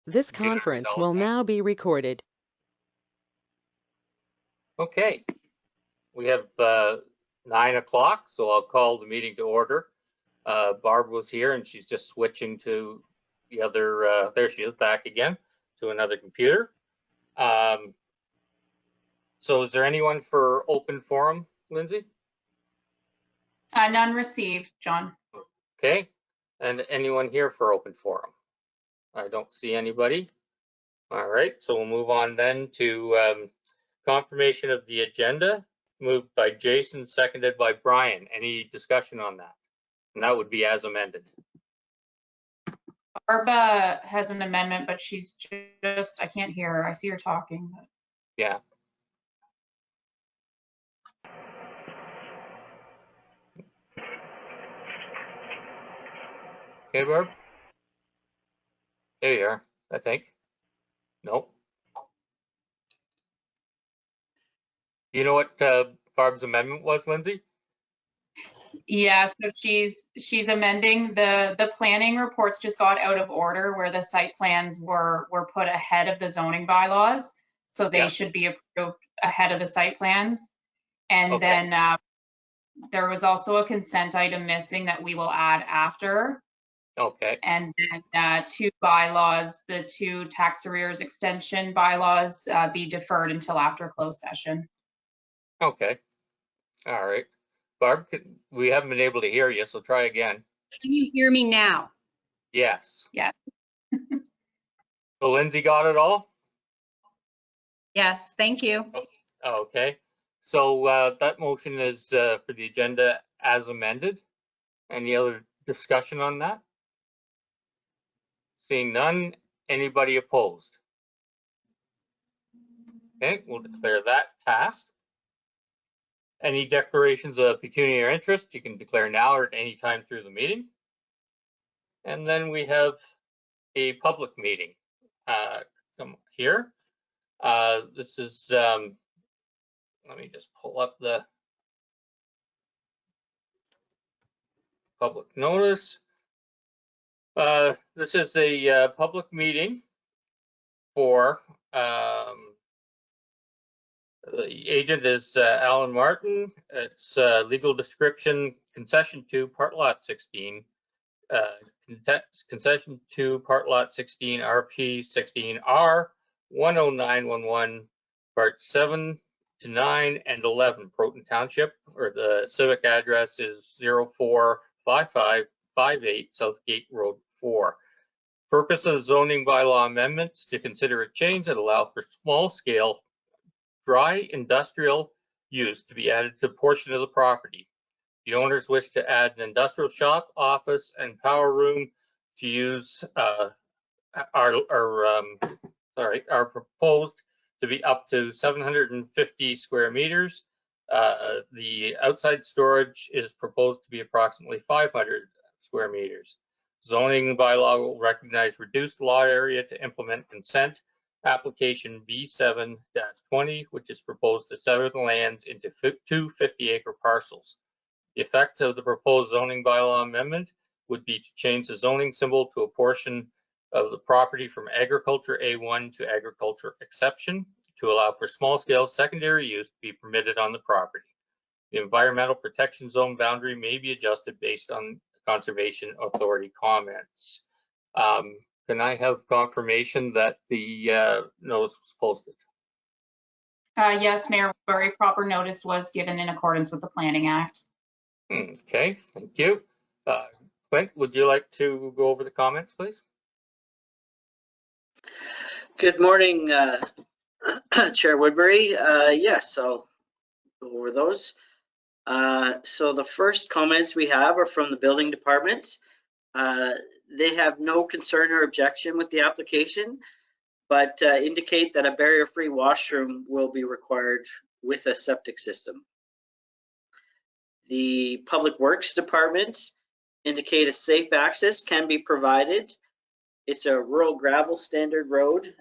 This conference will now be recorded. Okay, we have 9 o'clock, so I'll call the meeting to order. Barb was here and she's just switching to the other, there she is back again, to another computer. So is there anyone for open forum, Lindsay? None received, John. Okay, and anyone here for open forum? I don't see anybody. All right, so we'll move on then to confirmation of the agenda, moved by Jason, seconded by Brian. Any discussion on that? And that would be as amended. Barb has an amendment, but she's just, I can't hear her. I see her talking. Yeah. Okay, Barb? There you are, I think. Nope. You know what Barb's amendment was, Lindsay? Yeah, so she's amending the planning reports just got out of order where the site plans were put ahead of the zoning bylaws. So they should be approved ahead of the site plans. And then there was also a consent item missing that we will add after. Okay. And then 2 bylaws, the 2 tax arrears extension bylaws be deferred until after closed session. Okay. All right. Barb, we haven't been able to hear you, so try again. Can you hear me now? Yes. Yes. So Lindsay got it all? Yes, thank you. Okay. So that motion is for the agenda as amended. Any other discussion on that? Seeing none, anybody opposed? Okay, we'll declare that passed. Any declarations of pecuniary interest, you can declare now or at any time through the meeting. And then we have a public meeting here. This is, let me just pull up the public notice. This is a public meeting for, the agent is Alan Martin. It's legal description, concession 2, part lot 16. Concession 2, part lot 16, RP 16R 10911, part 7 to 9 and 11, Proton Township, or the civic address is 045558 Southgate Road 4. Purpose of zoning bylaw amendments to consider a change that allow for small scale dry industrial use to be added to a portion of the property. The owners wish to add an industrial shop, office, and power room to use are proposed to be up to 750 square meters. The outside storage is proposed to be approximately 500 square meters. Zoning bylaw will recognize reduced lot area to implement consent application B7-20, which is proposed to sever the lands into 2 50-acre parcels. The effect of the proposed zoning bylaw amendment would be to change the zoning symbol to a portion of the property from agriculture A1 to agriculture exception to allow for small scale secondary use to be permitted on the property. The environmental protection zone boundary may be adjusted based on Conservation Authority comments. Can I have confirmation that the notice was posted? Yes, Mayor, very proper notice was given in accordance with the Planning Act. Okay, thank you. Clint, would you like to go over the comments, please? Good morning, Chair Woodbury. Yes, I'll go over those. So the first comments we have are from the building department. They have no concern or objection with the application, but indicate that a barrier-free washroom will be required with a septic system. The Public Works Department indicate a safe access can be provided. It's a rural gravel standard road.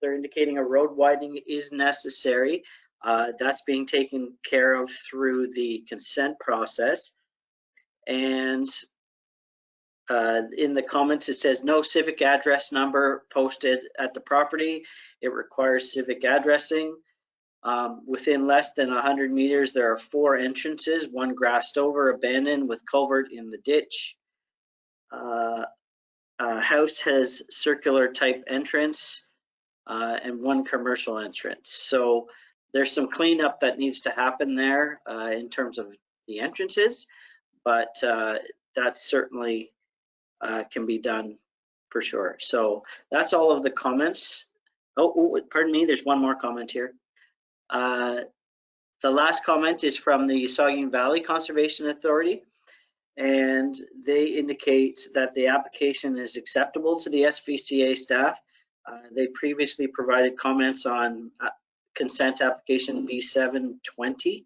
They're indicating a road widening is necessary. That's being taken care of through the consent process. And In the comments, it says no civic address number posted at the property. It requires civic addressing. Within less than 100 meters, there are 4 entrances, one grassed over, abandoned with culvert in the ditch. House has circular type entrance and 1 commercial entrance. So there's some cleanup that needs to happen there in terms of the entrances, but that certainly can be done for sure. So that's all of the comments. Oh, pardon me, there's one more comment here. The last comment is from the Saugeen Valley Conservation Authority, and they indicate that the application is acceptable to the SVCA staff. They previously provided comments on consent application B720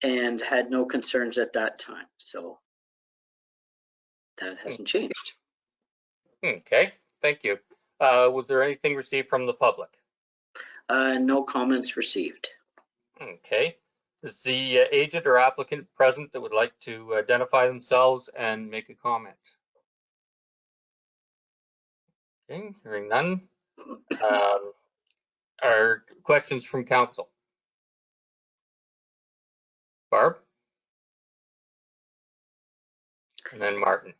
and had no concerns at that time. So that hasn't changed. Okay, thank you. Was there anything received from the public? No comments received. Okay. Is the agent or applicant present that would like to identify themselves and make a comment? Okay, hearing none. Are questions from council? Barb? And then Martin.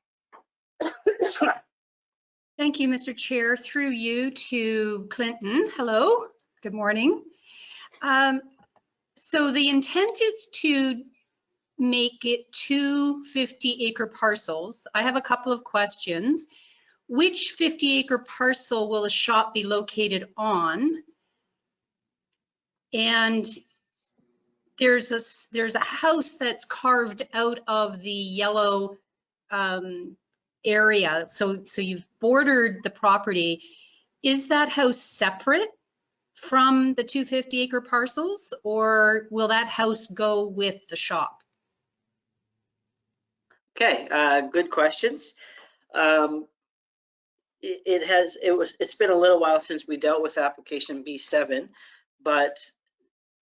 Thank you, Mr. Chair. Through you to Clinton. Hello, good morning. So the intent is to make it 2 50-acre parcels. I have a couple of questions. Which 50-acre parcel will a shop be located on? And there's a house that's carved out of the yellow area. So you've bordered the property. Is that house separate from the 2 50-acre parcels, or will that house go with the shop? Okay, good questions. It's been a little while since we dealt with application B7, but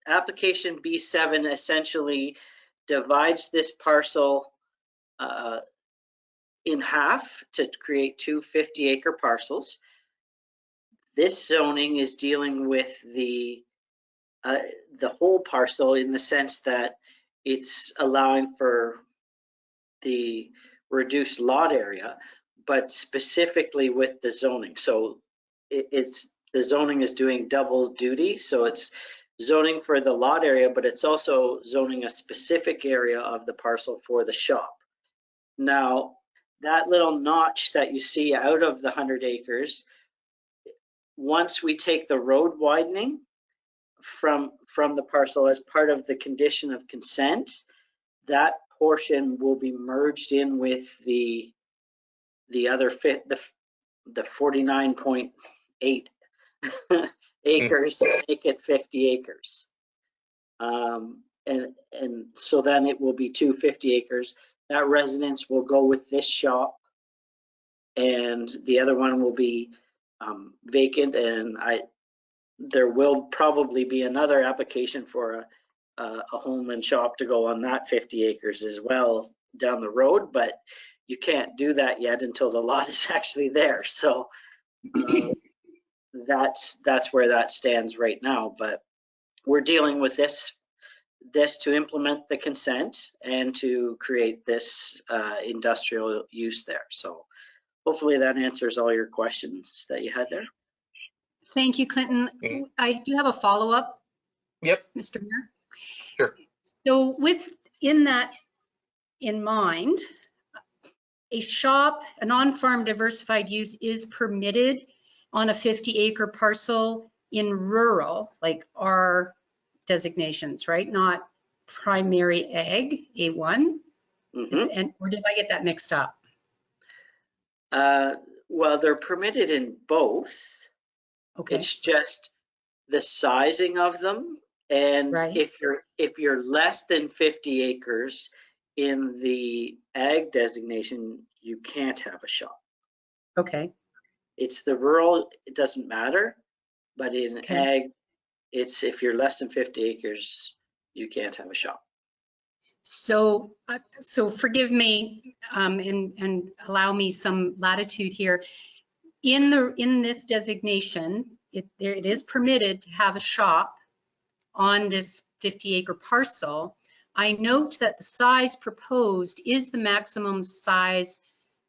application B7 essentially divides this parcel in half to create 2 50-acre parcels. This zoning is dealing with the whole parcel in the sense that it's allowing for the reduced lot area, but specifically with the zoning. So the zoning is doing double duty. So it's zoning for the lot area, but it's also zoning a specific area of the parcel for the shop. Now, that little notch that you see out of the 100 acres, once we take the road widening from the parcel as part of the condition of consent, that portion will be merged in with the other the 49.8 acres to make it 50 acres. And so then it will be 2 50 acres. That residence will go with this shop, and the other one will be vacant. And there will probably be another application for a home and shop to go on that 50 acres as well down the road, but you can't do that yet until the lot is actually there. So that's where that stands right now. But we're dealing with this to implement the consent and to create this industrial use there. So hopefully that answers all your questions that you had there. Thank you, Clinton. I do have a follow-up. Yep. Mr. Mayor. Sure. So within that in mind, a shop, a non-farm diversified use is permitted on a 50-acre parcel in rural, like our designations, right? Not primary ag, A1. Mm-hmm. Or did I get that mixed up? Well, they're permitted in both. Okay. It's just the sizing of them. And right. if you're less than 50 acres in the ag designation, you can't have a shop. Okay. It's the rural, it doesn't matter, but in okay. ag, it's if you're less than 50 acres, you can't have a shop. So, so forgive me and allow me some latitude here. In this designation, it is permitted to have a shop on this 50-acre parcel. I note that the size proposed is the maximum size,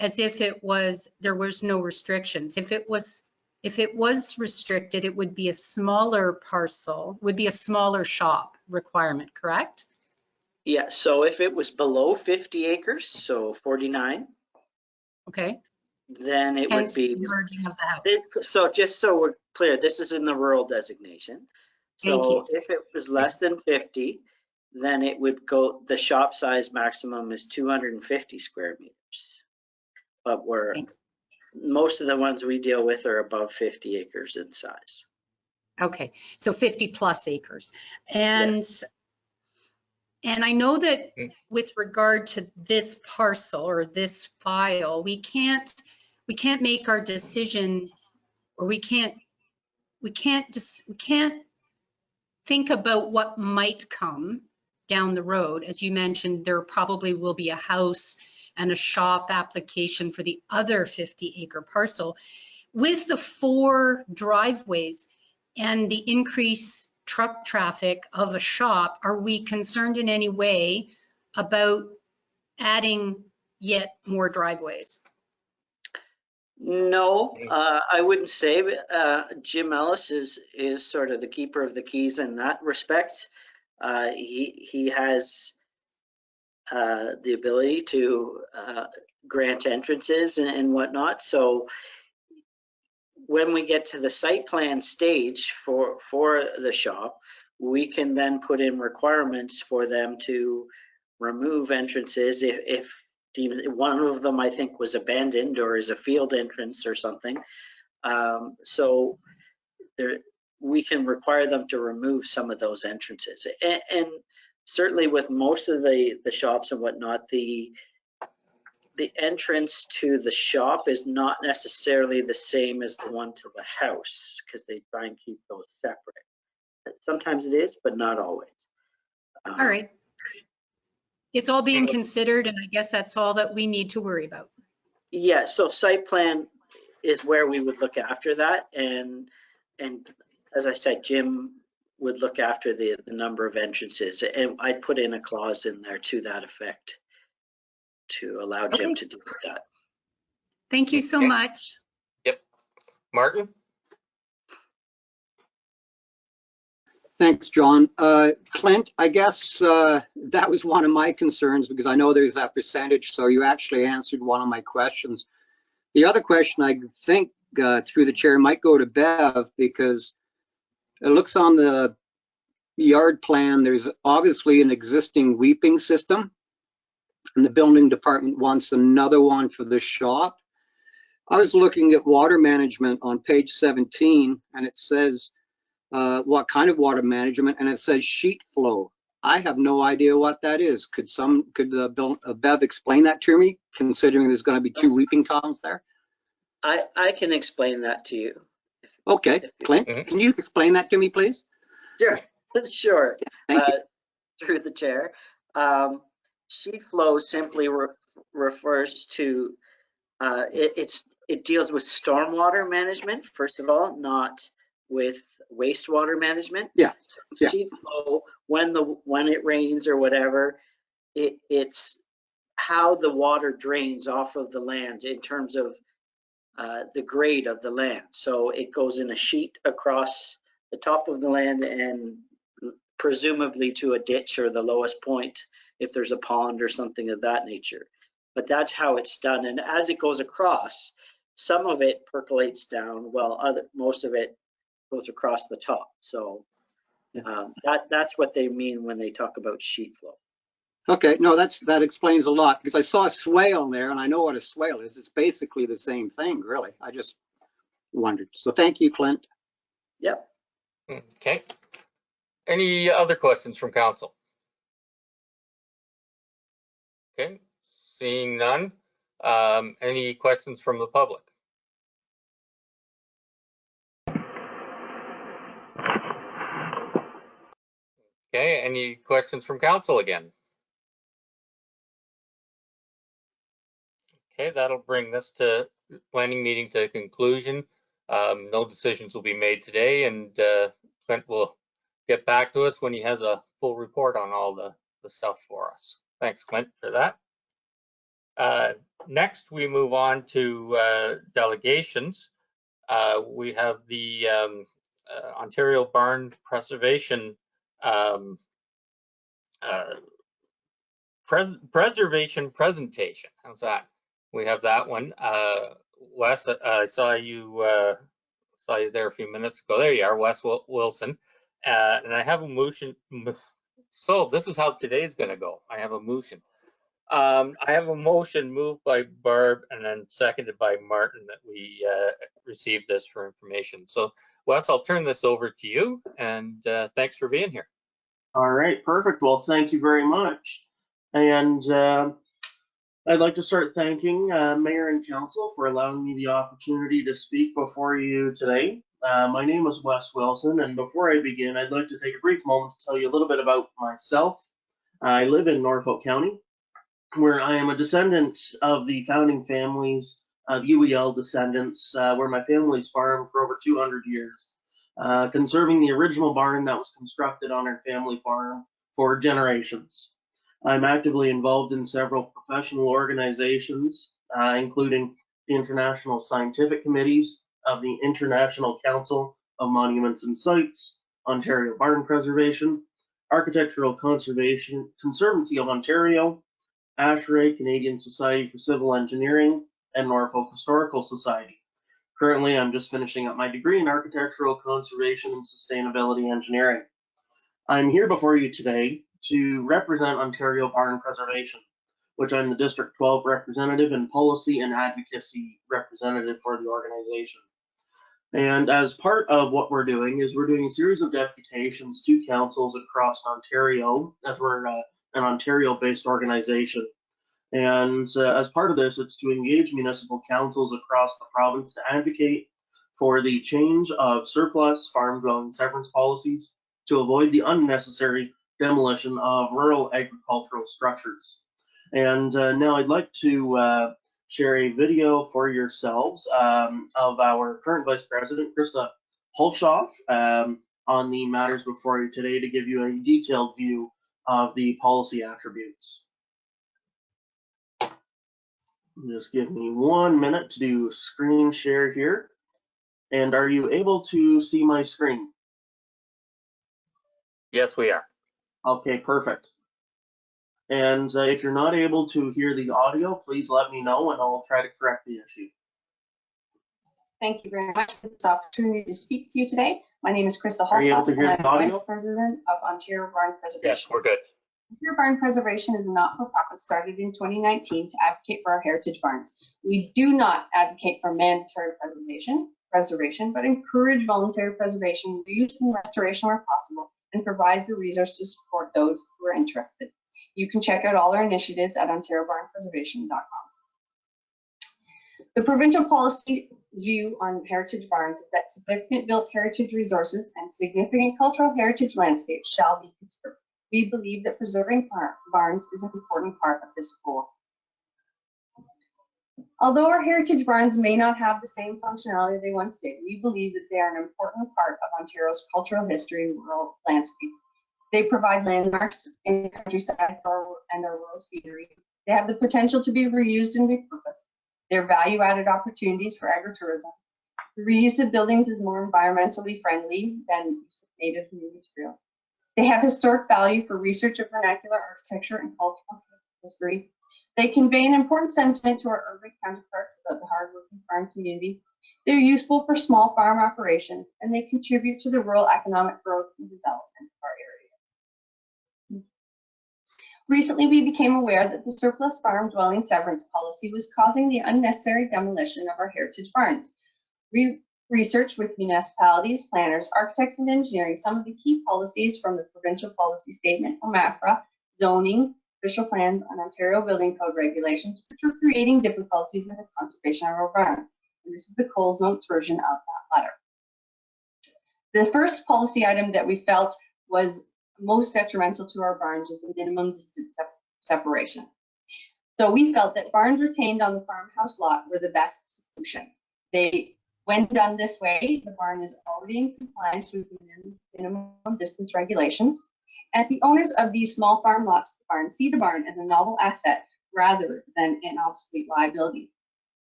as if there was no restrictions. If it was restricted, it would be a smaller parcel, would be a smaller shop requirement, correct? Yeah, so if it was below 50 acres, so 49, Okay, then it hence would be, the merging of the house. so just so we're clear, this is in the rural designation. Thank you. So if it was less than 50, then it would go, the shop size maximum is 250 square meters. But Thanks. most of the ones we deal with are above 50 acres in size. Okay, so 50 plus acres. And Yes. And I know that with regard to this parcel or this file, we can't make our decision, or we can't think about what might come down the road. As you mentioned, there probably will be a house and a shop application for the other 50-acre parcel. With the 4 driveways and the increased truck traffic of a shop, are we concerned in any way about adding yet more driveways? No, I wouldn't say. Jim Ellis is sort of the keeper of the keys in that respect. He has the ability to grant entrances and whatnot. So when we get to the site plan stage for the shop, we can then put in requirements for them to remove entrances if one of them, I think, was abandoned or is a field entrance or something. So we can require them to remove some of those entrances. And certainly with most of the shops and whatnot, the entrance to the shop is not necessarily the same as the one to the house, because they try and keep those separate. Sometimes it is, but not always. All right. It's all being considered, and I guess that's all that we need to worry about. Yeah, so site plan is where we would look after that. And as I said, Jim would look after the number of entrances. And I'd put in a clause in there to that effect to allow Jim to do that. Thank you so much. Yep. Martin? Thanks, John. Clint, I guess that was one of my concerns, because I know there's that percentage, so you actually answered one of my questions. The other question, I think, through the chair, might go to Bev, because it looks on the yard plan, there's obviously an existing weeping system, and the building department wants another one for the shop. I was looking at water management on page 17, and it says what kind of water management, and it says sheet flow. I have no idea what that is. Could Bev explain that to me, considering there's going to be 2 weeping toms there? I can explain that to you. Okay, Clint, can you explain that to me, please? Sure, sure. Thank you. Through the chair. Sheet flow simply refers to, it deals with stormwater management, first of all, not with wastewater management. Yeah. So sheet flow, when it rains or whatever, it's how the water drains off of the land in terms of the grade of the land. So it goes in a sheet across the top of the land and presumably to a ditch or the lowest point if there's a pond or something of that nature. But that's how it's done. And as it goes across, some of it percolates down, while most of it goes across the top. So that's what they mean when they talk about sheet flow. Okay, no, that explains a lot, because I saw a swale there, and I know what a swale is. It's basically the same thing, really. I just wondered. So thank you, Clint. Yep. Okay. Any other questions from council? Okay, seeing none. Any questions from the public? Okay, any questions from council again? Okay, that'll bring this to planning meeting to a conclusion. No decisions will be made today, and Clint will get back to us when he has a full report on all the stuff for us. Thanks, Clint, for that. Next, we move on to delegations. We have the Ontario Barn Preservation preservation presentation. How's that? We have that one. Wes, I saw you there a few minutes ago. There you are, Wes Wilson. And I have a motion. So this is how today's going to go. I have a motion. I have a motion moved by Barb and then seconded by Martin that we received this for information. So Wes, I'll turn this over to you, and thanks for being here. All right, perfect. Well, thank you very much. And I'd like to start thanking Mayor and Council for allowing me the opportunity to speak before you today. My name is Wes Wilson, and before I begin, I'd like to take a brief moment to tell you a little bit about myself. I live in Norfolk County, where I am a descendant of the founding families of UEL descendants, where my family's farmed for over 200 years, conserving the original barn that was constructed on our family farm for generations. I'm actively involved in several professional organizations, including the International Scientific Committees of the International Council of Monuments and Sites, Ontario Barn Preservation, Architectural Conservancy of Ontario, ASHRAE, Canadian Society for Civil Engineering, and Norfolk Historical Society. Currently, I'm just finishing up my degree in Architectural Conservation and Sustainability Engineering. I'm here before you today to represent Ontario Barn Preservation, which I'm the District 12 representative and policy and advocacy representative for the organization. And as part of what we're doing is we're doing a series of deputations to councils across Ontario, as we're an Ontario-based organization. And as part of this, it's to engage municipal councils across the province to advocate for the change of surplus farm dwelling severance policies to avoid the unnecessary demolition of rural agricultural structures. And now I'd like to share a video for yourselves of our current Vice President, Krista Hulshoff, on the matters before you today to give you a detailed view of the policy attributes. Just give me 1 minute to do screen share here. And are you able to see my screen? Yes, we are. Okay, perfect. And if you're not able to hear the audio, please let me know and I'll try to correct the issue. Thank you very much for this opportunity to speak to you today. My name is Krista Are you able Hulshoff, to and hear I'm the audio? Vice President of Ontario Barn Preservation. Yes, we're good. Ontario Barn Preservation is a not-for-profit started in 2019 to advocate for our heritage barns. We do not advocate for mandatory preservation, but encourage voluntary preservation, reuse, and restoration where possible, and provide the resources to support those who are interested. You can check out all our initiatives at ontariobarnpreservation.com. The provincial policy view on heritage barns is that significant built heritage resources and significant cultural heritage landscapes shall be conserved. We believe that preserving barns is an important part of this goal. Although our heritage barns may not have the same functionality they once did, we believe that they are an important part of Ontario's cultural history and rural landscape. They provide landmarks in the countryside and our rural scenery. They have the potential to be reused and repurposed. They're value-added opportunities for agritourism. The reuse of buildings is more environmentally friendly than use of native new material. They have historic value for research of vernacular architecture and cultural history. They convey an important sentiment to our urban counterparts about the hardworking farm community. They're useful for small farm operations, and they contribute to the rural economic growth and development of our area. Recently, we became aware that the surplus farm dwelling severance policy was causing the unnecessary demolition of our heritage barns. We researched with municipalities, planners, architects, and engineering some of the key policies from the provincial policy statement from AFRA, zoning, official plans, and Ontario Building Code regulations, which were creating difficulties in the conservation of our barns. And this is the Coles Notes version of that letter. The first policy item that we felt was most detrimental to our barns is the minimum distance separation. So we felt that barns retained on the farmhouse lot were the best solution. When done this way, the barn is already in compliance with the minimum distance regulations, and the owners of these small farm lots of the barn see the barn as a novel asset rather than an obsolete liability.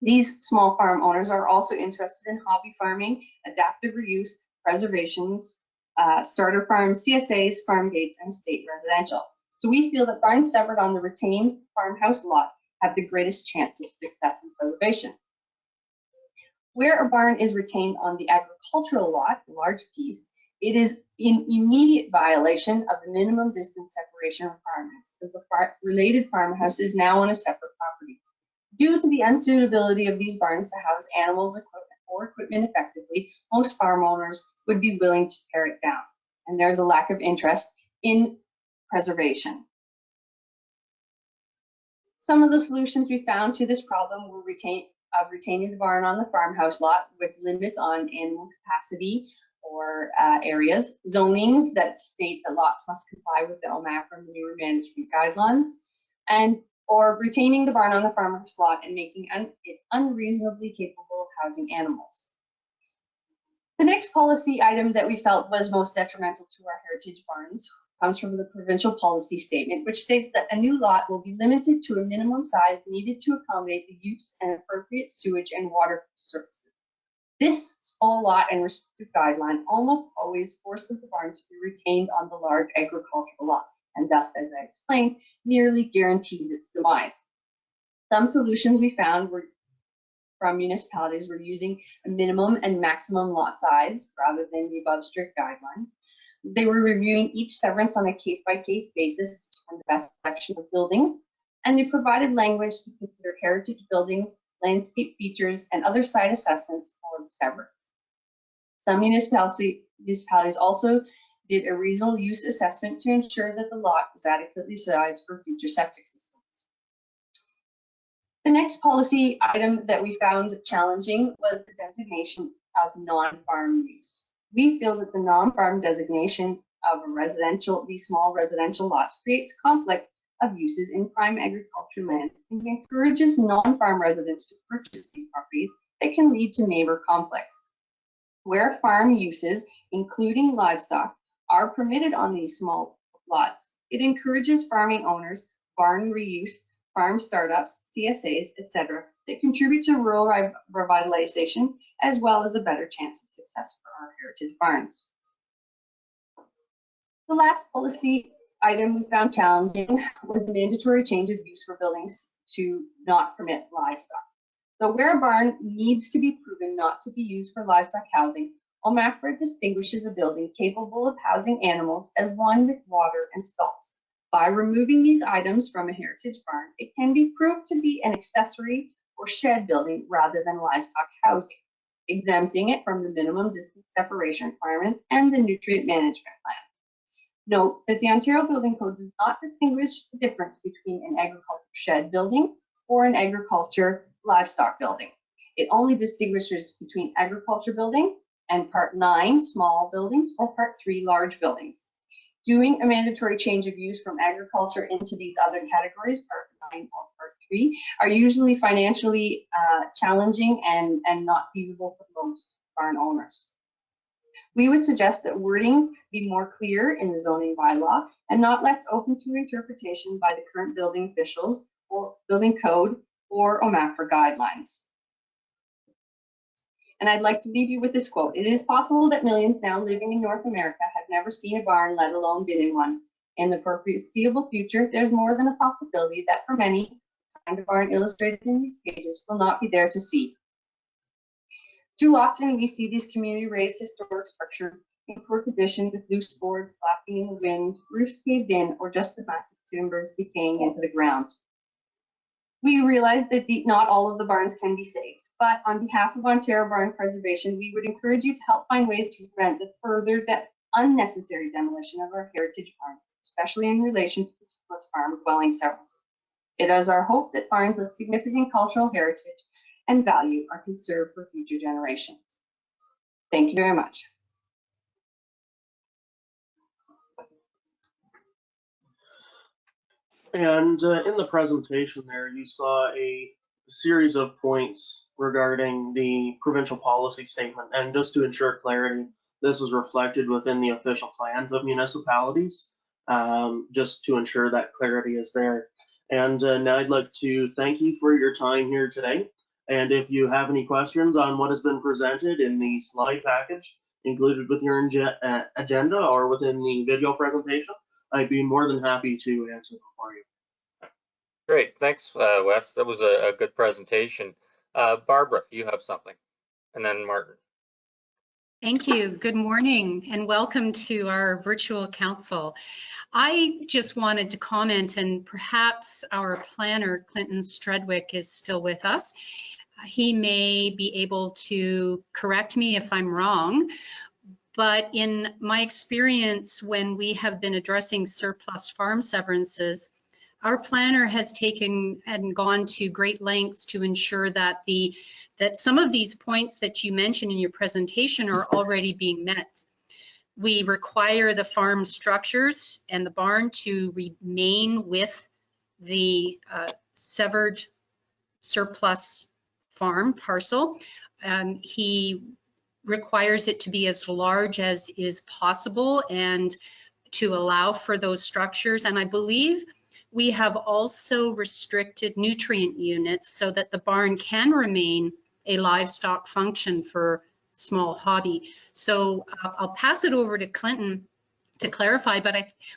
These small farm owners are also interested in hobby farming, adaptive reuse, preservations, starter farms, CSAs, farm gates, and estate residential. So we feel that barns severed on the retained farmhouse lot have the greatest chance of success and preservation. Where a barn is retained on the agricultural lot, a large piece, it is in immediate violation of the minimum distance separation requirements, as the related farmhouse is now on a separate property. Due to the unsuitability of these barns to house animals or equipment effectively, most farm owners would be willing to tear it down, and there's a lack of interest in preservation. Some of the solutions we found to this problem were retaining the barn on the farmhouse lot with limits on animal capacity or areas, zonings that state that lots must comply with the OMAFRA manure management guidelines, or retaining the barn on the farmhouse lot and making it unreasonably capable of housing animals. The next policy item that we felt was most detrimental to our heritage barns comes from the provincial policy statement, which states that a new lot will be limited to a minimum size needed to accommodate the use and appropriate sewage and water services. This small lot and restrictive guideline almost always forces the barn to be retained on the large agricultural lot, and thus, as I explained, nearly guarantees its demise. Some solutions we found from municipalities were using a minimum and maximum lot size rather than the above strict guidelines. They were reviewing each severance on a case-by-case basis to find the best selection of buildings, and they provided language to consider heritage buildings, landscape features, and other site assessments for the severance. Some municipalities also did a reasonable use assessment to ensure that the lot was adequately sized for future septic systems. The next policy item that we found challenging was the designation of non-farm use. We feel that the non-farm designation of these small residential lots creates conflict of uses in prime agriculture lands and encourages non-farm residents to purchase these properties that can lead to neighbor conflicts. Where farm uses, including livestock, are permitted on these small lots, it encourages farming owners, barn reuse, farm startups, CSAs, etc., that contribute to rural revitalization, as well as a better chance of success for our heritage barns. The last policy item we found challenging was the mandatory change of use for buildings to not permit livestock. So where a barn needs to be proven not to be used for livestock housing, OMAFRA distinguishes a building capable of housing animals as one with water and stalls. By removing these items from a heritage barn, it can be proved to be an accessory or shed building rather than livestock housing, exempting it from the minimum distance separation requirements and the nutrient management plans. Note that the Ontario Building Code does not distinguish the difference between an agriculture shed building or an agriculture livestock building. It only distinguishes between agriculture building and Part 9, small buildings, or Part 3, large buildings. Doing a mandatory change of use from agriculture into these other categories, Part 9 or Part 3, are usually financially challenging and not feasible for most barn owners. We would suggest that wording be more clear in the zoning bylaw and not left open to interpretation by the current building officials or building code or OMAFRA guidelines. And I'd like to leave you with this quote. It is possible that millions now living in North America have never seen a barn, let alone been in one. In the foreseeable future, there's more than a possibility that for many, the kind of barn illustrated in these pages will not be there to see. Too often, we see these community-raised historic structures in poor condition with loose boards flapping in the wind, roofs caved in, or just the massive timbers decaying into the ground. We realize that not all of the barns can be saved, but on behalf of Ontario Barn Preservation, we would encourage you to help find ways to prevent the further unnecessary demolition of our heritage barns, especially in relation to the surplus farm dwelling severance. It is our hope that barns of significant cultural heritage and value are conserved for future generations. Thank you very much. And in the presentation there, you saw a series of points regarding the provincial policy statement. And just to ensure clarity, this was reflected within the official plans of municipalities, just to ensure that clarity is there. And now I'd like to thank you for your time here today. And if you have any questions on what has been presented in the slide package included with your agenda or within the video presentation, I'd be more than happy to answer them for you. Great, thanks, Wes. That was a good presentation. Barbara, you have something, and then Martin. Thank you. Good morning and welcome to our virtual council. I just wanted to comment, and perhaps our planner, Clinton Strudwick, is still with us. He may be able to correct me if I'm wrong, but in my experience, when we have been addressing surplus farm severances, our planner has taken and gone to great lengths to ensure that some of these points that you mentioned in your presentation are already being met. We require the farm structures and the barn to remain with the severed surplus farm parcel. He requires it to be as large as is possible and to allow for those structures. And I believe we have also restricted nutrient units so that the barn can remain a livestock function for small hobby. So I'll pass it over to Clinton to clarify, but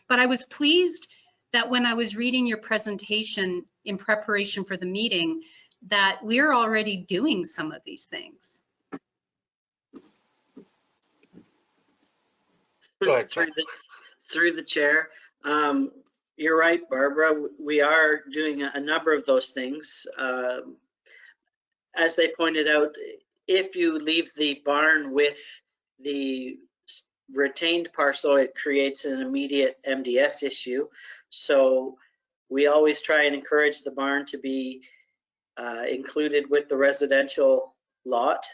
I was pleased that when I was reading your presentation in preparation for the meeting, that we're already doing some of these things. Go ahead, Through the chair. You're right, Barbara. We are doing a number of those things. As they pointed out, if you leave the barn with the retained parcel, it creates an immediate MDS issue. So we always try and encourage the barn to be included with the residential lot.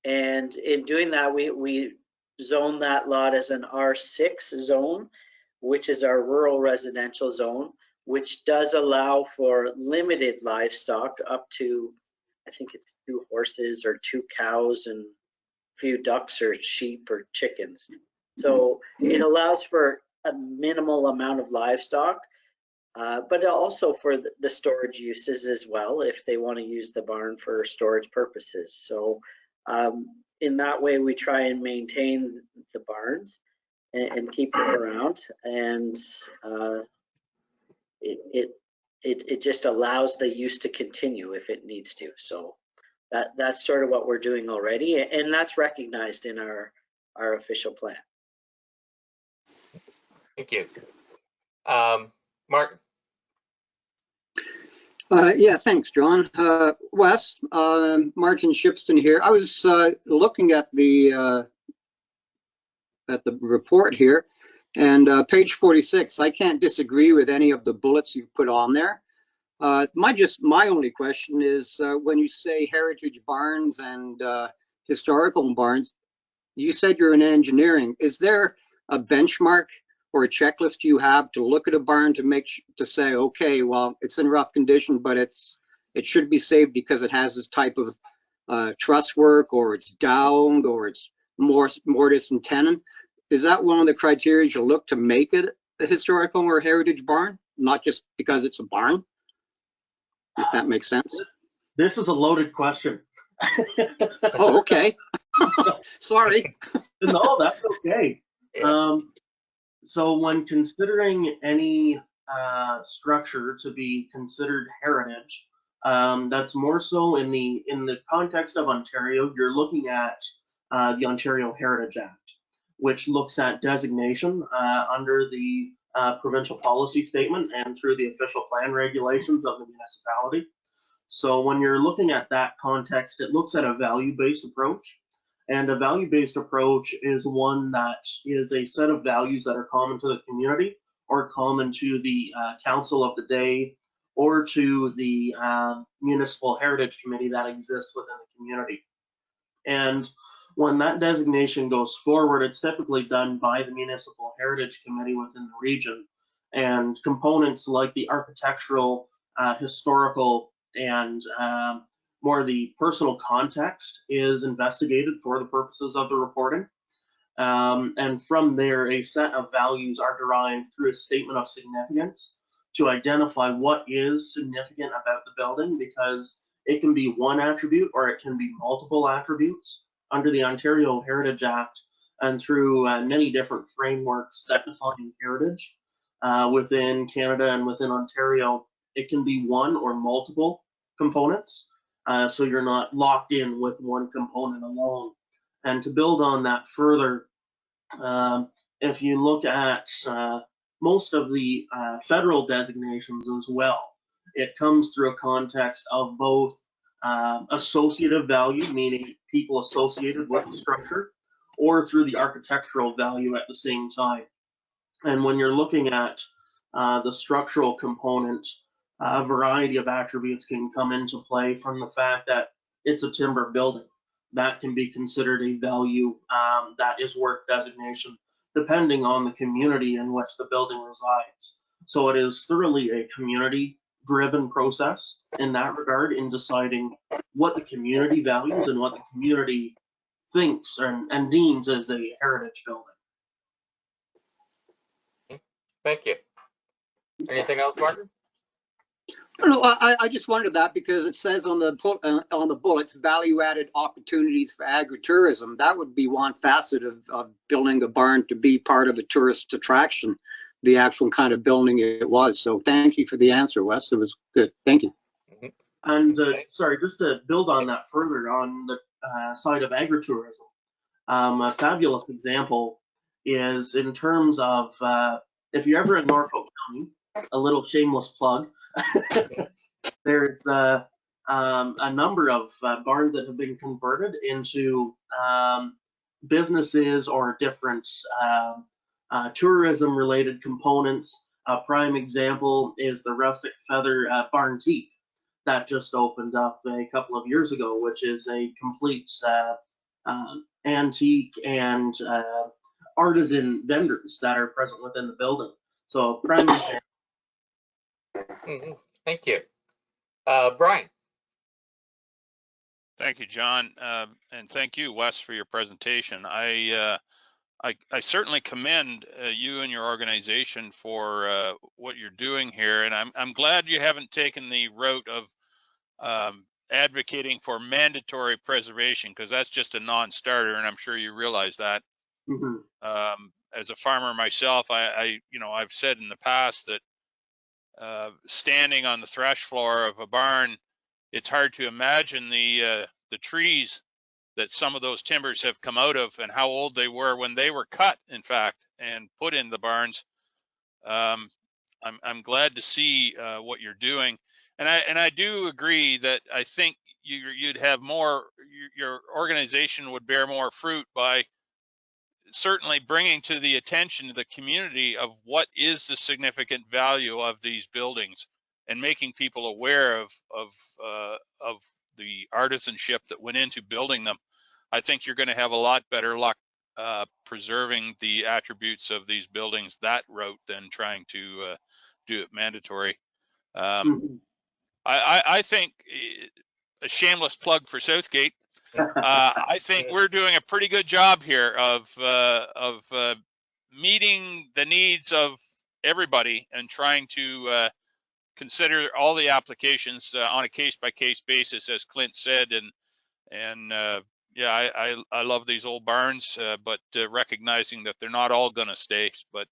And in doing that, we zone that lot as an R6 zone, which is our rural residential zone, which does allow for limited livestock up to, I think it's 2 horses or 2 cows and a few ducks or sheep or chickens. So it allows for a minimal amount of livestock, but also for the storage uses as well, if they want to use the barn for storage purposes. So in that way, we try and maintain the barns and keep them around, and it just allows the use to continue if it needs to. So that's sort of what we're doing already, and that's recognized in our official plan. Thank you. Martin. Yeah, thanks, John. Wes, Martin Shipston here. I was looking at the report here, and page 46. I can't disagree with any of the bullets you put on there. My only question is when you say heritage barns and historical barns, you said you're in engineering. Is there a benchmark or a checklist you have to look at a barn to say, okay, well, it's in rough condition, but it should be saved because it has this type of truss work, or it's downed, or it's mortise and tenon? Is that one of the criteria you look to make it a historical or heritage barn, not just because it's a barn? If that makes sense. This is a loaded question. Oh, okay. Sorry. No, that's okay. Yeah. So when considering any structure to be considered heritage, that's more so in the context of Ontario. You're looking at the Ontario Heritage Act, which looks at designation under the provincial policy statement and through the official plan regulations of the municipality. So when you're looking at that context, it looks at a value-based approach. And a value-based approach is one that is a set of values that are common to the community, or common to the council of the day, or to the municipal heritage committee that exists within the community. And when that designation goes forward, it's typically done by the municipal heritage committee within the region. and components like the architectural, historical, and more the personal context is investigated for the purposes of the reporting. And from there, a set of values are derived through a statement of significance to identify what is significant about the building, because it can be one attribute or it can be multiple attributes under the Ontario Heritage Act and through many different frameworks that define heritage within Canada and within Ontario. It can be one or multiple components, so you're not locked in with one component alone. And to build on that further, if you look at most of the federal designations as well, it comes through a context of both associative value, meaning people associated with the structure, or through the architectural value at the same time. And when you're looking at the structural component, a variety of attributes can come into play, from the fact that it's a timber building. That can be considered a value that is work designation, depending on the community in which the building resides. So it is thoroughly a community-driven process in that regard, in deciding what the community values and what the community thinks and deems as a heritage building. Thank you. Anything else, Martin? No, I just wondered that because it says on the bullets, value-added opportunities for agritourism. That would be one facet of building a barn to be part of a tourist attraction, the actual kind of building it was. So thank you for the answer, Wes. It was good. Thank you. And sorry, just to build on that further, on the side of agritourism, a fabulous example is in terms of if you're ever in Norfolk County, a little shameless plug, there's a number of barns that have been converted into businesses or different tourism related components. A prime example is the Rustic Feather Barntique that just opened up a couple of years ago, which is a complete antique and artisan vendors that are present within the building. So prime example. Thank you. Brian. Thank you, John, and thank you, Wes, for your presentation. I certainly commend you and your organization for what you're doing here, and I'm glad you haven't taken the route of advocating for mandatory preservation, because that's just a non-starter, and I'm sure you realize that. As a farmer myself, I've said in the past that standing on the thresh floor of a barn, it's hard to imagine the trees that some of those timbers have come out of and how old they were when they were cut, in fact, and put in the barns. I'm glad to see what you're doing, and I do agree that I think you'd have more, your organization would bear more fruit by certainly bringing to the attention of the community of what is the significant value of these buildings, and making people aware of the artisanship that went into building them. I think you're going to have a lot better luck preserving the attributes of these buildings that route than trying to do it mandatory. I think, a shameless plug for Southgate, I think we're doing a pretty good job here of meeting the needs of everybody and trying to consider all the applications on a case-by-case basis, as Clint said, and yeah, I love these old barns, but recognizing that they're not all going to stay. But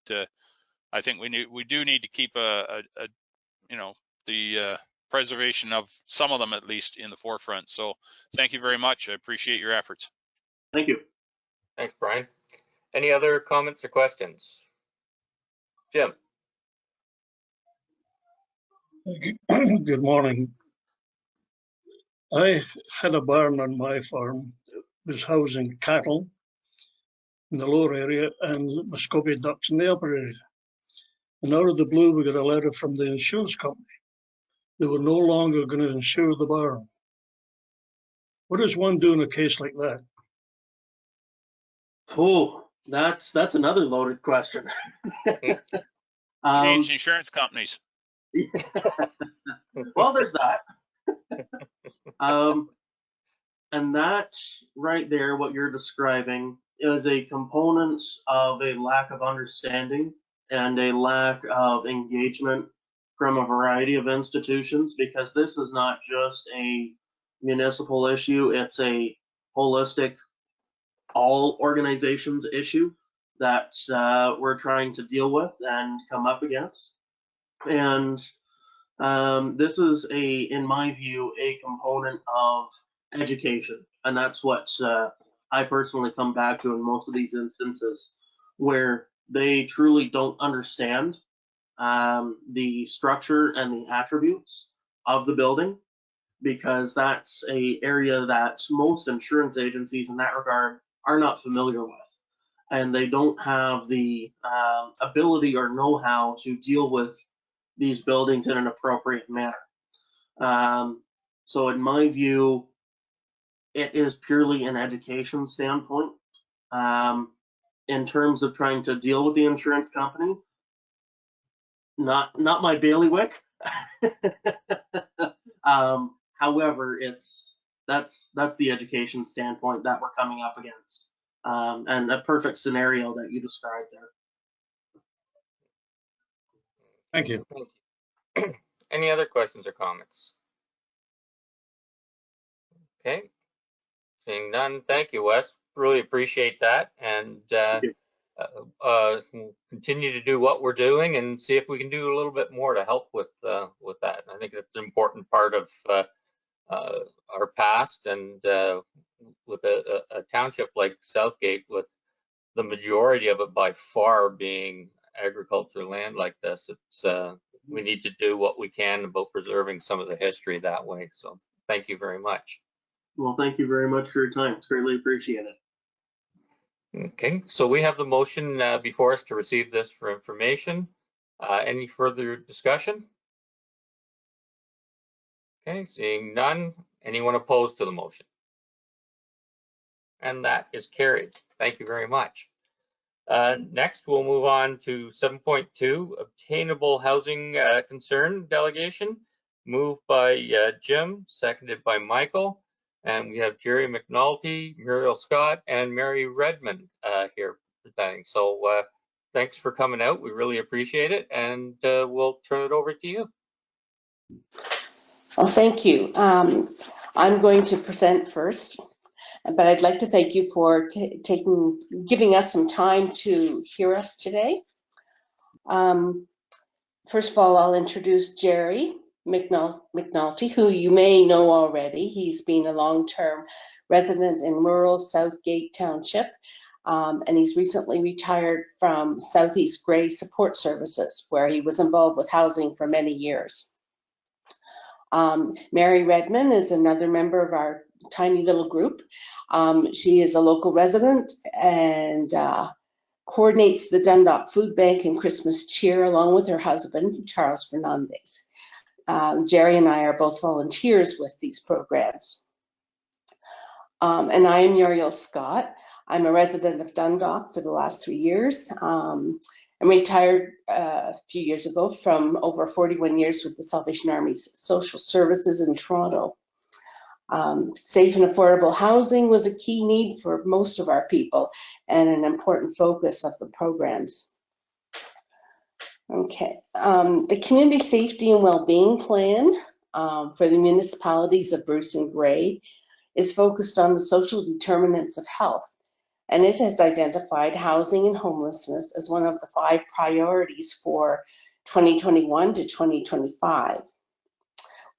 I think we do need to keep the preservation of some of them at least in the forefront. So thank you very much. I appreciate your efforts. Thank you. Thanks, Brian. Any other comments or questions? Jim. Good morning. I had a barn on my farm. It was housing cattle in the lower area and Muscovy ducks in the upper area. And out of the blue, we got a letter from the insurance company. They were no longer going to insure the barn. What does one do in a case like that? Oh, that's another loaded question. Change insurance companies. Well, there's that. And that right there, what you're describing, is a component of a lack of understanding and a lack of engagement from a variety of institutions, because this is not just a municipal issue, it's a holistic, all organizations issue that we're trying to deal with and come up against. And this is in my view, a component of education. And that's what I personally come back to in most of these instances, where they truly don't understand the structure and the attributes of the building, because that's a area that most insurance agencies in that regard are not familiar with. And they don't have the ability or know-how to deal with these buildings in an appropriate manner. So in my view, it is purely an education standpoint. In terms of trying to deal with the insurance company, not my bailiwick. However, that's the education standpoint that we're coming up against, and a perfect scenario that you described there. Thank you. Any other questions or comments? Okay, seeing none, thank you, Wes. Really appreciate that, and we'll continue to do what we're doing and see if we can do a little bit more to help with that. I think that's an important part of our past, and with a township like Southgate, with the majority of it by far being agriculture land like this, it's we need to do what we can about preserving some of the history that way. So thank you very much. Well, thank you very much for your time. It's greatly appreciated. Okay, so we have the motion before us to receive this for information. Any further discussion? Okay, seeing none. Anyone opposed to the motion? And that is carried. Thank you very much. Next, we'll move on to 7.2, obtainable housing concern delegation, moved by Jim, seconded by Michael. And we have Jerry McNulty, Muriel Scott, and Mary Redmond here presenting. So thanks for coming out. We really appreciate it. And we'll turn it over to you. Well, thank you. I'm going to present first, but I'd like to thank you for giving us some time to hear us today. First of all, I'll introduce Jerry McNulty, who you may know already. He's been a long-term resident in rural Southgate Township, and he's recently retired from Southeast Grey Support Services, where he was involved with housing for many years. Mary Redmond is another member of our tiny little group. She is a local resident and coordinates the Dundalk Food Bank and Christmas Cheer along with her husband, Charles Fernandez. Jerry and I are both volunteers with these programs. And I am Muriel Scott. I'm a resident of Dundalk for the last 3 years. I retired a few years ago from over 41 years with the Salvation Army's social services in Toronto. Safe and affordable housing was a key need for most of our people and an important focus of the programs. Okay, the Community Safety and Wellbeing Plan for the municipalities of Bruce and Grey is focused on the social determinants of health, and it has identified housing and homelessness as one of the 5 priorities for 2021 to 2025.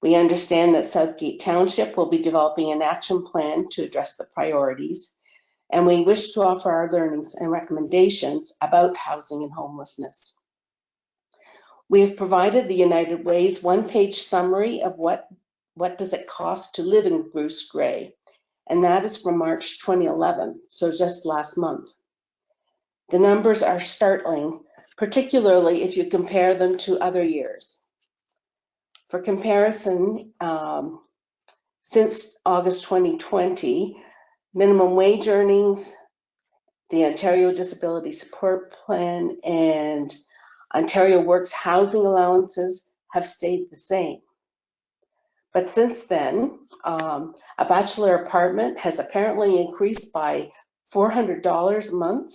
We understand that Southgate Township will be developing an action plan to address the priorities, and we wish to offer our learnings and recommendations about housing and homelessness. We have provided the United Way's one-page summary of what does it cost to live in Bruce Grey, and that is from March 2011, so just last month. The numbers are startling, particularly if you compare them to other years. For comparison, since August 2020, minimum wage earnings, the Ontario Disability Support Plan, and Ontario Works housing allowances have stayed the same. But since then, a bachelor apartment has apparently increased by $400 a month,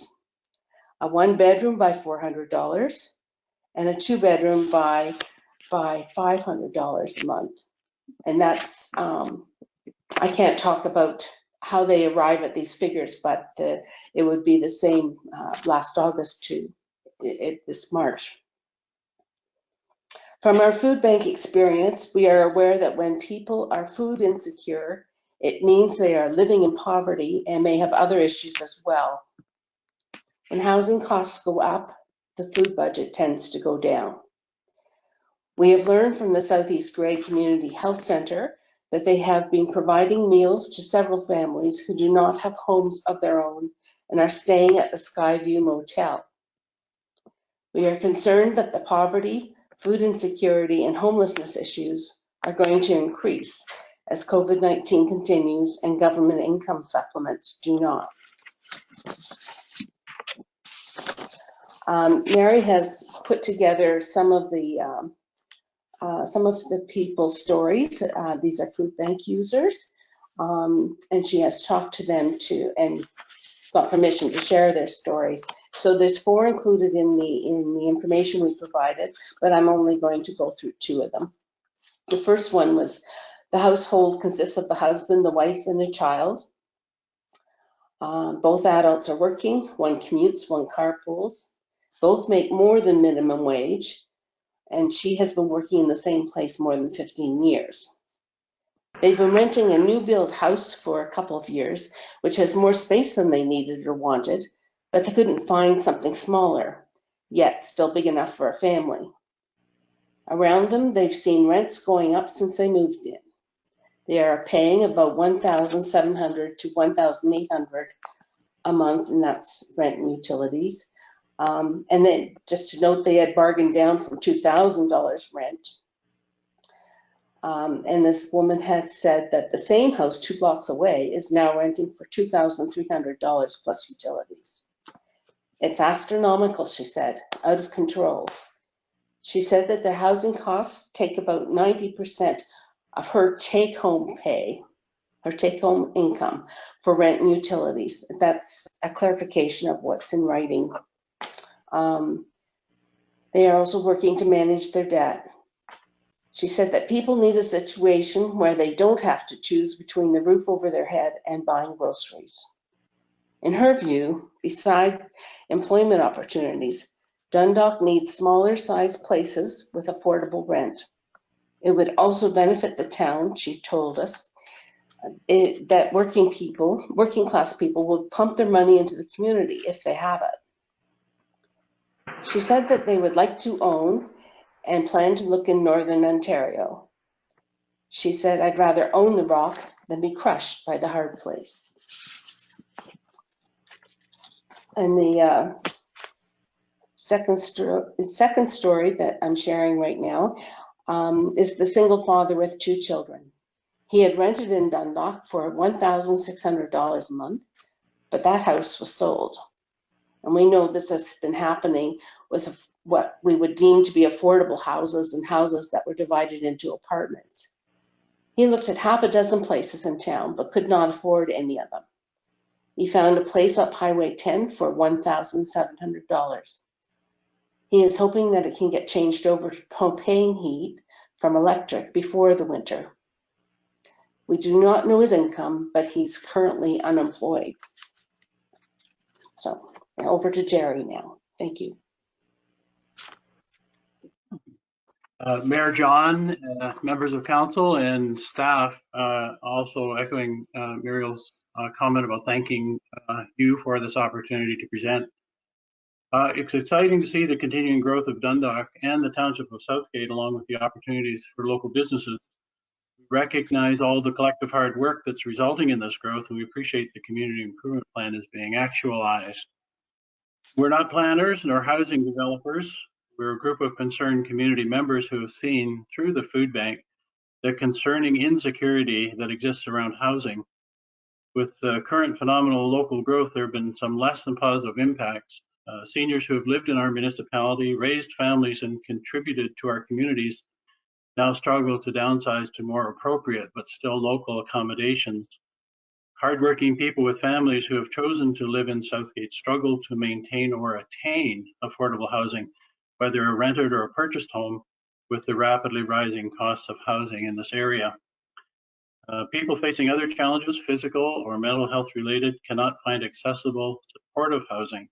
a one-bedroom by $400, and a two-bedroom by $500 a month. And that's, I can't talk about how they arrive at these figures, but it would be the same last August to this March. From our food bank experience, we are aware that when people are food insecure, it means they are living in poverty and may have other issues as well. When housing costs go up, the food budget tends to go down. We have learned from the Southeast Grey Community Health Centre that they have been providing meals to several families who do not have homes of their own and are staying at the Skyview Motel. We are concerned that the poverty, food insecurity, and homelessness issues are going to increase as COVID-19 continues and government income supplements do not. Mary has put together some of the people's stories. These are food bank users, and she has talked to them and got permission to share their stories. So there's 4 included in the information we provided, but I'm only going to go through 2 of them. The first one was the household consists of the husband, the wife, and a child. Both adults are working. One commutes, one carpools. Both make more than minimum wage, and she has been working in the same place more than 15 years. They've been renting a new build house for a couple of years, which has more space than they needed or wanted, but they couldn't find something smaller, yet still big enough for a family. Around them, they've seen rents going up since they moved in. They are paying about $1,700 to $1,800 a month, and that's rent and utilities. And then just to note, they had bargained down from $2,000 rent. And this woman has said that the same house 2 blocks away is now renting for $2,300 plus utilities. It's astronomical, she said, out of control. She said that their housing costs take about 90% of her take-home pay, her take-home income for rent and utilities. That's a clarification of what's in writing. They are also working to manage their debt. She said that people need a situation where they don't have to choose between the roof over their head and buying groceries. In her view, besides employment opportunities, Dundalk needs smaller sized places with affordable rent. It would also benefit the town, she told us, that working class people would pump their money into the community if they have it. She said that they would like to own and plan to look in Northern Ontario. She said, I'd rather own the rock than be crushed by the hard place. And the second story that I'm sharing right now is the single father with 2 children. He had rented in Dundalk for $1,600 a month, but that house was sold. And we know this has been happening with what we would deem to be affordable houses and houses that were divided into apartments. He looked at half a dozen places in town, but could not afford any of them. He found a place up Highway 10 for $1,700. He is hoping that it can get changed over to propane heat from electric before the winter. We do not know his income, but he's currently unemployed. So over to Jerry now. Thank you. Mayor John, members of council and staff, also echoing Muriel's comment about thanking you for this opportunity to present. It's exciting to see the continuing growth of Dundalk and the township of Southgate, along with the opportunities for local businesses. We recognize all the collective hard work that's resulting in this growth, and we appreciate the community improvement plan is being actualized. We're not planners nor housing developers. We're a group of concerned community members who have seen through the food bank the concerning insecurity that exists around housing. With the current phenomenal local growth, there have been some less than positive impacts Seniors who have lived in our municipality, raised families, and contributed to our communities now struggle to downsize to more appropriate but still local accommodations. Hardworking people with families who have chosen to live in Southgate struggle to maintain or attain affordable housing, whether a rented or a purchased home, with the rapidly rising costs of housing in this area. People facing other challenges, physical or mental health related, cannot find accessible, supportive housing.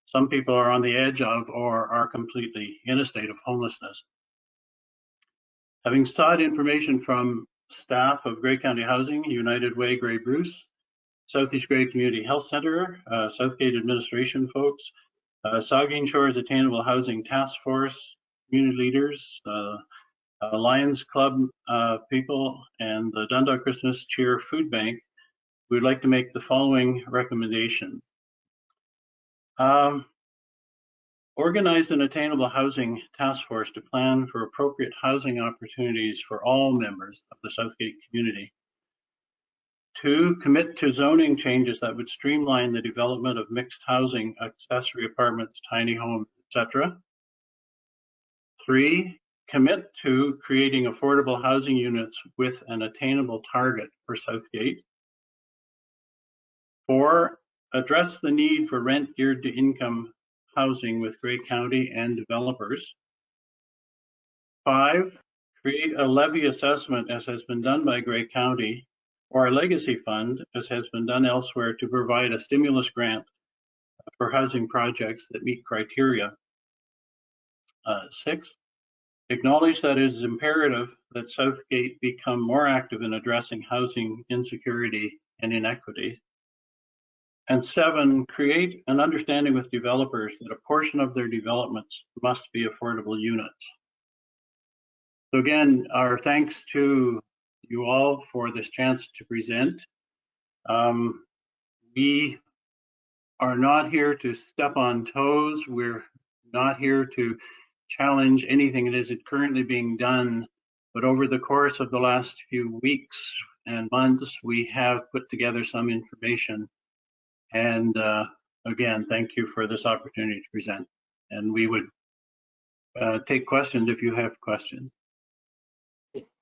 Some people are on the edge of or are completely in a state of homelessness. Having sought information from staff of Grey County Housing, United Way Grey Bruce, Southeast Grey Community Health Center, Southgate administration folks, Saugeen Shores Attainable Housing Task Force, community leaders, Lions Club people, and the Dundalk Christmas Cheer Food Bank, we'd like to make the following recommendation. Organize an attainable housing task force to plan for appropriate housing opportunities for all members of the Southgate community. 2, commit to zoning changes that would streamline the development of mixed housing, accessory apartments, tiny homes, etc. 3, commit to creating affordable housing units with an attainable target for Southgate. 4, address the need for rent geared to income housing with Grey County and developers. 5, create a levy assessment as has been done by Grey County, or a legacy fund as has been done elsewhere, to provide a stimulus grant for housing projects that meet criteria. 6, acknowledge that it is imperative that Southgate become more active in addressing housing insecurity and inequity. And 7, create an understanding with developers that a portion of their developments must be affordable units. So again, our thanks to you all for this chance to present. We are not here to step on toes. We're not here to challenge anything that is currently being done. But over the course of the last few weeks and months, we have put together some information. And again, thank you for this opportunity to present. And we would take questions if you have questions.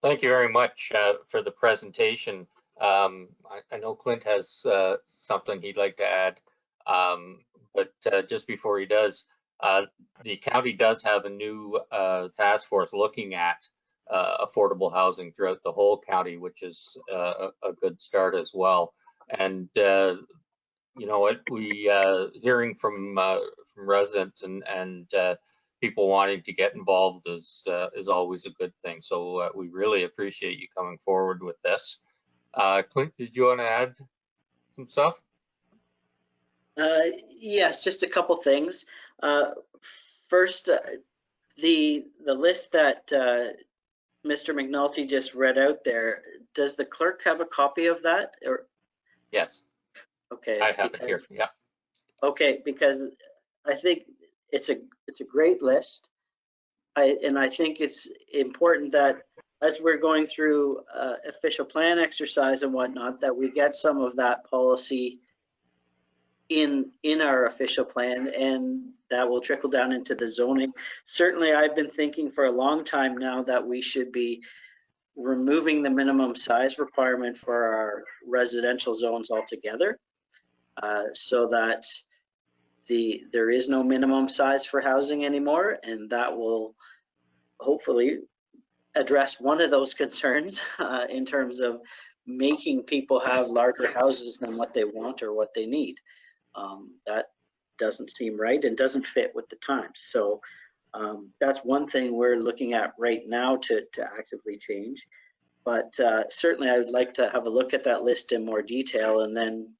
Thank you very much for the presentation. I know Clint has something he'd like to add, but just before he does, the county does have a new task force looking at affordable housing throughout the whole county, which is a good start as well. And you know what, we hearing from residents and people wanting to get involved is always a good thing. So we really appreciate you coming forward with this. Clint, did you want to add some stuff? Yes, just a couple things. First, the list that Mr. McNulty just read out there, does the clerk have a copy of that? Or? Yes. Okay. I have it here. Yeah. Okay, because I think it's a great list. I think it's important that as we're going through official plan exercise and whatnot, that we get some of that policy in our official plan, and that will trickle down into the zoning. Certainly, I've been thinking for a long time now that we should be removing the minimum size requirement for our residential zones altogether, so that there is no minimum size for housing anymore, and that will hopefully address one of those concerns in terms of making people have larger houses than what they want or what they need. That doesn't seem right and doesn't fit with the times. So that's one thing we're looking at right now to actively change. But certainly I would like to have a look at that list in more detail and then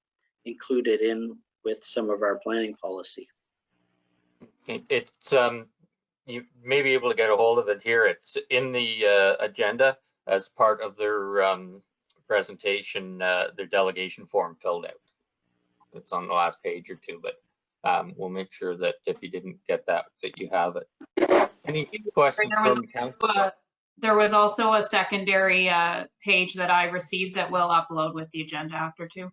include it in with some of our planning policy. It's you may be able to get a hold of it here. It's in the agenda as part of their presentation, their delegation form filled out. It's on the last page or two, but we'll make sure that if you didn't get that you have it. Any questions from council? There was also a secondary page that I received that we'll upload with the agenda after too.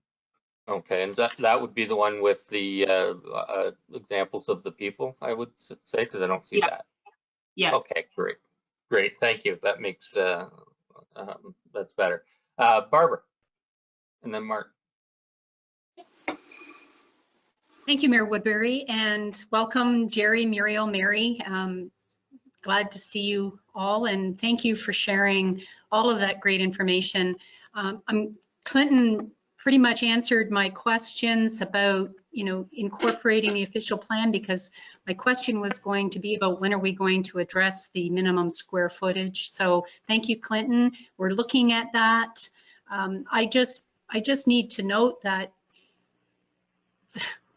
Okay, and that would be the one with the examples of the people, I would say, because I don't see that. Yeah. Okay, great, thank you. That makes that's better. Barbara, and then Mark. Thank you, Mayor Woodbury, and welcome Jerry, Muriel, Mary. Glad to see you all, and thank you for sharing all of that great information. Clinton pretty much answered my questions about, incorporating the official plan, because my question was going to be about when are we going to address the minimum square footage. So thank you, Clinton. We're looking at that. I just need to note that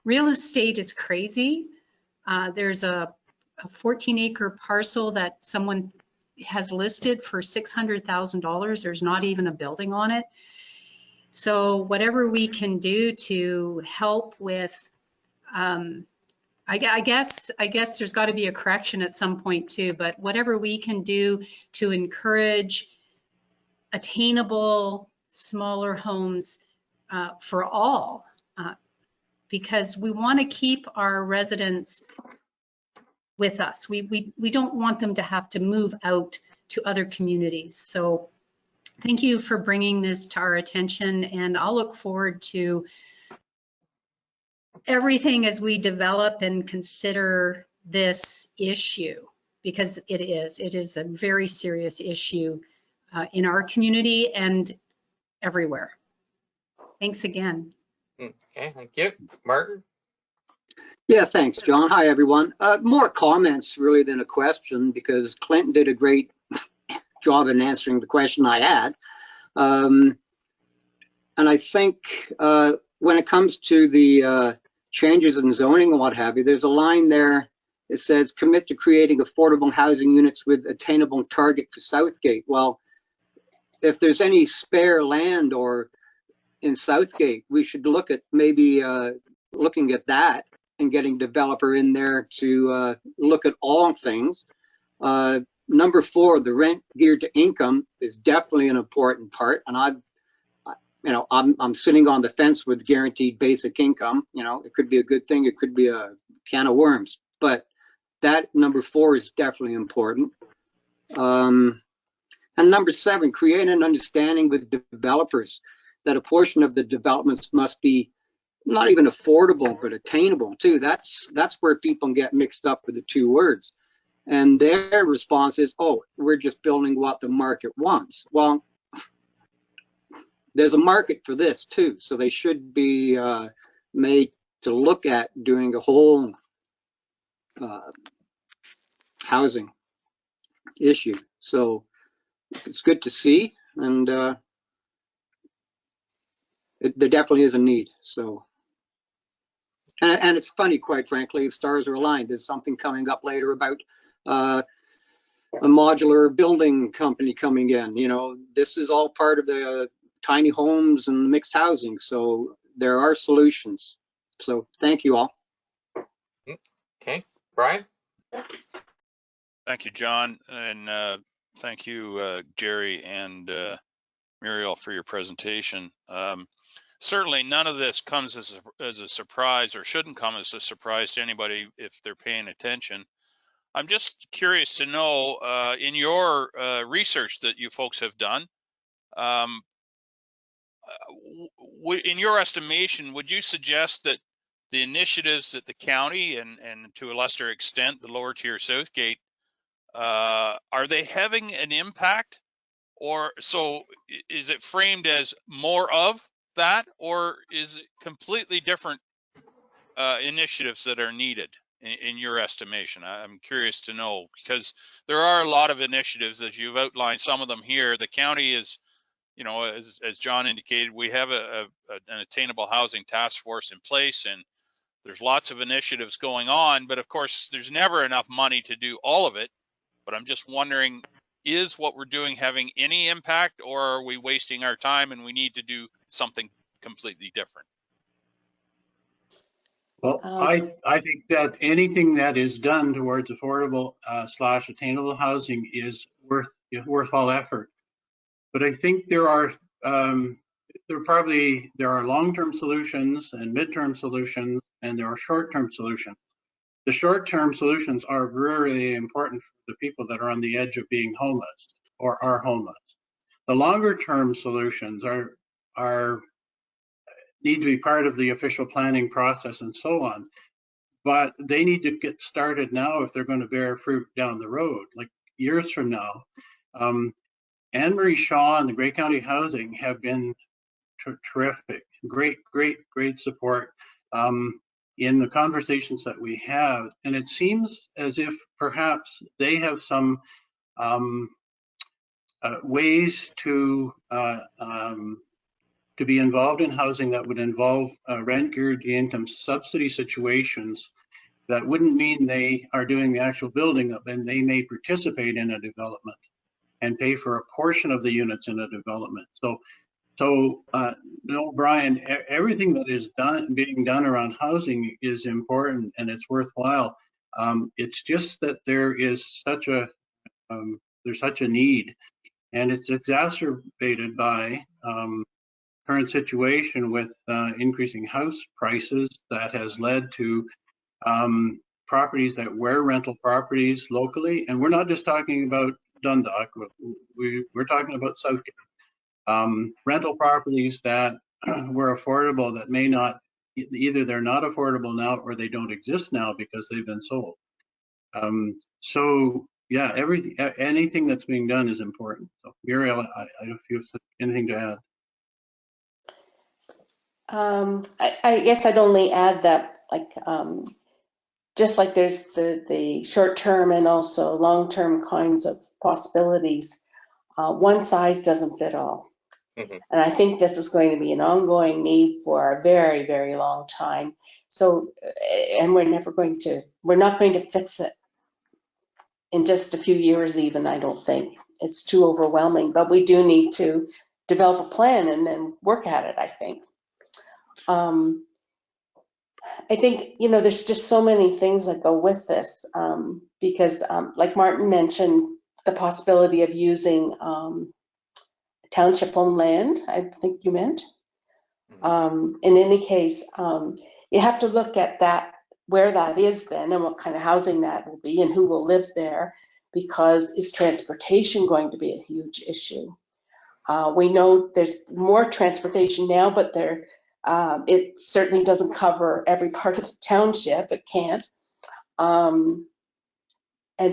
real estate is crazy. There's a 14-acre parcel that someone has listed for $600,000. There's not even a building on it. So whatever we can do to help with, I guess there's got to be a correction at some point too, but whatever we can do to encourage attainable smaller homes for all, because we want to keep our residents with us. We don't want them to have to move out to other communities. So thank you for bringing this to our attention, and I'll look forward to everything as we develop and consider this issue, because it is a very serious issue in our community and everywhere. Thanks again. Okay, thank you. Martin? Yeah, thanks, John. Hi, everyone. More comments really than a question, because Clinton did a great job in answering the question I had. And I think when it comes to the changes in zoning and what have you, there's a line there that says commit to creating affordable housing units with attainable target for Southgate. Well, if there's any spare land or in Southgate, we should look at maybe looking at that and getting developer in there to look at all things. Number 4, the rent geared to income is definitely an important part, and I'm sitting on the fence with guaranteed basic income. It could be a good thing, it could be a can of worms, but that number 4 is definitely important. And number 7, create an understanding with developers that a portion of the developments must be not even affordable, but attainable too. That's where people get mixed up with the two words. And their response is, oh, we're just building what the market wants. Well, there's a market for this too. So they should be made to look at doing a whole housing issue. So it's good to see. And there definitely is a need. So. And it's funny, quite frankly, the stars are aligned. There's something coming up later about a modular building company coming in. This is all part of the tiny homes and mixed housing. So there are solutions. So thank you all. Okay, Brian? Thank you, John. And thank you, Jerry and Muriel, for your presentation. Certainly none of this comes as a surprise, or shouldn't come as a surprise to anybody if they're paying attention. I'm just curious to know, in your research that you folks have done, in your estimation, would you suggest that the initiatives that the county and to a lesser extent the lower tier Southgate, are they having an impact? Or so is it framed as more of that, or is it completely different initiatives that are needed in your estimation? I'm curious to know, because there are a lot of initiatives, as you've outlined some of them here. The county is, as John indicated, we have an attainable housing task force in place, and there's lots of initiatives going on, but of course there's never enough money to do all of it. But I'm just wondering, is what we're doing having any impact, or are we wasting our time and we need to do something completely different? Well, I think that anything that is done towards affordable / attainable housing is worthwhile effort. But I think there are there are long-term solutions and midterm solutions, and there are short-term solutions. The short-term solutions are really important for the people that are on the edge of being homeless or are homeless. The longer-term solutions need to be part of the official planning process and so on, but they need to get started now if they're going to bear fruit down the road, like years from now. Anne Marie Shaw and the Grey County Housing have been terrific, great support in the conversations that we have, and it seems as if perhaps they have some ways to be involved in housing that would involve rent guarantee income subsidy situations that wouldn't mean they are doing the actual building up, and they may participate in a development and pay for a portion of the units in a development. So no, Brian, everything that is being done around housing is important and it's worthwhile. It's just that there's such a need, and it's exacerbated by current situation with increasing house prices that has led to properties that were rental properties locally. And we're not just talking about Dundalk, we're talking about Southgate. Rental properties that were affordable that may not, either they're not affordable now or they don't exist now because they've been sold. So yeah, anything that's being done is important. So Muriel, I don't know if you have anything to add. I guess I'd only add that, like, just like there's the short-term and also long-term kinds of possibilities, one size doesn't fit all. Mm-hmm. And I think this is going to be an ongoing need for a very, very long time. So, and we're not going to fix it in just a few years even, I don't think. It's too overwhelming, but we do need to develop a plan and then work at it, I think. I think, there's just so many things that go with this because like Martin mentioned, the possibility of using township-owned land, I think you meant. In any case, you have to look at that, where that is then and what kind of housing that will be and who will live there, because is transportation going to be a huge issue? We know there's more transportation now, but it certainly doesn't cover every part of the township. It can't. And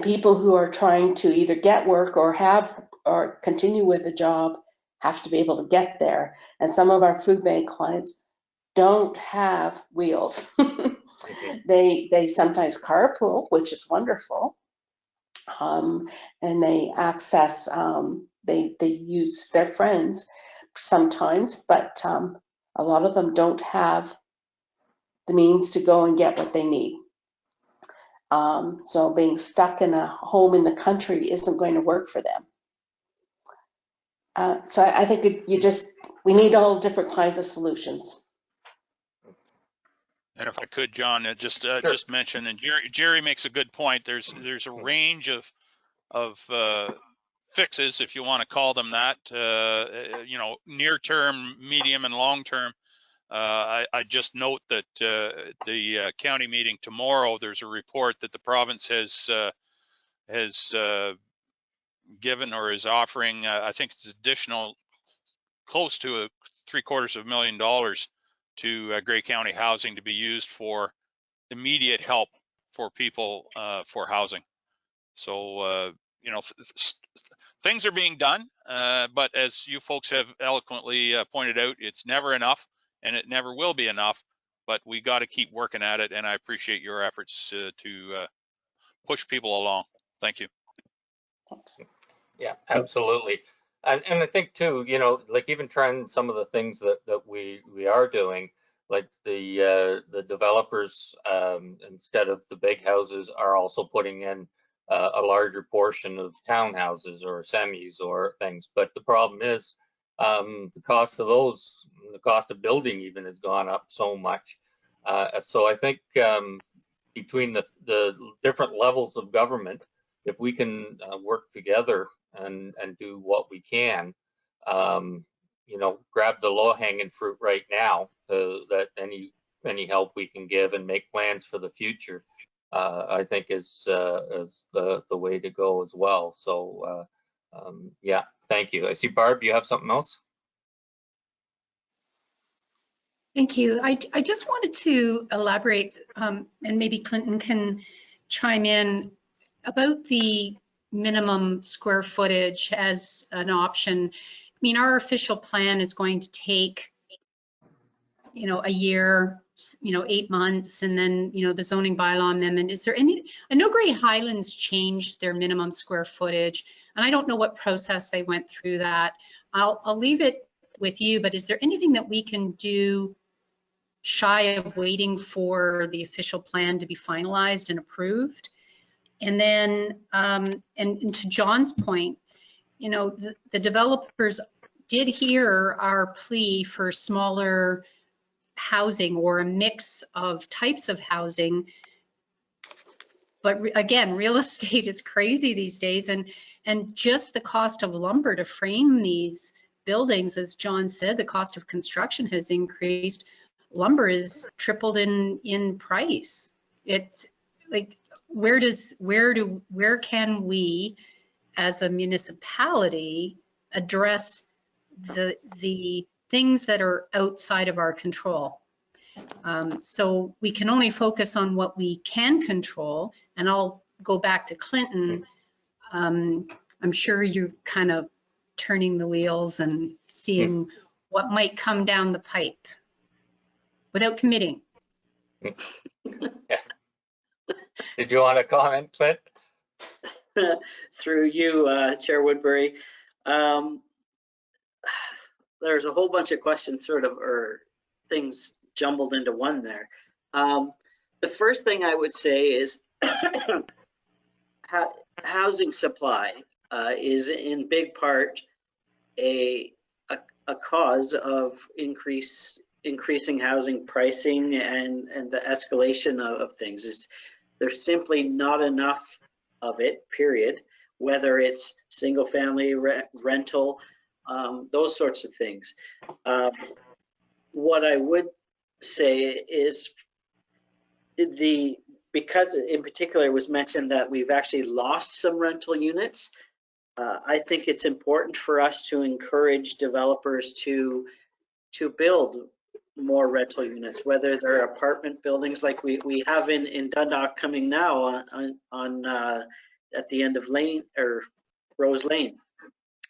people who are trying to either get work or continue with a job have to be able to get there. And some of our food bank clients don't have wheels. They sometimes carpool, which is wonderful. And they access, they use their friends sometimes, but a lot of them don't have the means to go and get what they need. So being stuck in a home in the country isn't going to work for them. So I think we need all different kinds of solutions. And if I could, John, just mention, and Jerry makes a good point. There's a range of fixes, if you want to call them that. Near term, medium, and long term. I just note that the county meeting tomorrow, there's a report that the province has given or is offering. I think it's additional, close to $750,000 to Grey County Housing to be used for immediate help for people for housing. So things are being done, but as you folks have eloquently pointed out, it's never enough. And it never will be enough, but we got to keep working at it. And I appreciate your efforts to push people along. Thank you. Yeah, absolutely. And I think too, like even trying some of the things that we are doing, like the developers, instead of the big houses, are also putting in a larger portion of townhouses or semis or things. But the problem is, the cost of those, the cost of building even, has gone up so much. So I think between the different levels of government, if we can work together and do what we can, grab the low hanging fruit right now, that any help we can give and make plans for the future, I think is the way to go as well. So yeah, thank you. I see Barb, you have something else? Thank you. I just wanted to elaborate, and maybe Clinton can chime in about the minimum square footage as an option. I mean, our official plan is going to take, a year, 8 months, and then, the zoning bylaw amendment. Is there any, I know Grey Highlands changed their minimum square footage, and I don't know what process they went through that. I'll leave it with you, but is there anything that we can do shy of waiting for the official plan to be finalized and approved? And then, and to John's point, the developers did hear our plea for smaller housing or a mix of types of housing. But again, real estate is crazy these days, and just the cost of lumber to frame these buildings, as John said, the cost of construction has increased. Lumber is tripled in price. It's like, where can we as a municipality address the things that are outside of our control? So we can only focus on what we can control, and I'll go back to Clinton. I'm sure you're kind of turning the wheels and seeing what might come down the pipe without committing. Yeah. Did you want to comment, Clint? Through you, Chair Woodbury. There's a whole bunch of questions or things jumbled into one there. The first thing I would say is housing supply is in big part a cause of increasing housing pricing and the escalation of things. There's simply not enough of it, period, whether it's single family rental, those sorts of things. What I would say is because in particular it was mentioned that we've actually lost some rental units, I think it's important for us to encourage developers to build more rental units, whether they're apartment buildings like we have in Dundalk coming now on at the end of Lane or Rose Lane,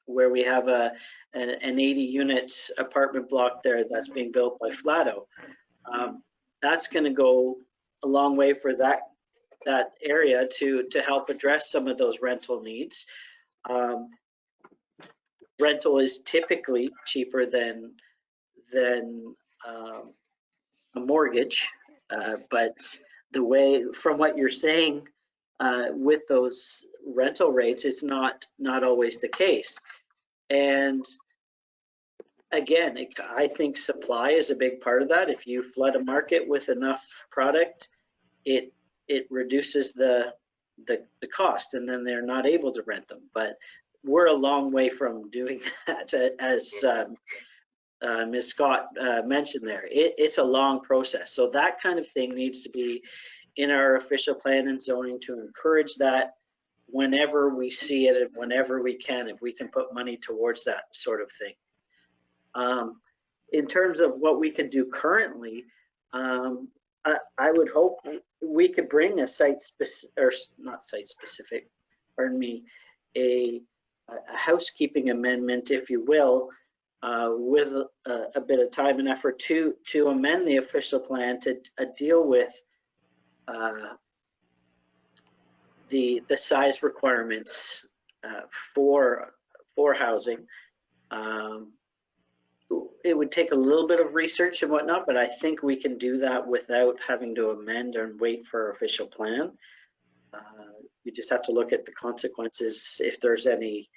where we have an 80 unit apartment block there that's being built by Flato. That's going to go a long way for that area to help address some of those rental needs. Rental is typically cheaper than a mortgage, but from what you're saying, with those rental rates, it's not always the case. And again, I think supply is a big part of that. If you flood a market with enough product, it reduces the cost, and then they're not able to rent them. But we're a long way from doing that, as Ms. Scott mentioned there. It's a long process. So that kind of thing needs to be in our official plan and zoning to encourage that whenever we see it and whenever we can, if we can put money towards that sort of thing. In terms of what we can do currently, I would hope we could bring a a housekeeping amendment, if you will, with a bit of time and effort to amend the official plan to deal with the size requirements for housing. It would take a little bit of research and whatnot, but I think we can do that without having to amend and wait for our official plan. We just have to look at the consequences if there's any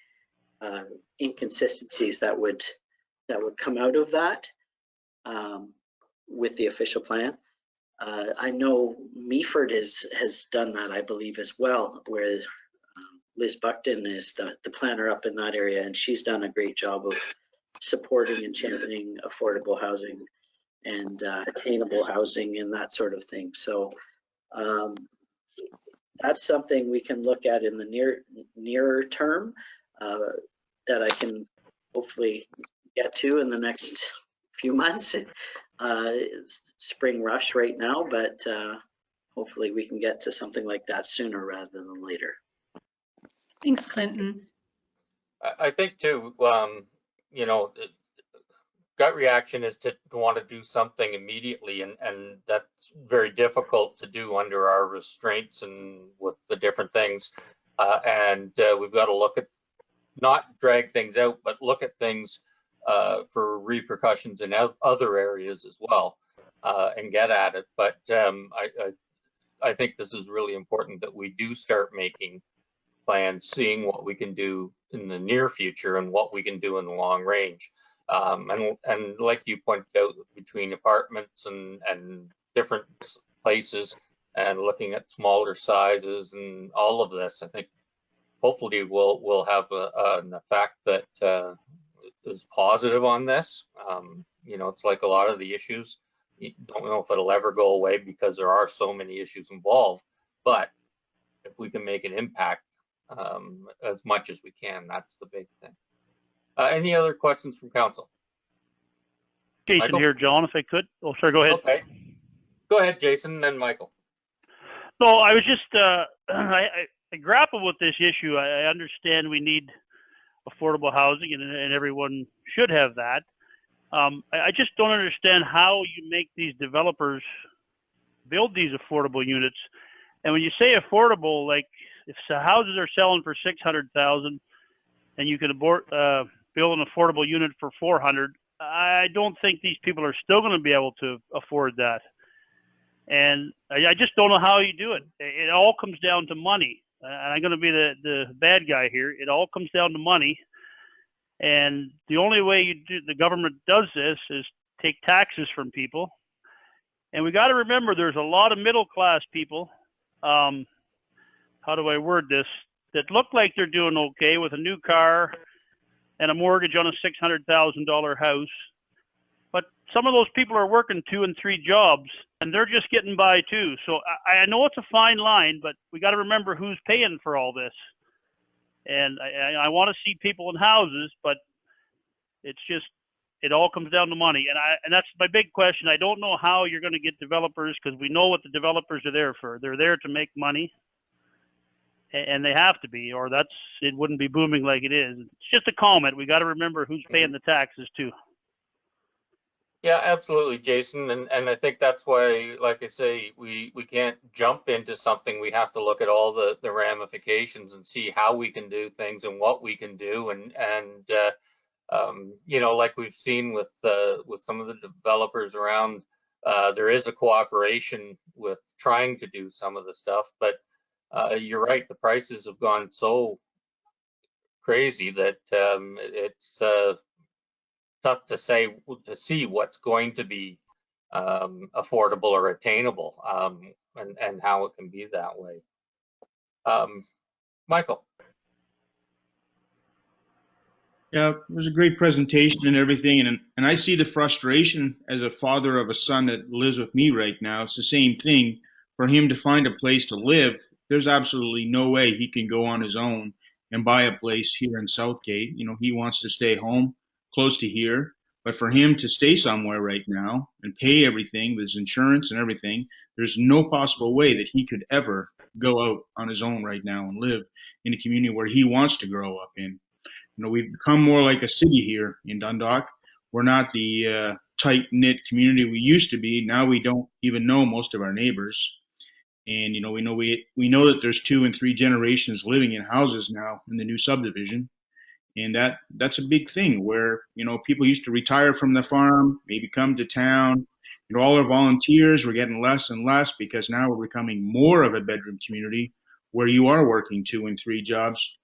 inconsistencies that would come out of that with the official plan. I know Meaford has done that, I believe, as well, where Liz Buckton is the planner up in that area, and she's done a great job of supporting and championing affordable housing and attainable housing and that sort of thing. So that's something we can look at in the nearer term that I can hopefully get to in the next few months. It's spring rush right now, but hopefully we can get to something like that sooner rather than later. Thanks, Clinton. I think too, you know, gut reaction is to want to do something immediately, and that's very difficult to do under our restraints and with the different things. We've got to look at, not drag things out, but look at things for repercussions in other areas as well, and get at it. But I think this is really important that we do start making plans, seeing what we can do in the near future and what we can do in the long range. And like you pointed out, between apartments and different places and looking at smaller sizes and all of this, I think hopefully we'll have an effect that is positive on this. You know, it's like a lot of the issues, you don't know if it'll ever go away because there are so many issues involved, but if we can make an impact as much as we can, that's the big thing. Any other questions from council? Jason Michael? here, John, if I could. Oh, sorry, go ahead. Okay. Go ahead, Jason, and then Michael. So I was just, I grapple with this issue. I understand we need affordable housing and everyone should have that. I just don't understand how you make these developers build these affordable units. And when you say affordable, like if the houses are selling for $600,000 and you can build an affordable unit for $400,000, I don't think these people are still going to be able to afford that. And I just don't know how you do it. It all comes down to money. And I'm going to be the bad guy here. It all comes down to money. And the only way the government does this is take taxes from people. And we got to remember there's a lot of middle class people, how do I word this, that look like they're doing okay with a new car and a mortgage on a $600,000 house. But some of those people are working 2 and 3 jobs and they're just getting by too. So I know it's a fine line, but we got to remember who's paying for all this. And I want to see people in houses, but it's just, it all comes down to money. And that's my big question. I don't know how you're going to get developers, because we know what the developers are there for. They're there to make money, and they have to be, or it wouldn't be booming like it is. It's just a comment. We got to remember who's paying the taxes too. Yeah, absolutely, Jason. And I think that's why, like I say, we can't jump into something. We have to look at all the ramifications and see how we can do things and what we can do. And you know, like we've seen with some of the developers around, there is a cooperation with trying to do some of the stuff. But you're right, the prices have gone so crazy that it's tough to see what's going to be affordable or attainable, and how it can be that way. Michael. Yeah, it was a great presentation and everything, and I see the frustration as a father of a son that lives with me right now. It's the same thing. For him to find a place to live, there's absolutely no way he can go on his own and buy a place here in Southgate. You know, he wants to stay home, close to here, but for him to stay somewhere right now and pay everything with his insurance and everything, there's no possible way that he could ever go out on his own right now and live in a community where he wants to grow up in. You know, we've become more like a city here in Dundalk. We're not the tight-knit community we used to be. Now we don't even know most of our neighbors. And, you know, we know that there's 2 and 3 generations living in houses now in the new subdivision. And that's a big thing where, you know, people used to retire from the farm, maybe come to town. You know, all our volunteers were getting less and less because now we're becoming more of a bedroom community where you are working 2 and 3 jobs.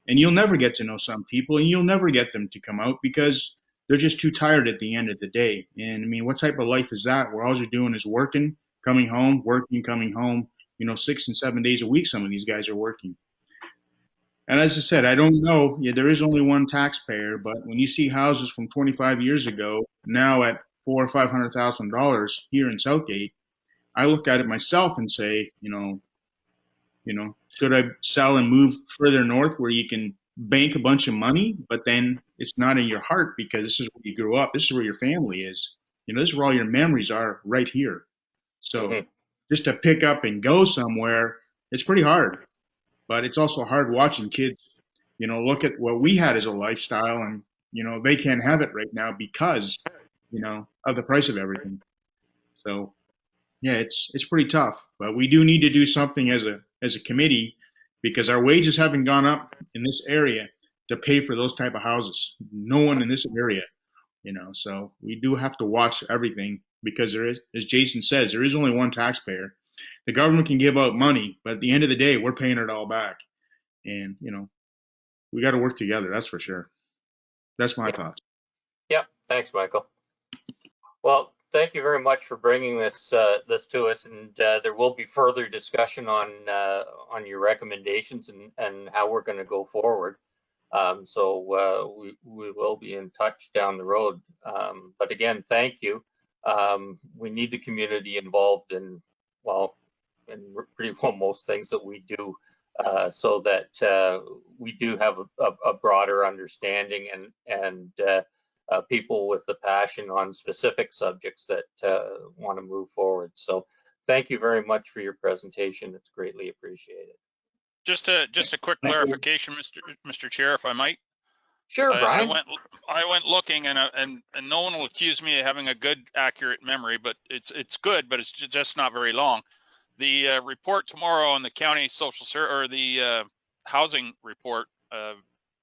And you'll never get to know some people, and you'll never get them to come out because they're just too tired at the end of the day. And I mean, what type of life is that where all you're doing is working, coming home, working, coming home, you know, 6 and 7 days a week some of these guys are working. And as I said, I don't know. Yeah, there is only one taxpayer, but when you see houses from 25 years ago now at $400,000 or $500,000 here in Southgate, I look at it myself and say, should I sell and move further north where you can bank a bunch of money, but then it's not in your heart because this is where you grew up, this is where your family is. This is where all your memories are, right here. So just to pick up and go somewhere, it's pretty hard. But it's also hard watching kids, look at what we had as a lifestyle, and they can't have it right now because of the price of everything. So yeah, it's pretty tough, but we do need to do something as a committee because our wages haven't gone up in this area to pay for those type of houses. No one in this area, so we do have to watch everything because there is, as Jason says, there is only one taxpayer. The government can give out money, but at the end of the day, we're paying it all back. And, we got to work together. That's for sure. That's my thoughts. Yeah. Thanks, Michael. Well, thank you very much for bringing this to us, and there will be further discussion on your recommendations and how we're going to go forward. So we will be in touch down the road. But again, thank you. We need the community involved in pretty well most things that we do, so that we do have a broader understanding and people with the passion on specific subjects that want to move forward. So thank you very much for your presentation. It's greatly appreciated. Just a quick clarification, Mr. Chair, if I might. Sure, Brian. I went looking, and no one will accuse me of having a good, accurate memory, but it's good, but it's just not very long. The report tomorrow on the county social or the housing report,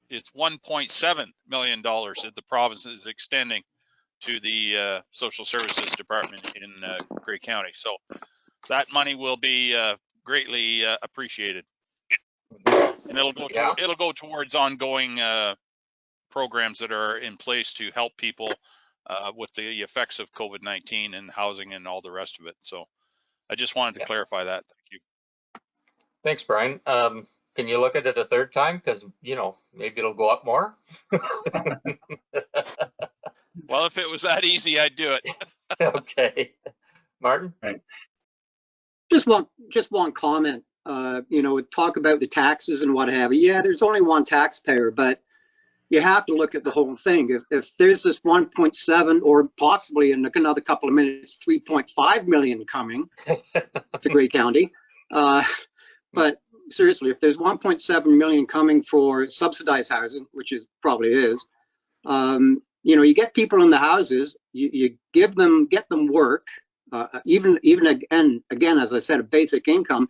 it's $1.7 million that the province is extending to the social services department in Grey County. So that money will be greatly appreciated, and it'll go towards ongoing programs that are in place to help people with the effects of COVID-19 and housing and all the rest of it. So I just wanted to clarify that. Thank you. Thanks, Brian. Can you look at it a third time? Because, maybe it'll go up more. Well, if it was that easy, I'd do it. Okay. Martin? Right. Just one comment. Talk about the taxes and what have you. Yeah, there's only one taxpayer, but you have to look at the whole thing. If there's this 1.7 or possibly in another couple of minutes, 3.5 million coming to Grey County. But seriously, if there's 1.7 million coming for subsidized housing, which is probably is, you get people in the houses, you get them work, even again, as I said, a basic income.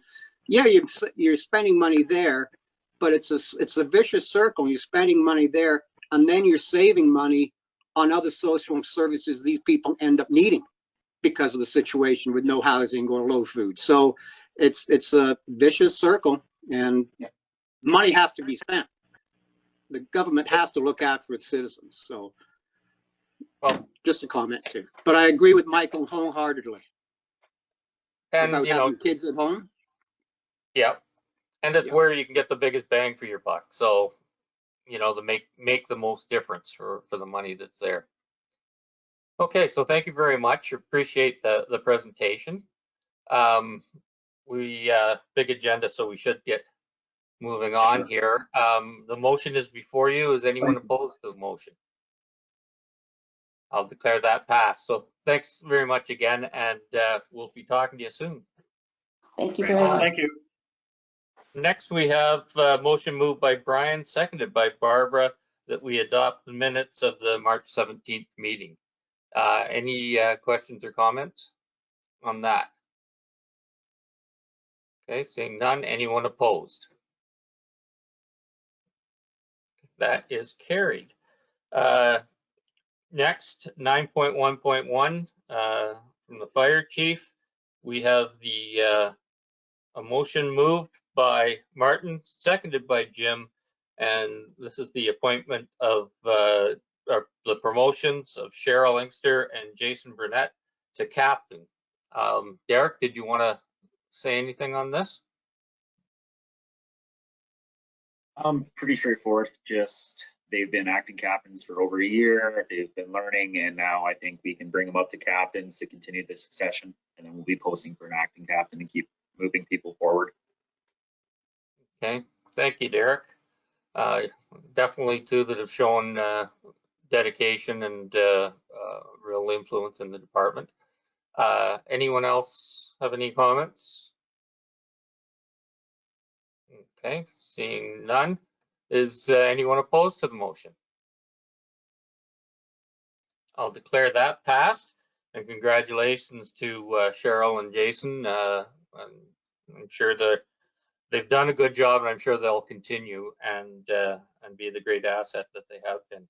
Yeah, you're spending money there, but it's a vicious circle. You're spending money there, and then you're saving money on other social services these people end up needing because of the situation with no housing or low food. So it's a vicious circle, and money has to be spent. The government has to look after its citizens. So, well, just a comment too. But I agree with Michael wholeheartedly. And about having kids at home. Yeah. And it's where you can get the biggest bang for your buck. So, to make the most difference for the money that's there. Okay, so thank you very much. Appreciate the presentation. Big agenda, so we should get moving on here. The motion is before you. Is anyone opposed to the motion? I'll declare that passed. So thanks very much again, and we'll be talking to you soon. Thank you very much. Thank you. Next, we have a motion moved by Brian, seconded by Barbara, that we adopt the minutes of the March 17th meeting. Any questions or comments on that? Okay, seeing none. Anyone opposed? That is carried. Next, 9.1.1 from the fire chief. We have a motion moved by Martin, seconded by Jim, and this is the appointment of the promotions of Cheryl Inkster and Jason Burnett to captain. Derek, did you want to say anything on this? Pretty straightforward. Just they've been acting captains for over a year. They've been learning, and now I think we can bring them up to captains to continue the succession. And then we'll be posting for an acting captain and keep moving people forward. Okay, thank you, Derek. Definitely two that have shown dedication and real influence in the department. Anyone else have any comments? Okay, seeing none. Is anyone opposed to the motion? I'll declare that passed, and congratulations to Cheryl and Jason. I'm sure they've done a good job, and I'm sure they'll continue and be the great asset that they have been.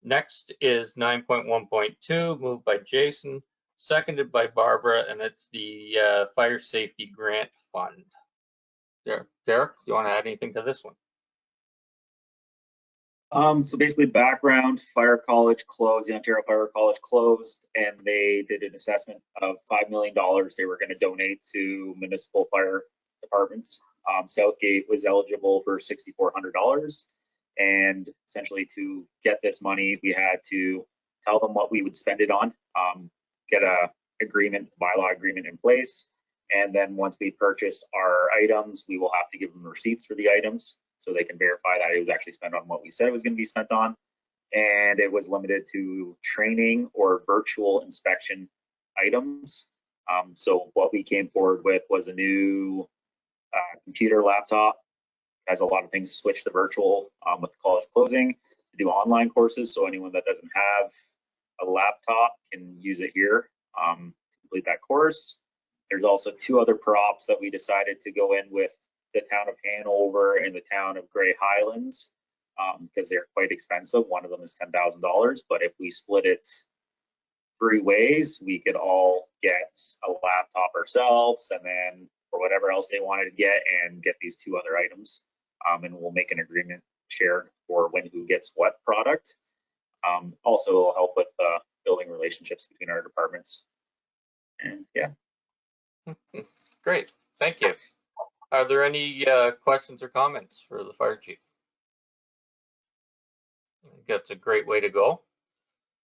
Next is 9.1.2, moved by Jason, seconded by Barbara, and it's the Fire Safety Grant Fund. Derek, do you want to add anything to this one? So basically background, Fire College closed, the Ontario Fire College closed, and they did an assessment of $5 million they were going to donate to municipal fire departments. Southgate was eligible for $6,400, and essentially to get this money, we had to tell them what we would spend it on, get a bylaw agreement in place, and then once we purchased our items, we will have to give them receipts for the items, so they can verify that it was actually spent on what we said it was going to be spent on. And it was limited to training or virtual inspection items. So what we came forward with was a new computer laptop. Has a lot of things to switch to virtual with the college closing, to do online courses. So anyone that doesn't have a laptop can use it here to complete that course. There's also two other props that we decided to go in with the town of Hanover and the town of Grey Highlands because they're quite expensive. One of them is $10,000, but if we split it 3 ways, we could all get a laptop ourselves, and then for whatever else they wanted to get these 2 other items, and we'll make an agreement shared for when who gets what product. Also, it'll help with building relationships between our departments. And yeah. Great, thank you. Are there any questions or comments for the fire chief? I think that's a great way to go.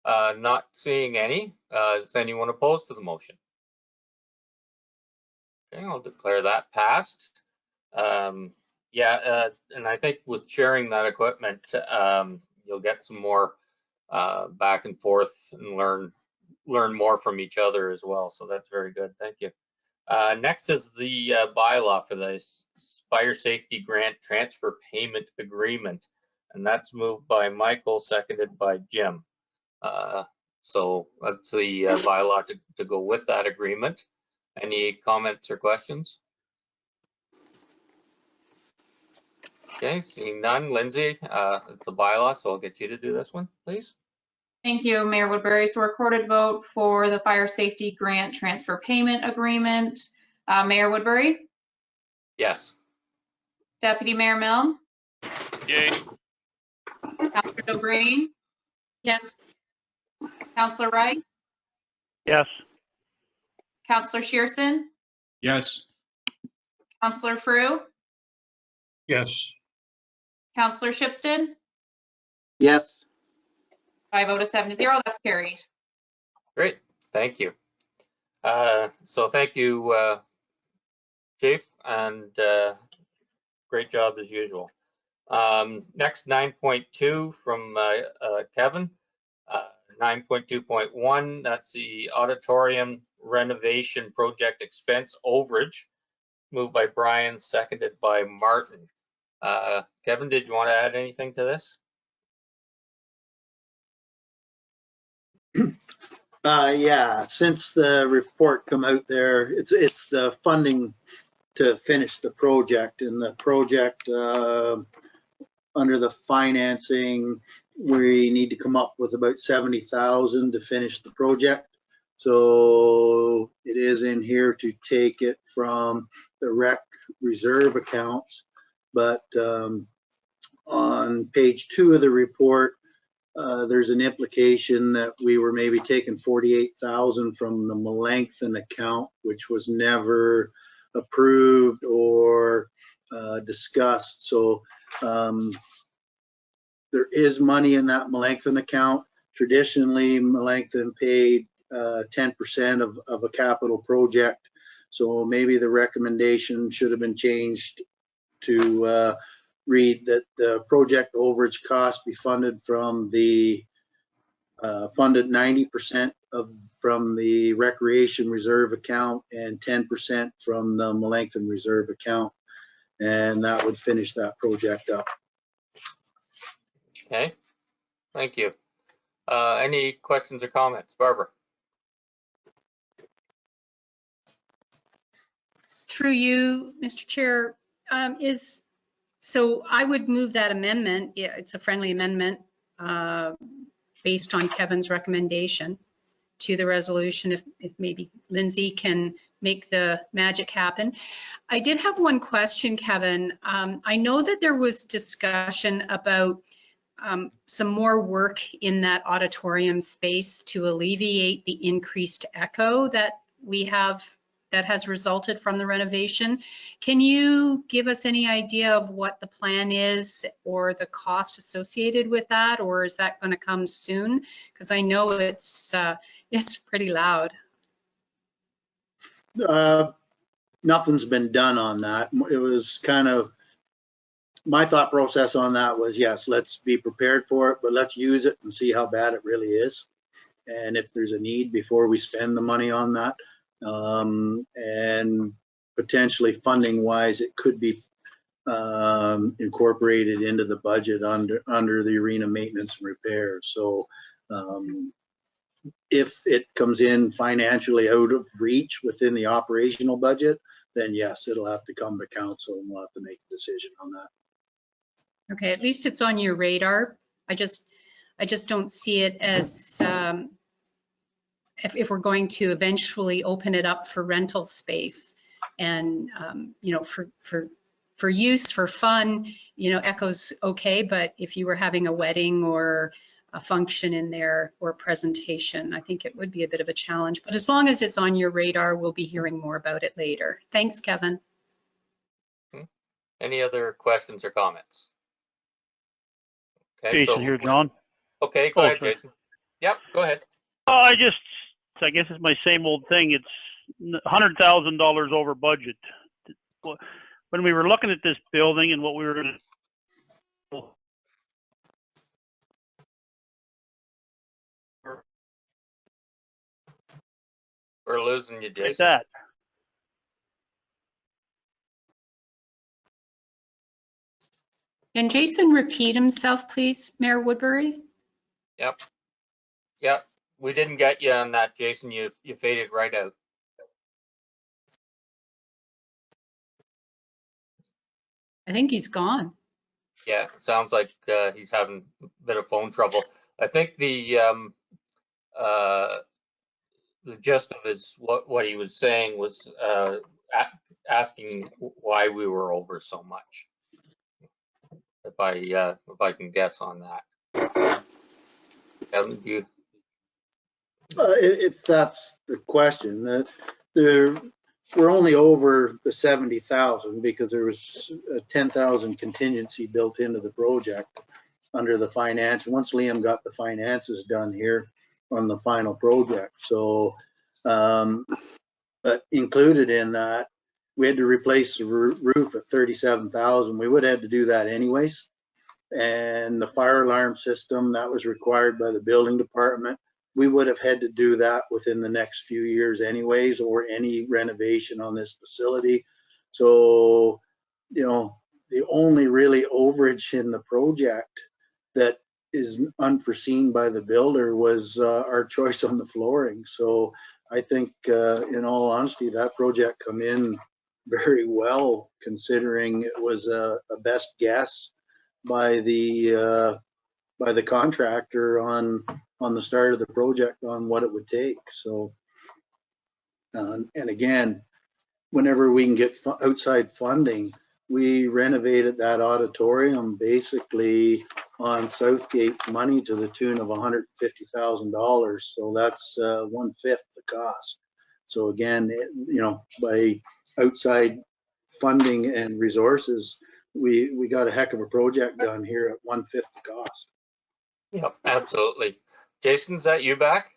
Not seeing any. Is anyone opposed to the motion? Okay, I'll declare that passed. And I think with sharing that equipment, you'll get some more back and forth and learn more from each other as well. So that's very good. Thank you. Next is the bylaw for the Fire Safety Grant Transfer Payment Agreement, and that's moved by Michael, seconded by Jim. So that's the bylaw to go with that agreement. Any comments or questions? Okay, seeing none. Lindsay, it's a bylaw, so I'll get you to do this one, please. Thank you, Mayor Woodbury. So recorded vote for the Fire Safety Grant Transfer Payment Agreement. Mayor Woodbury? Yes. Deputy Mayor Milne? Yay. Councillor O'Brien? Yes. Councillor Rice? Yes. Councillor Shearson? Yes. Councillor Frew? Yes. Councillor Shipstead? Yes. By a vote of 7-0, that's carried. Great, thank you. So thank you, Chief, and great job as usual. Next, 9.2 from Kevin. 9.2.1, that's the auditorium renovation project expense overage, moved by Brian, seconded by Martin. Kevin, did you want to add anything to this? Yeah, since the report come out there, it's the funding to finish the project, and the project under the financing, we need to come up with about 70,000 to finish the project. So it is in here to take it from the rec reserve accounts, but on page 2 of the report, there's an implication that we were maybe taking 48,000 from the Melanchthon account, which was never approved or discussed. So There is money in that Melanchthon account. Traditionally, Melanchthon paid 10% of a capital project. So maybe the recommendation should have been changed to read that the project overage cost be funded from the funded 90% from the recreation reserve account and 10% from the Melanchthon reserve account. And that would finish that project up. Okay, thank you. Any questions or comments? Barbara? Through you, Mr. Chair, so I would move that amendment. Yeah, it's a friendly amendment based on Kevin's recommendation to the resolution, if maybe Lindsay can make the magic happen. I did have one question, Kevin. I know that there was discussion about some more work in that auditorium space to alleviate the increased echo that we have that has resulted from the renovation. Can you give us any idea of what the plan is or the cost associated with that, or is that going to come soon? Because I know it's pretty loud. Nothing's been done on that. It was kind of, my thought process on that was, yes, let's be prepared for it, but let's use it and see how bad it really is. And if there's a need before we spend the money on that. And potentially funding wise, it could be incorporated into the budget under the arena maintenance and repairs. So if it comes in financially out of reach within the operational budget, then yes, it'll have to come to council and we'll have to make a decision on that. Okay, at least it's on your radar. I just don't see it as if we're going to eventually open it up for rental space and you know, for use, for fun, you know, echo's okay, but if you were having a wedding or a function in there or a presentation, I think it would be a bit of a challenge. But as long as it's on your radar, we'll be hearing more about it later. Thanks, Kevin. Any other questions or comments? Okay, Jason here, John. Okay, go ahead, sorry. Jason. Yep, go ahead. I guess it's my same old thing. It's $100,000 over budget. When we were looking at this building and what we were going to, we're losing you, Jason. Like that. Can Jason repeat himself, please, Mayor Woodbury? Yep. Yep. We didn't get you on that, Jason. You faded right out. I think he's gone. Yeah, sounds like he's having a bit of phone trouble. I think the gist of his what he was saying was asking why we were over so much. If I can guess on that. Kevin, do you? If that's the question, that we're only over the 70,000 because there was a 10,000 contingency built into the project under the finance. Once Liam got the finances done here on the final project, so but included in that, we had to replace the roof at 37,000. We would have had to do that anyways, and the fire alarm system that was required by the building department. We would have had to do that within the next few years anyways, or any renovation on this facility. So, you know, the only really overage in the project that is unforeseen by the builder was our choice on the flooring. So I think, in all honesty, that project come in very well, considering it was a best guess by the contractor on the start of the project on what it would take. So, and again, whenever we can get outside funding, we renovated that auditorium basically on Southgate's money to the tune of $150,000. So that's 1/5 the cost. So again, you know, by outside funding and resources, we got a heck of a project done here at 1/5 the cost. Yep, absolutely. Jason, is that you back?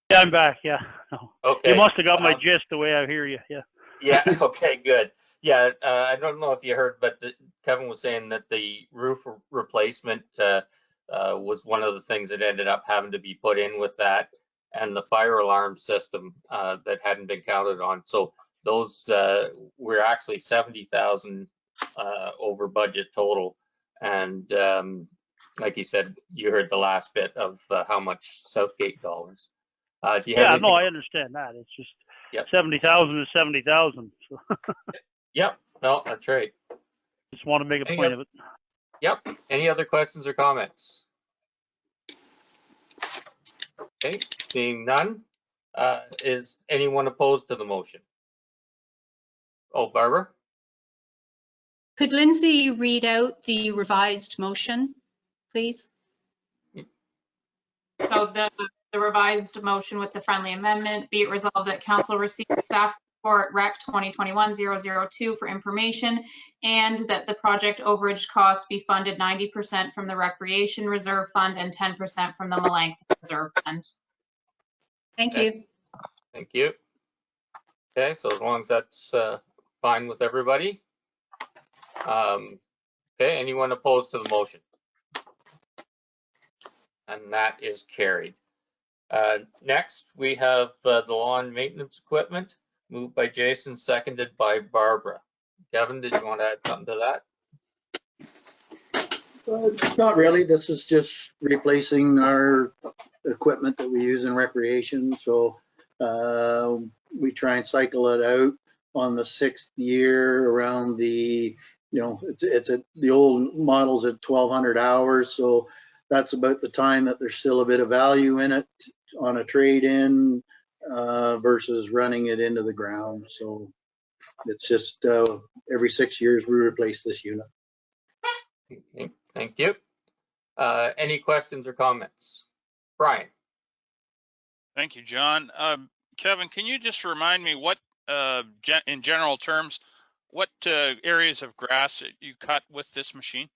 Yeah, I'm back. Yeah. No. Okay. You must have got my gist the way I hear you. Yeah. Yeah, okay, good. Yeah, I don't know if you heard, but Kevin was saying that the roof replacement was one of the things that ended up having to be put in with that, and the fire alarm system that hadn't been counted on. So those were actually 70,000 over budget total. And like you said, you heard the last bit of how much Southgate dollars. Do you have anything? No, I understand that. It's just Yep. 70,000 is 70,000. So Yep, no, that's right. just want to make a point of it. Yep. Any other questions or comments? Okay, seeing none. Is anyone opposed to the motion? Oh, Barbara? Could Lindsay read out the revised motion, please? So the revised motion with the friendly amendment, be it resolved that council receives staff report Rec 2021-002 for information, and that the project overage costs be funded 90% from the Recreation Reserve Fund and 10% from the Melanchthon Reserve Fund. Thank Okay. you. Thank you. Okay, so as long as that's fine with everybody. Okay, anyone opposed to the motion? And that is carried. Next, we have the lawn maintenance equipment, moved by Jason, seconded by Barbara. Kevin, did you want to add something to that? Not really. This is just replacing our equipment that we use in recreation. So we try and cycle it out on the 6th year around the, the old model's at 1,200 hours. So that's about the time that there's still a bit of value in it on a trade-in versus running it into the ground. So it's just every 6 years we replace this unit. Okay, thank you. Any questions or comments? Brian? Thank you, John. Kevin, can you just remind me what, in general terms, what areas of grass you cut with this machine?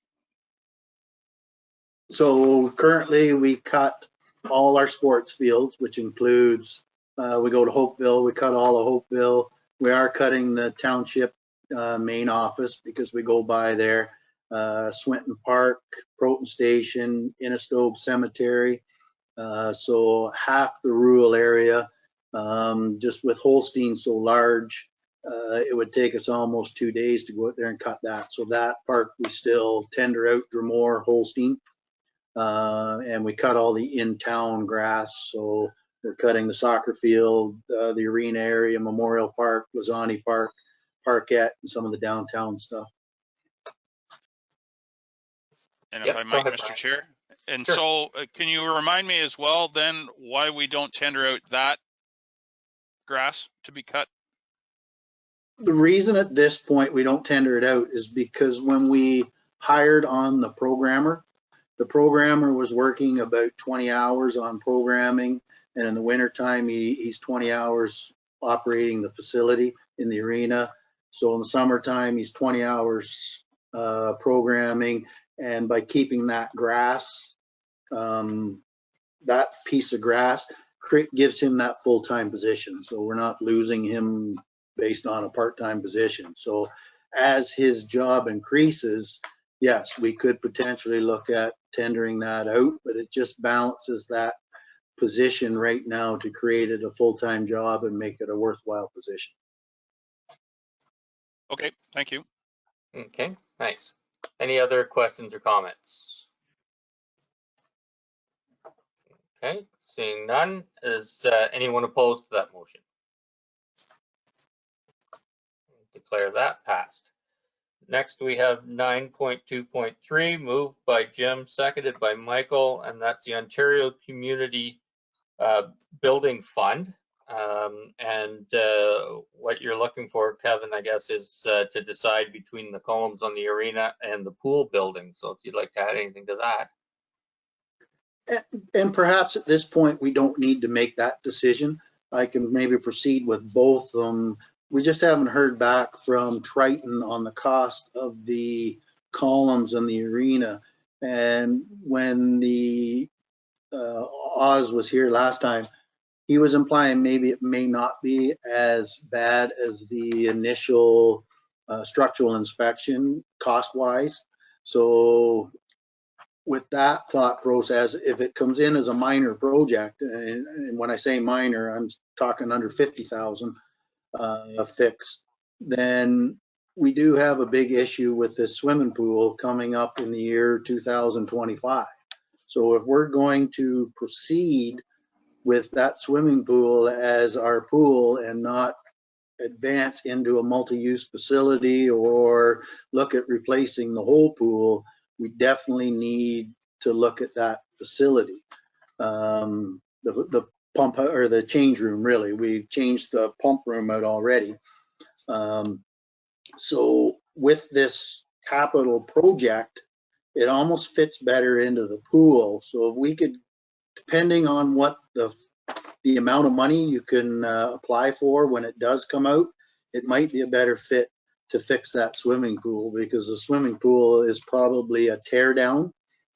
So currently we cut all our sports fields, which includes, we go to Hopeville, we cut all of Hopeville. We are cutting the township main office because we go by there. Swinton Park, Proton Station, Innistobe Cemetery. So half the rural area, just with Holstein so large, it would take us almost 2 days to go out there and cut that. So that part we still tender out Drumore, Holstein. And we cut all the in-town grass. So we're cutting the soccer field, the arena area, Memorial Park, Lozani Park, Parkette, and some of the downtown stuff. And if I might, Mr. Chair. And so can you remind me as well then why we don't tender out that grass to be cut? The reason at this point we don't tender it out is because when we hired on the programmer was working about 20 hours on programming, and in the wintertime he's 20 hours operating the facility in the arena. So in the summertime he's 20 hours programming, and by keeping that grass, that piece of grass gives him that full-time position. So we're not losing him based on a part-time position. So as his job increases, yes, we could potentially look at tendering that out, but it just balances that position right now to create it a full-time job and make it a worthwhile position. Okay, thank you. Okay, thanks. Any other questions or comments? Okay, seeing none, is anyone opposed to that motion? Declare that passed. Next, we have 9.2.3, moved by Jim, seconded by Michael, and that's the Ontario Community Building Fund. And what you're looking for, Kevin, I guess, is to decide between the columns on the arena and the pool building. So if you'd like to add anything to that. And perhaps at this point, we don't need to make that decision. I can maybe proceed with both of them. We just haven't heard back from Triton on the cost of the columns in the arena. And when the Oz was here last time, he was implying maybe it may not be as bad as the initial structural inspection cost-wise. So with that thought process, if it comes in as a minor project, and when I say minor, I'm talking under 50,000 fix, then we do have a big issue with this swimming pool coming up in the year 2025. So if we're going to proceed with that swimming pool as our pool and not advance into a multi-use facility or look at replacing the whole pool, we definitely need to look at that facility. The pump or the change room, really, we changed the pump room out already. So with this capital project, it almost fits better into the pool. So if we could, depending on what the amount of money you can apply for when it does come out, it might be a better fit to fix that swimming pool, because the swimming pool is probably a tear down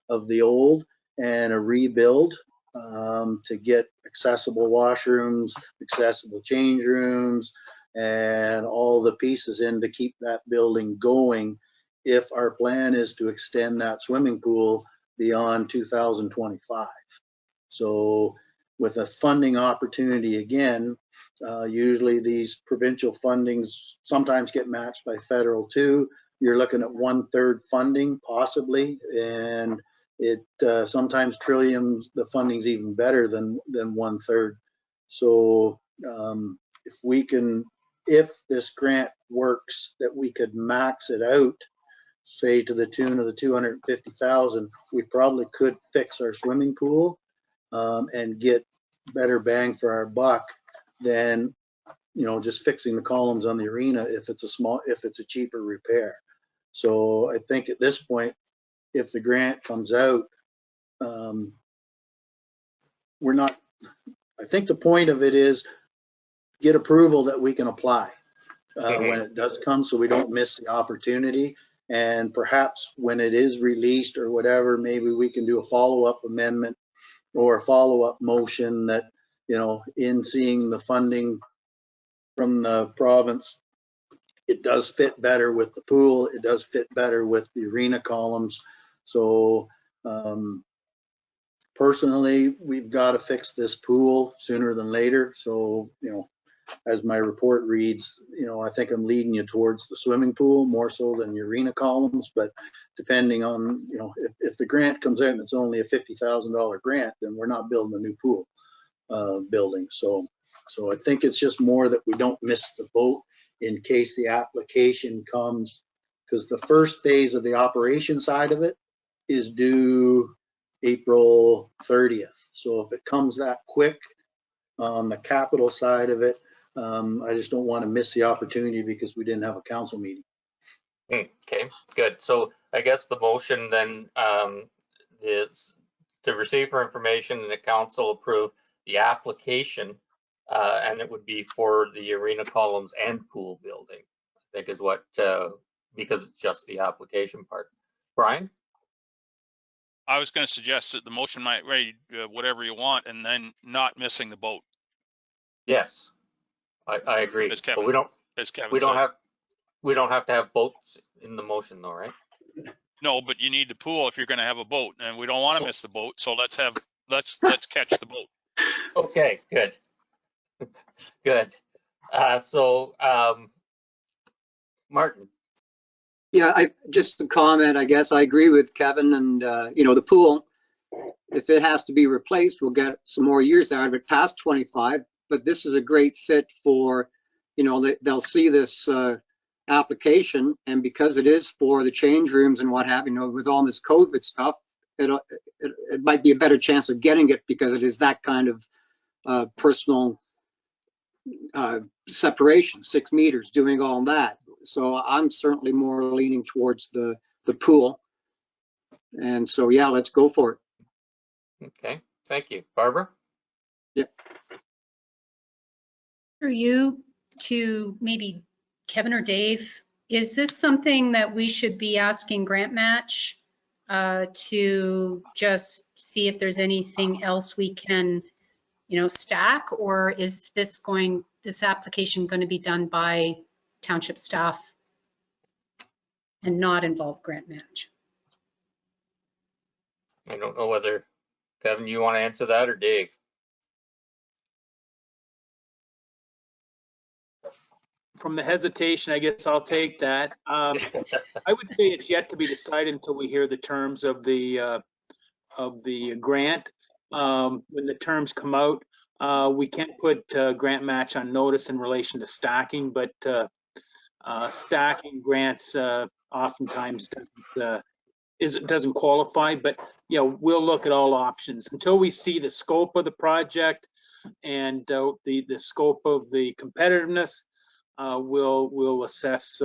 of the old and a rebuild to get accessible washrooms, accessible change rooms, and all the pieces in to keep that building going if our plan is to extend that swimming pool beyond 2025. So with a funding opportunity again, usually these provincial fundings sometimes get matched by federal too. You're looking at 1/3 funding possibly, and it sometimes Trillium, the funding's even better than 1/3. So if this grant works, that we could max it out, say to the tune of the 250,000, we probably could fix our swimming pool and get better bang for our buck than, you know, just fixing the columns on the arena if it's a cheaper repair. So I think at this point, if the grant comes out, I think the point of it is get approval that we can apply when it does come, so we don't miss the opportunity. And perhaps when it is released or whatever, maybe we can do a follow-up amendment or a follow-up motion that, you know, in seeing the funding from the province, it does fit better with the pool, it does fit better with the arena columns. So personally, we've got to fix this pool sooner than later. So, you know, as my report reads, you know, I think I'm leading you towards the swimming pool more so than the arena columns, but depending on, you know, if the grant comes out and it's only a $50,000 grant, then we're not building a new pool building. So I think it's just more that we don't miss the boat in case the application comes, because the first phase of the operation side of it is due April 30th. So if it comes that quick on the capital side of it, I just don't want to miss the opportunity because we didn't have a council meeting. Okay, good. So I guess the motion then is to receive for information and the council approve the application, and it would be for the arena columns and pool building, I think is what, because it's just the application part. Brian? I was going to suggest that the motion might read whatever you want and then not missing the boat. Yes, I agree. As Kevin, but we don't have to have boats in the motion though, right? No, but you need the pool if you're going to have a boat, and we don't want to miss the boat. So let's catch the boat. Okay, good. Good. So Martin. Yeah, just a comment, I guess. I agree with Kevin, and you know, the pool, if it has to be replaced, we'll get some more years out of it past 25, but this is a great fit for, you know, they'll see this application, and because it is for the change rooms and what have you, with all this COVID stuff, it might be a better chance of getting it because it is that kind of personal separation, 6 meters, doing all that. So I'm certainly more leaning towards the pool. And so, yeah, let's go for it. Okay, thank you. Barbara? Yeah. For you to maybe Kevin or Dave, Is this something that we should be asking Grant Match to just see if there's anything else we can, stack? Or is this application going to be done by township staff and not involve Grant Match? I don't know whether, Kevin, you want to answer that, or Dave? From the hesitation, I guess I'll take that. I would say it's yet to be decided until we hear the terms of the grant. When the terms come out, we can't put Grant Match on notice in relation to stacking, but stacking grants oftentimes doesn't qualify. But we'll look at all options until we see the scope of the project and the scope of the competitiveness. We'll assess.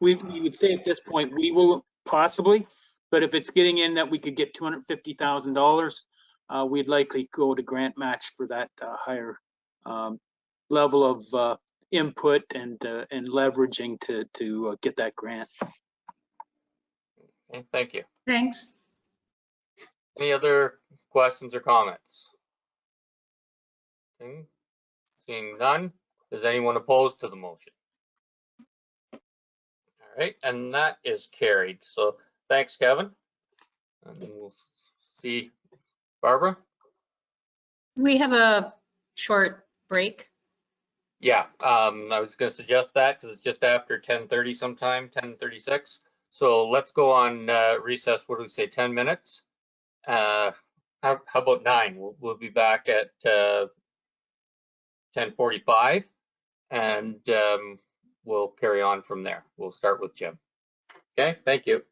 We would say at this point we will possibly, but if it's getting in that we could get $250,000, we'd likely go to Grant Match for that higher level of input and leveraging to get that grant. Okay, thank you. Thanks. Any other questions or comments? Okay. Seeing none, is anyone opposed to the motion? All right, and that is carried. So thanks, Kevin. And we'll see Barbara. We have a short break. Yeah, I was going to suggest that because it's just after 10:30 sometime, 10:36. So let's go on recess. What do we say, 10 minutes? How about 9? We'll be back at 10:45, and we'll carry on from there. We'll start with Jim. Okay, thank you.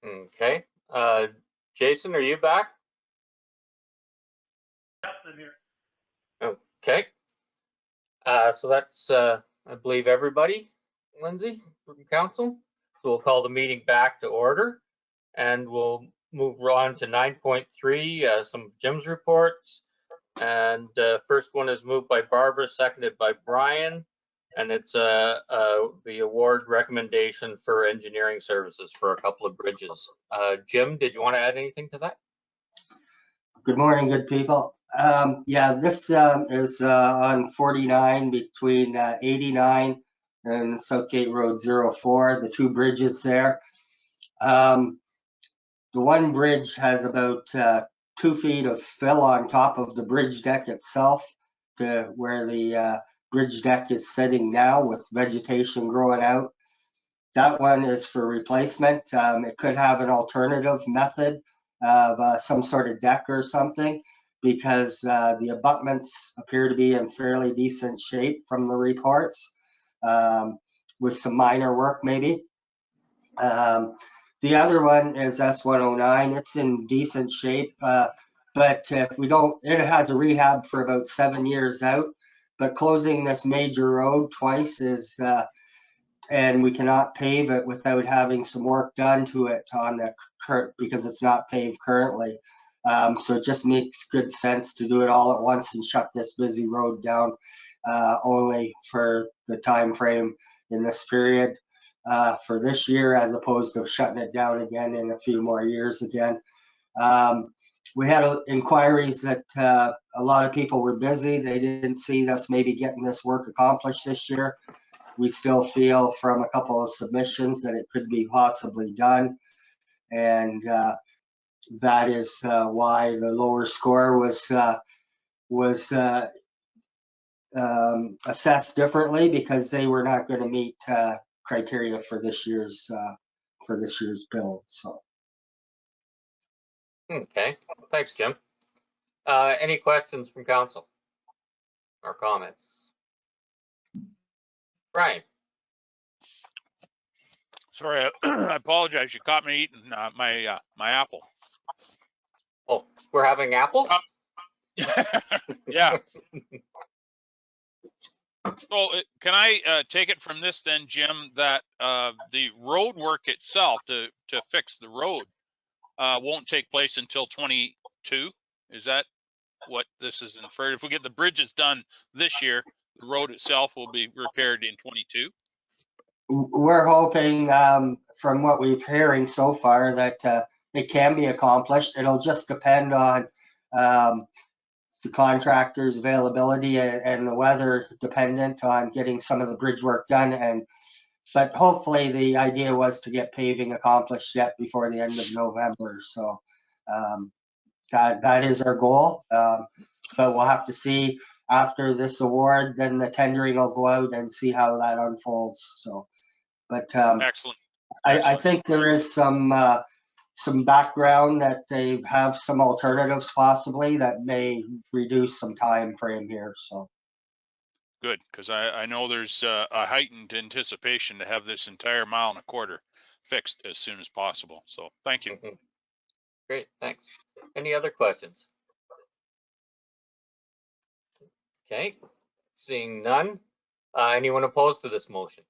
Okay. Jason, are you back? Yep, I'm here. Okay. So that's, I believe, everybody, Lindsay, from council. So we'll call the meeting back to order, and we'll move on to 9.3, some of Jim's reports. And first one is moved by Barbara, seconded by Brian, and it's the award recommendation for engineering services for a couple of bridges. Jim, did you want to add anything to that? Good morning, good people. Yeah, this is on 49 between 89 and Southgate Road 04, the two bridges there. The one bridge has about 2 feet of fill on top of the bridge deck itself to where the bridge deck is sitting now with vegetation growing out. That one is for replacement. It could have an alternative method of some sort of deck or something, because the abutments appear to be in fairly decent shape from the reports, with some minor work maybe. The other one is S109. It's in decent shape, but if we don't, it has a rehab for about 7 years out, but closing this major road twice is, and we cannot pave it without having some work done to it on the current, because it's not paved currently. So it just makes good sense to do it all at once and shut this busy road down, only for the time frame in this period for this year, as opposed to shutting it down again in a few more years again. We had inquiries that a lot of people were busy. They didn't see us maybe getting this work accomplished this year. We still feel from a couple of submissions that it could be possibly done. And that is why the lower score was assessed differently, because they were not going to meet criteria for this year's build. So. Okay, thanks, Jim. Any questions from council or comments? Brian. Sorry, I apologize. You caught me eating my apple. Oh, we're having apples? Yeah. So can I take it from this then, Jim, that the road work itself to fix the road won't take place until 22? Is that what this is inferred? If we get the bridges done this year, the road itself will be repaired in 22? We're hoping, from what we've hearing so far, that it can be accomplished. It'll just depend on the contractor's availability and the weather dependent on getting some of the bridge work done. But hopefully the idea was to get paving accomplished yet before the end of November. So that is our goal. But we'll have to see after this award, then the tendering will go out and see how that unfolds. So, but excellent. I think there is some background that they have some alternatives possibly that may reduce some time frame here. So good, because I know there's a heightened anticipation to have this entire 1.25 miles fixed as soon as possible. So thank you. Mm-hmm. Great, thanks. Any other questions? Okay, seeing none. Anyone opposed to this motion?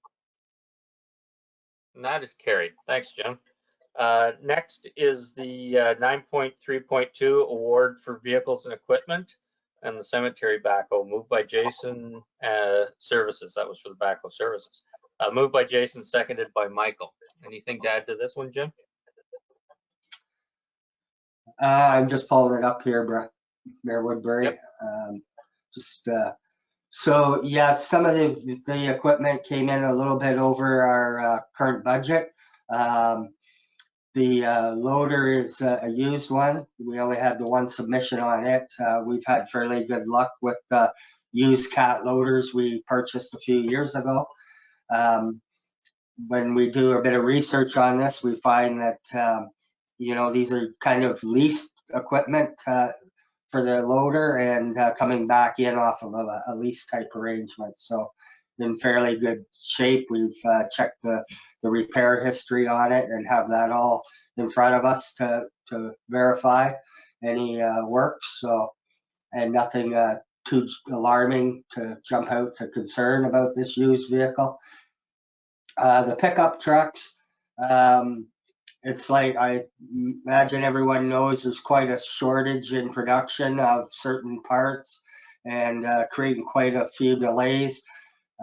And that is carried. Thanks, Jim. Next is the 9.3.2 award for vehicles and equipment and the cemetery backhoe, moved by Jason. Services, that was for the backhoe services. Moved by Jason, seconded by Michael. Anything to add to this one, Jim? I'm just pulling it up here, Mayor Woodbury. Yep. So yeah, some of the equipment came in a little bit over our current budget. The loader is a used one. We only had the one submission on it. We've had fairly good luck with used cat loaders we purchased a few years ago. When we do a bit of research on this, we find that these are kind of leased equipment for the loader and coming back in off of a lease type arrangement. So in fairly good shape. We've checked the repair history on it and have that all in front of us to verify any works. So, and nothing too alarming to jump out to concern about this used vehicle. The pickup trucks, it's like, I imagine everyone knows there's quite a shortage in production of certain parts and creating quite a few delays.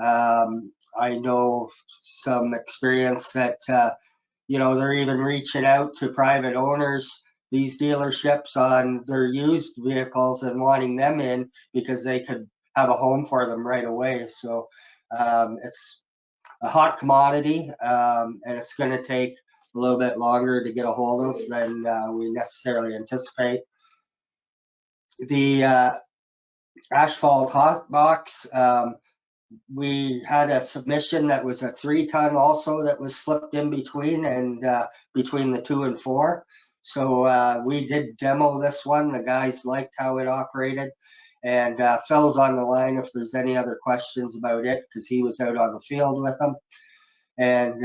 I know some experience that, they're even reaching out to private owners, these dealerships, on their used vehicles and wanting them in because they could have a home for them right away. So it's a hot commodity, and it's going to take a little bit longer to get a hold of than we necessarily anticipate. The asphalt hot box, we had a submission that was a 3-ton also that was slipped in between, and between the 2 and 4. So we did demo this one. The guys liked how it operated, and Phil's on the line if there's any other questions about it, because he was out on the field with them. And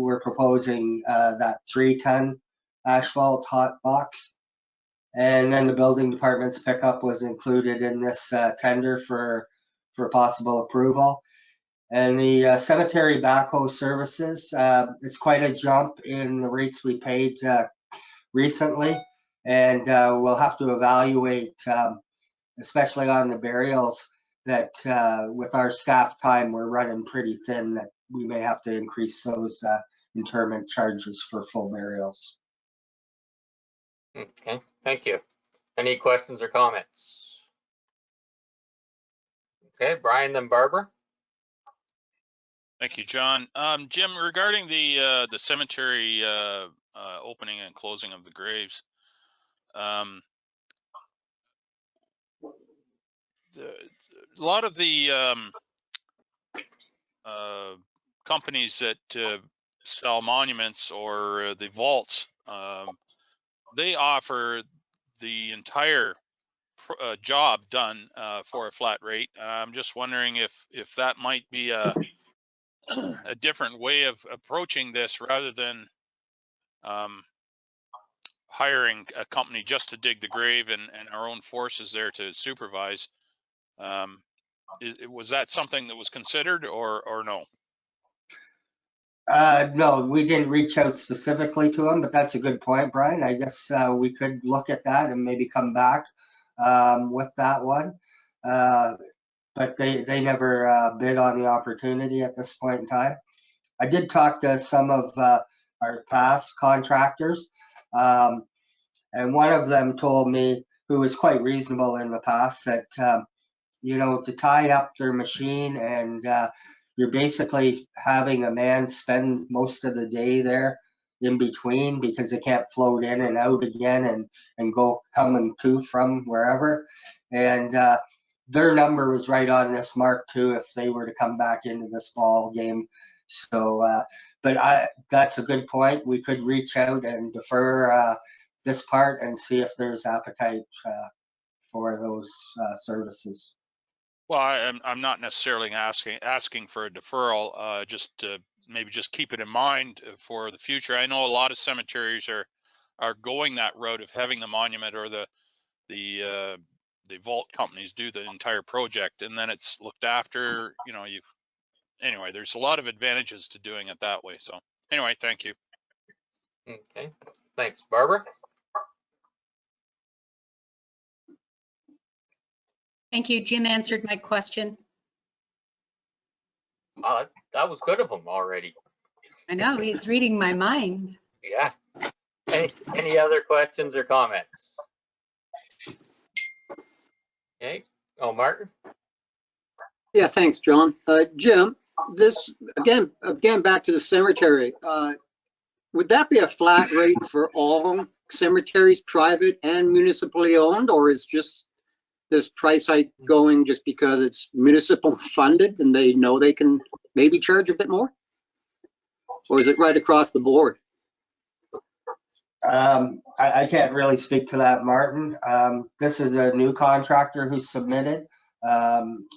we're proposing that 3-ton asphalt hot box. And then the building department's pickup was included in this tender for possible approval. And the cemetery backhoe services, it's quite a jump in the rates we paid recently. And we'll have to evaluate, especially on the burials, that with our staff time, we're running pretty thin, that we may have to increase those interment charges for full burials. Okay, thank you. Any questions or comments? Okay, Brian, then Barbara. Thank you, John. Jim, regarding the cemetery opening and closing of the graves, a lot of the companies that sell monuments or the vaults, they offer the entire job done for a flat rate. I'm just wondering if that might be a different way of approaching this, rather than hiring a company just to dig the grave and our own forces there to supervise. Was that something that was considered, or no? No, we didn't reach out specifically to them, but that's a good point, Brian. I guess we could look at that and maybe come back with that one. But they never bid on the opportunity at this point in time. I did talk to some of our past contractors, and one of them told me, who was quite reasonable in the past, that to tie up their machine, and you're basically having a man spend most of the day there in between, because they can't float in and out again and go coming to from wherever. And their number was right on this mark too, if they were to come back into this ball game. So, but that's a good point. We could reach out and defer this part and see if there's appetite for those services. Well, I'm not necessarily asking for a deferral, just to maybe just keep it in mind for the future. I know a lot of cemeteries are going that route of having the monument or the vault companies do the entire project, and then it's looked after. Anyway, there's a lot of advantages to doing it that way. So anyway, thank you. Okay, thanks, Barbara. Thank you. Jim answered my question. That was good of him already. I know, he's reading my mind. Yeah. Any other questions or comments? Okay. Oh, Martin? Yeah, thanks, John. Jim, this, again, back to the cemetery. Would that be a flat rate for all cemeteries, private and municipally owned, or is just this price hike going just because it's municipal funded and they know they can maybe charge a bit more? Or is it right across the board? I can't really speak to that, Martin. This is a new contractor who submitted.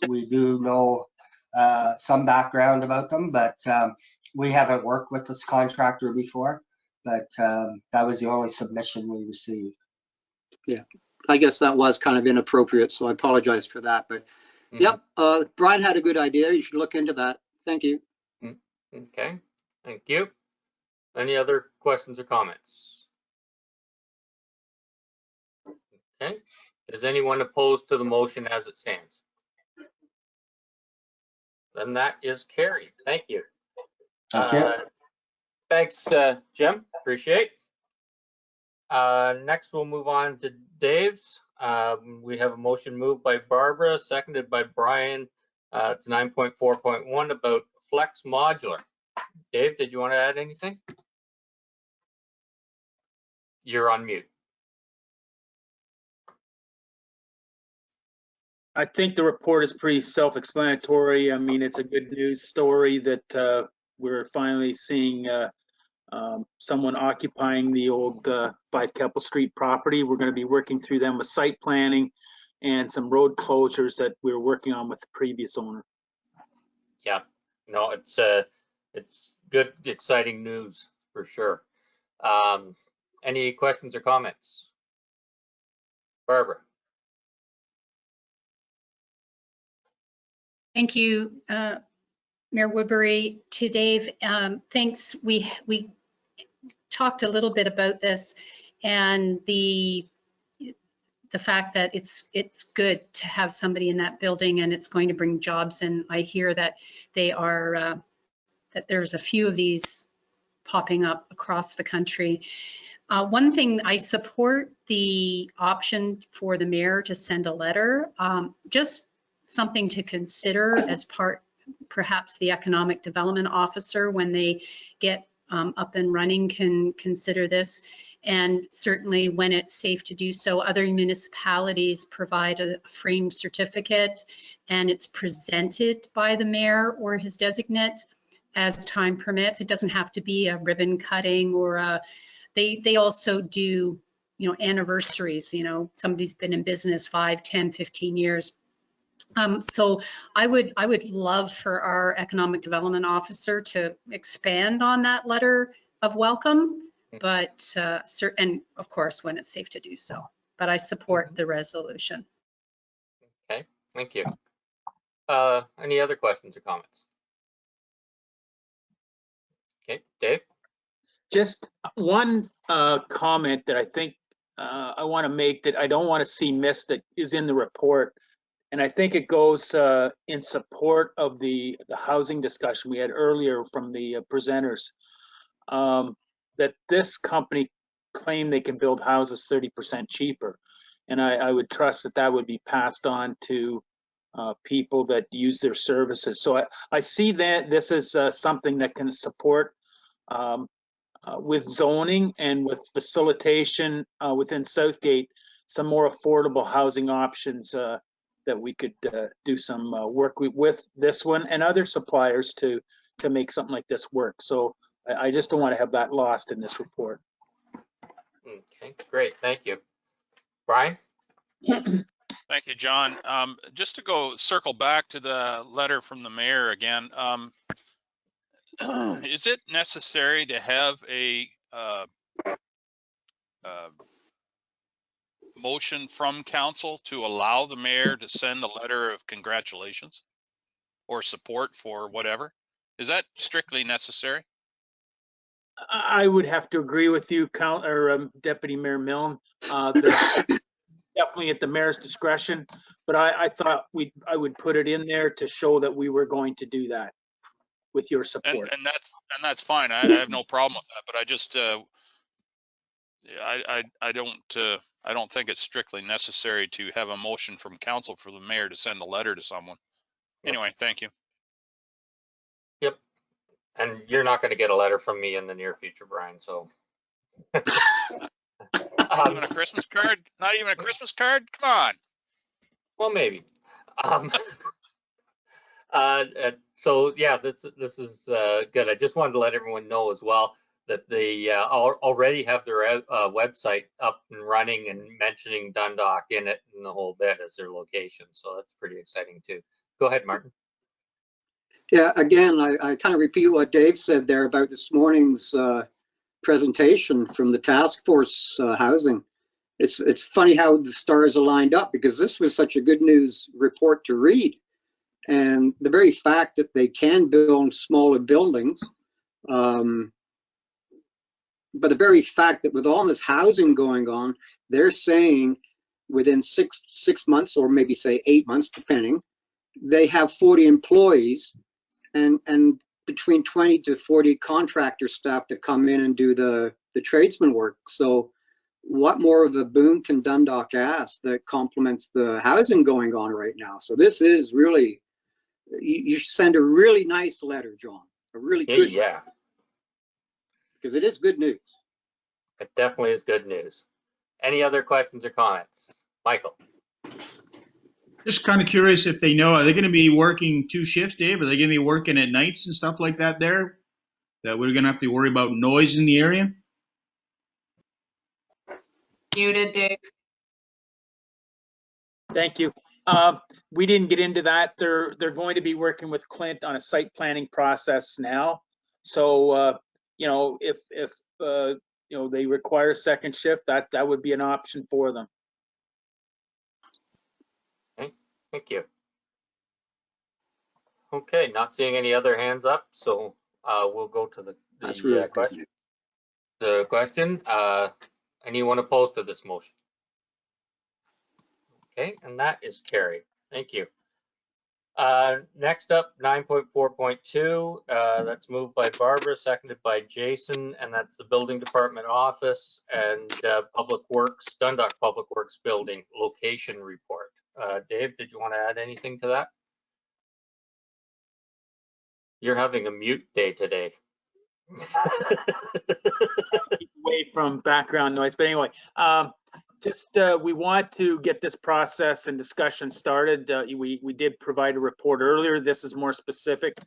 We do know some background about them, but we haven't worked with this contractor before, but that was the only submission we received. Yeah, I guess that was kind of inappropriate, so I apologize for that. But yep, Brian had a good idea. You should look into that. Thank you. Okay, thank you. Any other questions or comments? Okay, is anyone opposed to the motion as it stands? Then that is carried. Thank you. Thank you. Thanks, Jim. Appreciate. Next, we'll move on to Dave's. We have a motion moved by Barbara, seconded by Brian. It's 9.4.1 about Flex Modular. Dave, did you want to add anything? You're on mute. I think the report is pretty self-explanatory. I mean, it's a good news story that we're finally seeing someone occupying the old 5 Keppel Street property. We're going to be working through them with site planning and some road closures that we were working on with the previous owner. Yeah, no, it's good, exciting news for sure. Any questions or comments? Barbara. Thank you, Mayor Woodbury. To Dave, thanks. We talked a little bit about this and the fact that it's good to have somebody in that building and it's going to bring jobs. And I hear that they are that there's a few of these popping up across the country. One thing, I support the option for the mayor to send a letter. Just something to consider as part, perhaps the economic development officer, when they get up and running, can consider this. And certainly when it's safe to do so, other municipalities provide a framed certificate and it's presented by the mayor or his designate as time permits. It doesn't have to be a ribbon cutting or a, they also do, you know, anniversaries, you know, somebody's been in business 5, 10, 15 years. So I would love for our economic development officer to expand on that letter of welcome, but and of course when it's safe to do so. But I support the resolution. Okay, thank you. Any other questions or comments? Okay, Dave. Just one comment that I think I want to make that I don't want to see missed, that is in the report. And I think it goes in support of the housing discussion we had earlier from the presenters, that this company claimed they can build houses 30% cheaper. And I would trust that that would be passed on to people that use their services. So I see that this is something that can support with zoning and with facilitation within Southgate, some more affordable housing options that we could do some work with this one and other suppliers to make something like this work. So I just don't want to have that lost in this report. Okay, great, thank you. Brian? Thank you, John. Just to go circle back to the letter from the mayor again, is it necessary to have a motion from council to allow the mayor to send a letter of congratulations or support for whatever? Is that strictly necessary? I would have to agree with you, Deputy Mayor Milne. Definitely at the mayor's discretion, but I thought I would put it in there to show that we were going to do that with your support. And that's fine. I have no problem with that, but I just I don't think it's strictly necessary to have a motion from council for the mayor to send a letter to someone. Anyway, thank you. Yep. And you're not going to get a letter from me in the near future, Brian, so. Not even a Christmas card? Not even a Christmas card? Come on. Well, maybe. So yeah, this is good. I just wanted to let everyone know as well that they already have their website up and running and mentioning Dundalk in it and the whole bit as their location. So that's pretty exciting too. Go ahead, Martin. Yeah, again, I kind of repeat what Dave said there about this morning's presentation from the task force housing. It's funny how the stars aligned up, because this was such a good news report to read. And the very fact that they can build smaller buildings, but the very fact that with all this housing going on, they're saying within six months, or maybe say 8 months, depending, they have 40 employees and between 20 to 40 contractor staff that come in and do the tradesman work. So what more of a boom can Dundalk ask that complements the housing going on right now? So this is really, you should send a really nice letter, John, a really good Yeah, because it is good news. it definitely is good news. Any other questions or comments? Michael? Just kind of curious if they know, are they going to be working 2 shifts, Dave? Are they going to be working at nights and stuff like that there? That we're going to have to worry about noise in the area? Muted, Dave. Thank you. We didn't get into that. They're going to be working with Clint on a site planning process now. So, you know, if you know, they require second shift, that would be an option for them. Okay, thank you. Okay, not seeing any other hands up, so we'll go to the question. The question, anyone opposed to this motion? Okay, and that is carried. Thank you. Next up, 9.4.2, that's moved by Barbara, seconded by Jason, and that's the Building Department Office and Public Works, Dundalk Public Works Building Location Report. Dave, did you want to add anything to that? You're having a mute day today. Away from background noise, but anyway, just we want to get this process and discussion started. We did provide a report earlier. This is more specific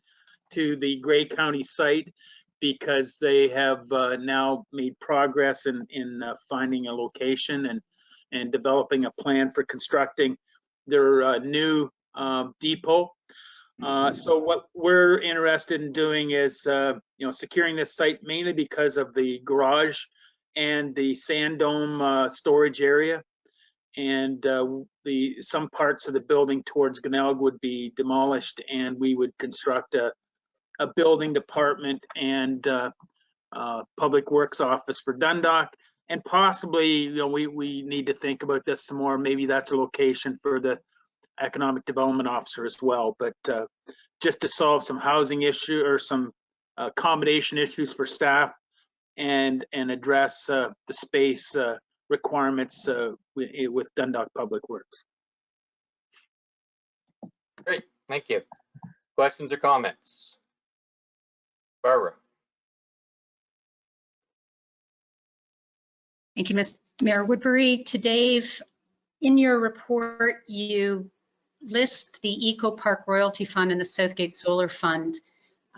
to the Grey County site because they have now made progress in finding a location and developing a plan for constructing their new depot. So what we're interested in doing is, you know, securing this site mainly because of the garage and the sand dome storage area, and some parts of the building towards Glenelg would be demolished, and we would construct a building department and public works office for Dundalk, and possibly, you know, we need to think about this some more. Maybe that's a location for the economic development officer as well, but just to solve some housing issue or some accommodation issues for staff and address the space requirements with Dundalk Public Works. Great, thank you. Questions or comments? Barbara? Thank you, Mayor Woodbury. To Dave, in your report, you list the Eco Park Royalty Fund and the Southgate Solar Fund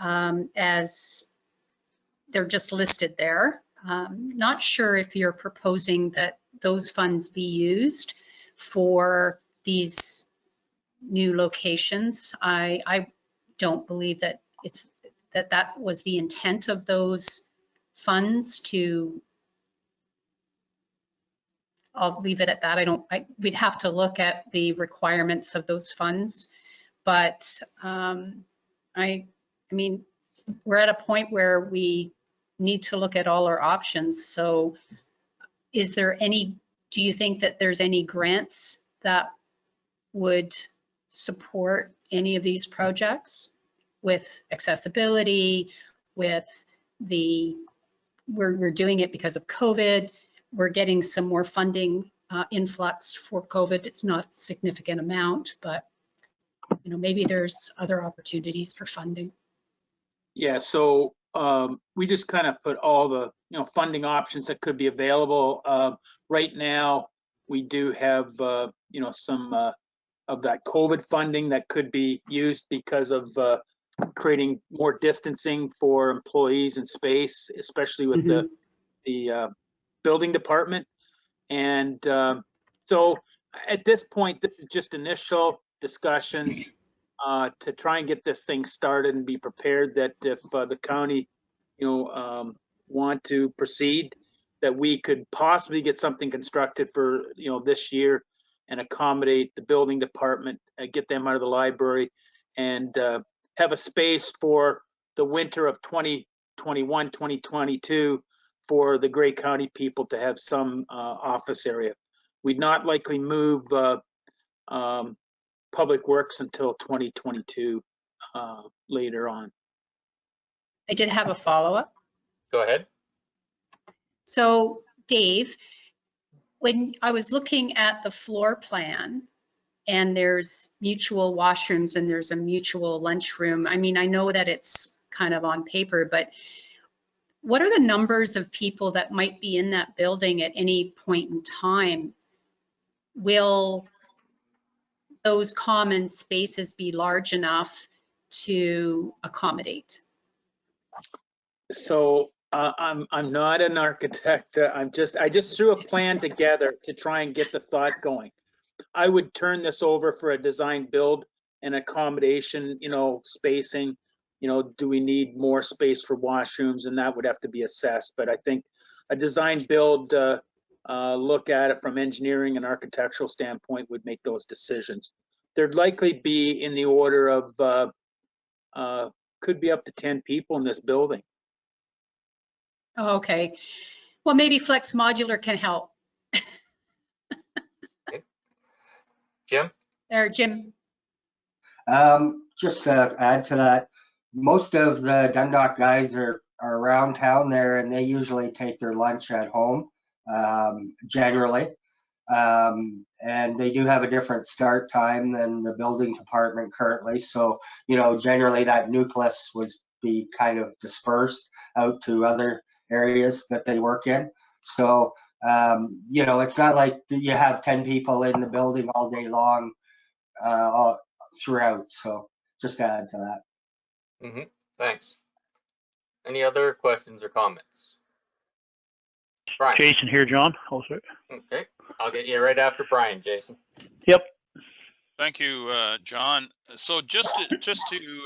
as they're just listed there. Not sure if you're proposing that those funds be used for these new locations. I don't believe that that was the intent of those funds to. I'll leave it at that. We'd have to look at the requirements of those funds, but I mean, we're at a point where we need to look at all our options. So do you think that there's any grants that would support any of these projects with accessibility, with we're doing it because of COVID. We're getting some more funding influx for COVID. It's not a significant amount, but you know, maybe there's other opportunities for funding. Yeah, so we just kind of put all the, you know, funding options that could be available. Right now, we do have you know, some of that COVID funding that could be used because of creating more distancing for employees in space, especially with the building department. And so at this point, this is just initial discussions. to try and get this thing started and be prepared that if the county, want to proceed, that we could possibly get something constructed for, this year and accommodate the building department, get them out of the library, and have a space for the winter of 2021, 2022 for the Grey County people to have some office area. We'd not likely move Public Works until 2022 later on. I did have a follow-up. Go ahead. So Dave, when I was looking at the floor plan and there's mutual washrooms and there's a mutual lunchroom, I mean, I know that it's kind of on paper, but what are the numbers of people that might be in that building at any point in time? Will those common spaces be large enough to accommodate? So I'm not an architect. I just threw a plan together to try and get the thought going. I would turn this over for a design build and accommodation, spacing. Do we need more space for washrooms? And that would have to be assessed. But I think a design build, look at it from engineering and architectural standpoint would make those decisions. There'd likely be in the order of, could be up to 10 people in this building. Oh, okay. Well, maybe Flex Modular can help. Okay. Jim? Or Jim. Just to add to that, most of the Dundalk guys are around town there, and they usually take their lunch at home, generally. And they do have a different start time than the building department currently. So, generally that nucleus would be kind of dispersed out to other areas that they work in. So, it's not like you have 10 people in the building all day long all throughout. So just to add to that. Thanks. Any other questions or comments? Brian. Jason here, John. Also. Okay, I'll get you right after Brian, Jason. Yep. Thank you, John. So just to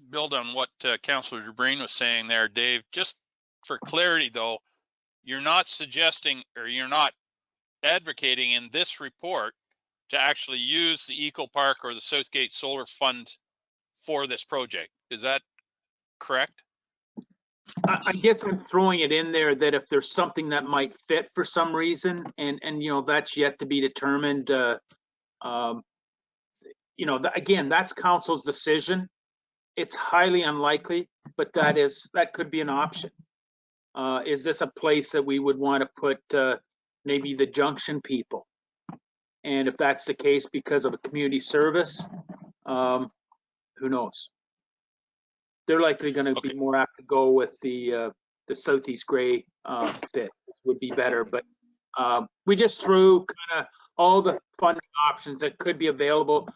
build on what Councillor DeBreen was saying there, Dave, just for clarity though, you're not suggesting or you're not advocating in this report to actually use the Eco Park or the Southgate Solar Fund for this project. Is that correct? I guess I'm throwing it in there that if there's something that might fit for some reason, and that's yet to be determined. Again, that's council's decision. It's highly unlikely, but that could be an option. Is this a place that we would want to put maybe the junction people? And if that's the case because of a community service, who knows? They're likely going to be more apt to go with the Southeast Grey fit would be better. But we just threw kind of all the funding options that could be available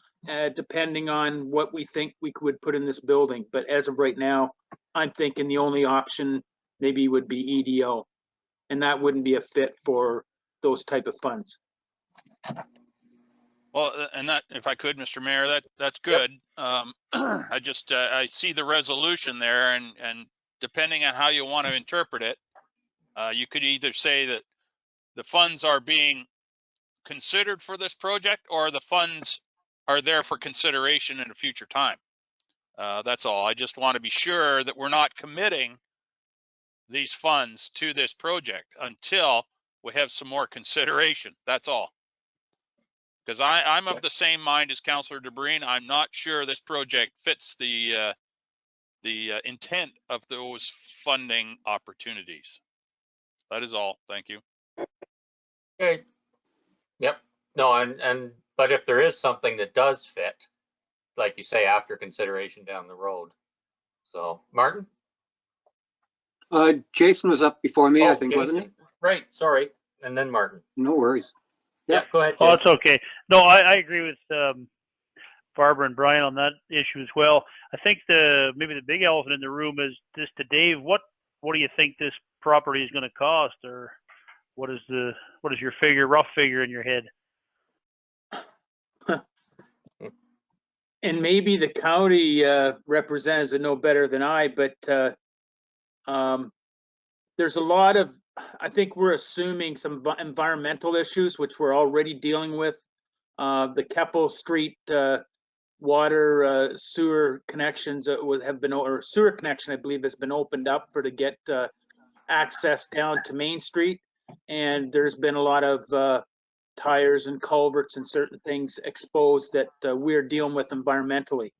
depending on what we think we could put in this building. But as of right now, I'm thinking the only option maybe would be EDO, and that wouldn't be a fit for those type of funds. Well, and that, if I could, Mr. Mayor, that's good. Yep. I see the resolution there, and depending on how you want to interpret it, you could either say that the funds are being considered for this project, or the funds are there for consideration in a future time. That's all. I just want to be sure that we're not committing these funds to this project until we have some more consideration. That's all. Because I'm of the same mind as Councillor DeBreen. I'm not sure this project fits the intent of those funding opportunities. That is all. Thank you. Okay. Yep. No, but if there is something that does fit, like you say, after consideration down the road. So, Martin? Jason was up before me, I think, Jason. wasn't he? Right, sorry. And then Martin. No worries. Yeah, go ahead, Jason. Oh, it's okay. No, I agree with Barbara and Brian on that issue as well. I think maybe the big elephant in the room is just to Dave, what do you think this property is going to cost, or what is your rough figure in your head? and maybe the county representatives would know better than I, but there's a lot of, I think we're assuming some environmental issues, which we're already dealing with. The Keppel Street water sewer connections have been, or sewer connection, I believe, has been opened up to get access down to Main Street. And there's been a lot of tires and culverts and certain things exposed that we're dealing with environmentally.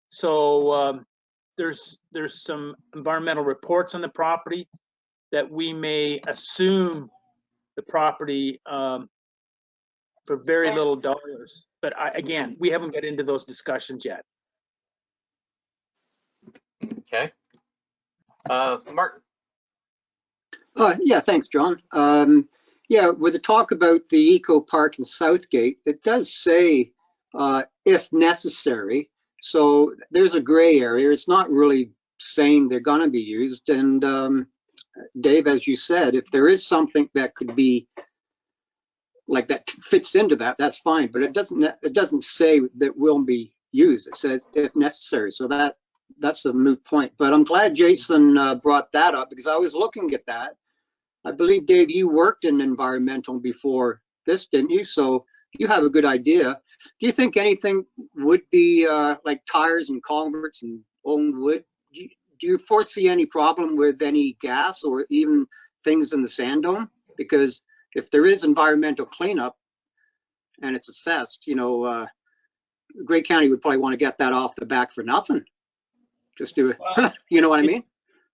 So there's some environmental reports on the property that we may assume the property for very little dollars. But again, we haven't got into those discussions yet. Okay. Martin. Yeah, thanks, John. Yeah, with the talk about the Eco Park in Southgate, it does say if necessary. So there's a gray area. It's not really saying they're going to be used. And Dave, as you said, if there is something that could be like that fits into that, that's fine. But it doesn't say that will be used. It says if necessary. So that's a moot point. But I'm glad Jason brought that up, because I was looking at that. I believe, Dave, you worked in environmental before this, didn't you? So you have a good idea. Do you think anything would be like tires and culverts and owned wood? Do you foresee any problem with any gas or even things in the sand dome? Because if there is environmental cleanup and it's assessed, you know, Grey County would probably want to get that off the back for nothing. Just do it. You know what I mean?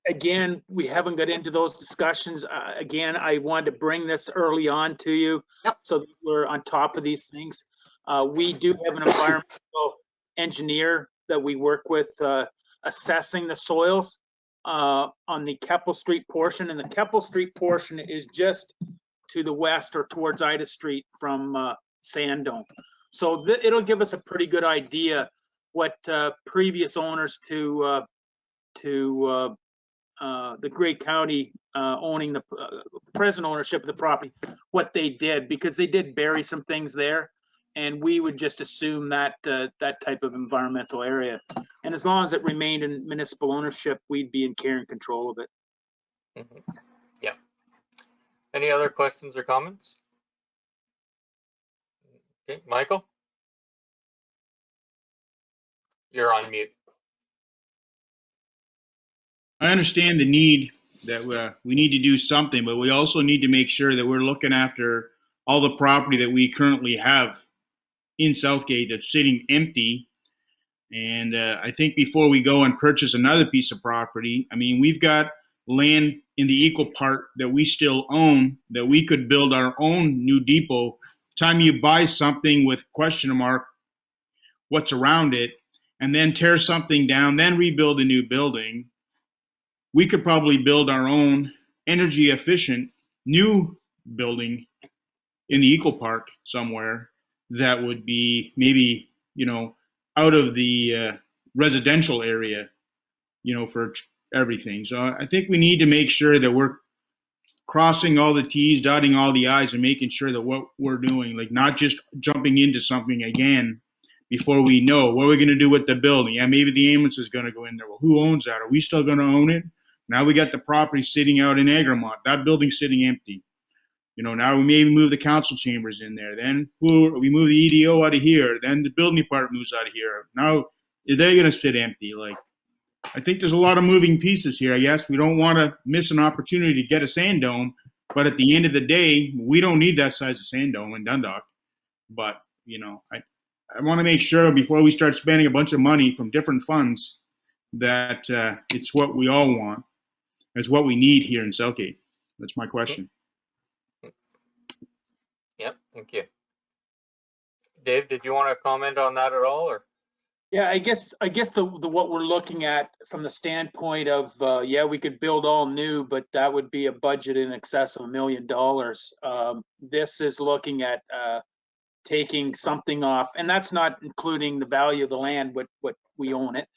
Again, we haven't got into those discussions. Again, I wanted to bring this early on to you, so that we're on top of these things. We do have an environmental engineer that we work with assessing the soils on the Keppel Street portion, and the Keppel Street portion is just to the west or towards Ida Street from Sand Dome. So it'll give us a pretty good idea what previous owners to the Grey County owning the present ownership of the property, what they did, because they did bury some things there, and we would just assume that that type of environmental area. And as long as it remained in municipal ownership, we'd be in care and control of it. Mm-hmm. Yeah. Any other questions or comments? Okay, Michael? You're on mute. I understand the need that we need to do something, but we also need to make sure that we're looking after all the property that we currently have in Southgate that's sitting empty. And I think before we go and purchase another piece of property, I mean, we've got land in the Eco Park that we still own that we could build our own new depot. Time you buy something with question mark what's around it, and then tear something down, then rebuild a new building, we could probably build our own energy efficient new building in the Eco Park somewhere that would be maybe, you know, out of the residential area, you know, for everything. So I think we need to make sure that we're crossing all the T's, dotting all the I's, and making sure that what we're doing, like not just jumping into something again before we know what we're going to do with the building. Yeah, maybe the ambulance is going to go in there. Well, who owns that? Are we still going to own it? Now we got the property sitting out in Egremont. That building's sitting empty. You know, now we maybe move the council chambers in there. Then we move the EDO out of here. Then the building department moves out of here. Now they're going to sit empty. Like, I think there's a lot of moving pieces here. I guess we don't want to miss an opportunity to get a sand dome, but at the end of the day, we don't need that size of sand dome in Dundalk. But, you know, I want to make sure before we start spending a bunch of money from different funds that it's what we all want. It's what we need here in Southgate. That's my question. Yep, thank you. Dave, did you want to comment on that at all, or? Yeah, I guess the what we're looking at from the standpoint of yeah, we could build all new, but that would be a budget in excess of $1 million. This is looking at taking something off, and that's not including the value of the land, what we own it.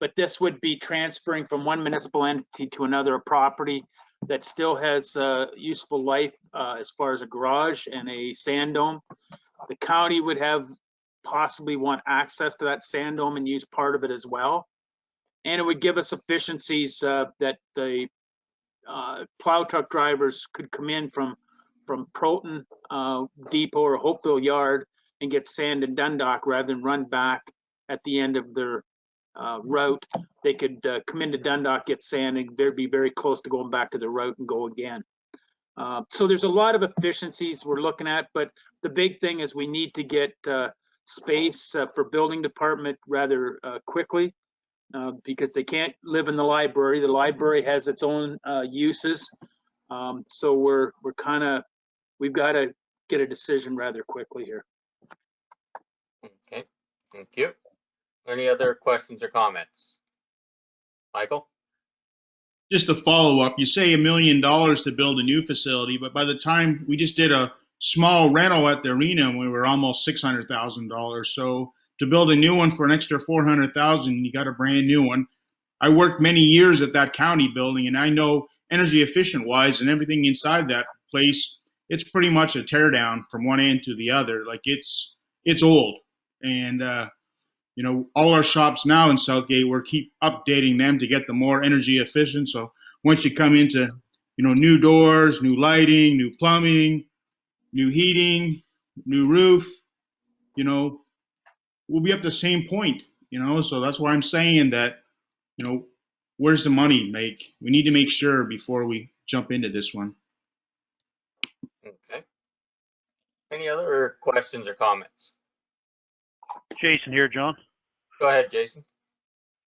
But this would be transferring from one municipal entity to another, a property that still has useful life as far as a garage and a sand dome. The county would have possibly want access to that sand dome and use part of it as well. And it would give us efficiencies that the plow truck drivers could come in from Proton Depot or Hopeville Yard and get sand in Dundalk rather than run back at the end of their route. They could come into Dundalk, get sand, and they'd be very close to going back to the route and go again. So there's a lot of efficiencies we're looking at, but the big thing is we need to get space for building department rather quickly because they can't live in the library. The library has its own uses. So we've got to get a decision rather quickly here. Okay, thank you. Any other questions or comments? Michael? Just a follow up, you say $1 million to build a new facility, but by the time we just did a small rental at the arena, we were almost $600,000. So to build a new one for an extra $400,000, you got a brand new one. I worked many years at that county building, and I know energy efficient wise and everything inside that place, it's pretty much a teardown from one end to the other. Like it's old, and you know, all our shops now in Southgate, we're keep updating them to get them more energy efficient. So once you come into, you know, new doors, new lighting, new plumbing, new heating, new roof, you know, we'll be up to the same point, you know. So that's why I'm saying that, you know, where's the money we need to make sure before we jump into this one. Okay. Any other questions or comments? Jason here, John. Go ahead, Jason.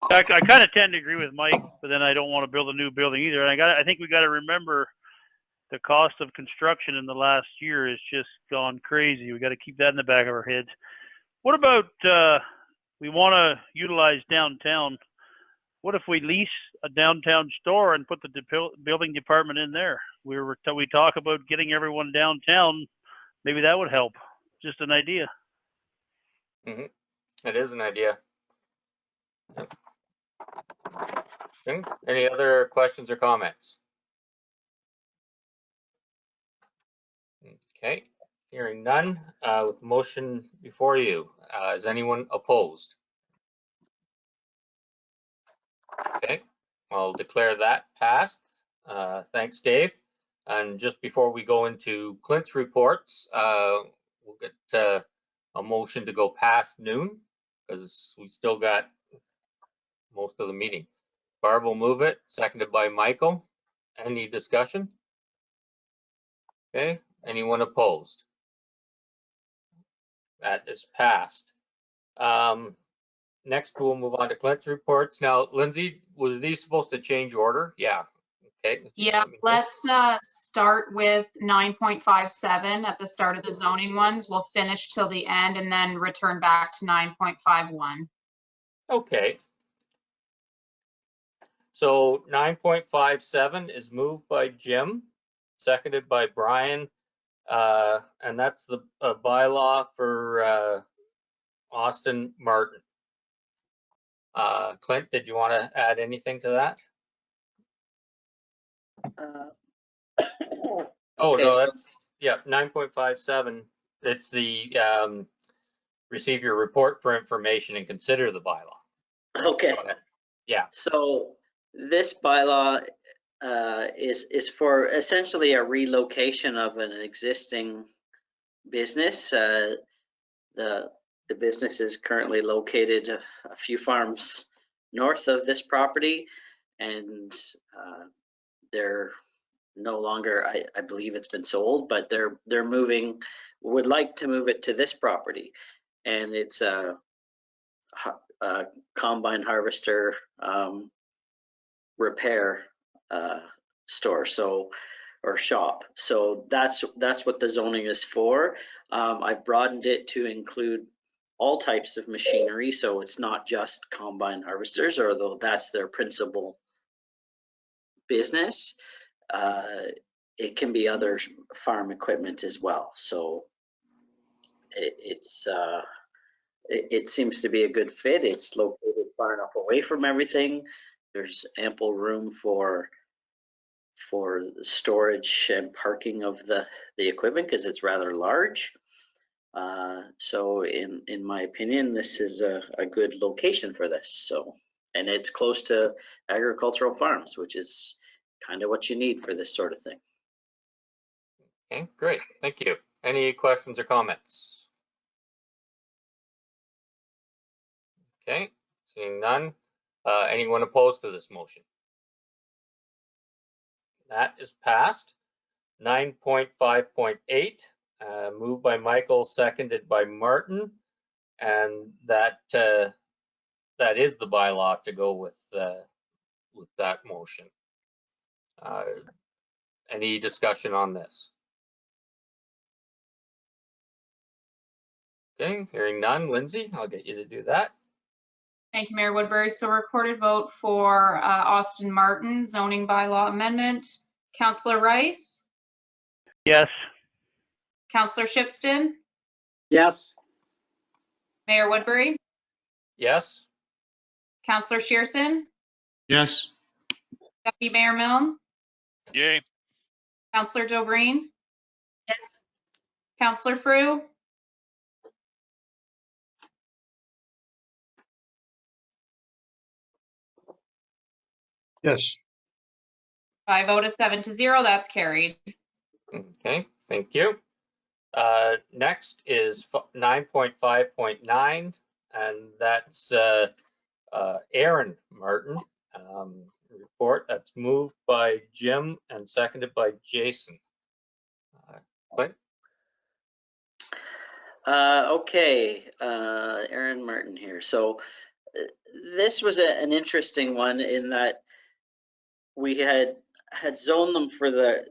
I kind of tend to agree with Mike, but then I don't want to build a new building either. And I think we got to remember the cost of construction in the last year has just gone crazy. We got to keep that in the back of our heads. What about we want to utilize downtown? What if we lease a downtown store and put the building department in there? We talk about getting everyone downtown. Maybe that would help. Just an idea. Mm-hmm. It is an idea. Okay. Any other questions or comments? Okay. Hearing none, with the motion before you, is anyone opposed? Okay, I'll declare that passed. Thanks, Dave. And just before we go into Clint's reports, we'll get a motion to go past noon because we still got most of the meeting. Barb will move it, seconded by Michael. Any discussion? Okay, anyone opposed? That is passed. Next, we'll move on to Clint's reports. Now, Lindsay, were these supposed to change order? Yeah. Okay. Yeah, let's start with 9.57 at the start of the zoning ones. We'll finish till the end and then return back to 9.51. Okay. So 9.57 is moved by Jim, seconded by Brian, and that's the bylaw for Austin Martin. Clint, did you want to add anything to that? Oh, okay, no, that's, yeah, 9.57. It's the receive your report for information and consider the bylaw. Okay. Yeah. So this bylaw is for essentially a relocation of an existing business. The business is currently located a few farms north of this property, and they're no longer, I believe it's been sold, but they're would like to move it to this property, and it's a combine harvester repair store, or shop. So that's what the zoning is for. I've broadened it to include all types of machinery, so it's not just combine harvesters, although that's their principal business. It can be other farm equipment as well. So it seems to be a good fit. It's located far enough away from everything. There's ample room for storage and parking of the equipment because it's rather large. So in my opinion, this is a good location for this. So, and it's close to agricultural farms, which is kind of what you need for this sort of thing. Okay, great. Thank you. Any questions or comments? Okay, seeing none. Anyone opposed to this motion? That is passed. 9.5.8, moved by Michael, seconded by Martin, and that is the bylaw to go with that motion. Any discussion on this? Okay, hearing none. Lindsay, I'll get you to do that. Thank you, Mayor Woodbury. So recorded vote for Austin Martin zoning bylaw amendment. Councillor Rice, Yes. Councillor Shipston, Yes. Mayor Woodbury, Yes. Councillor Shearson, Yes. Deputy Mayor Milne, Yay. Councillor Joe Green, Yes. Councillor Frew, Yes. by a vote of 7-0, that's carried. Okay, thank you. Next is 9.5.9, and that's Aaron Martin report. That's moved by Jim and seconded by Jason. Clint? Okay, Aaron Martin here. So this was an interesting one in that we had zoned them for the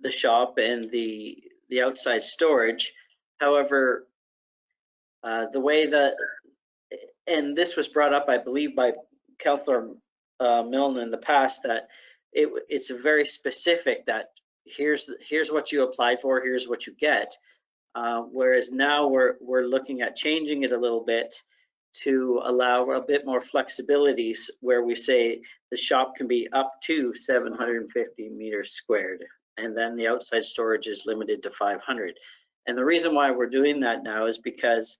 shop and the outside storage. However, the way that, and this was brought up, I believe, by Councillor Milne in the past, that it's very specific that here's what you applied for, here's what you get. Whereas now we're looking at changing it a little bit to allow a bit more flexibility, where we say the shop can be up to 750 meters squared, and then the outside storage is limited to 500. And the reason why we're doing that now is because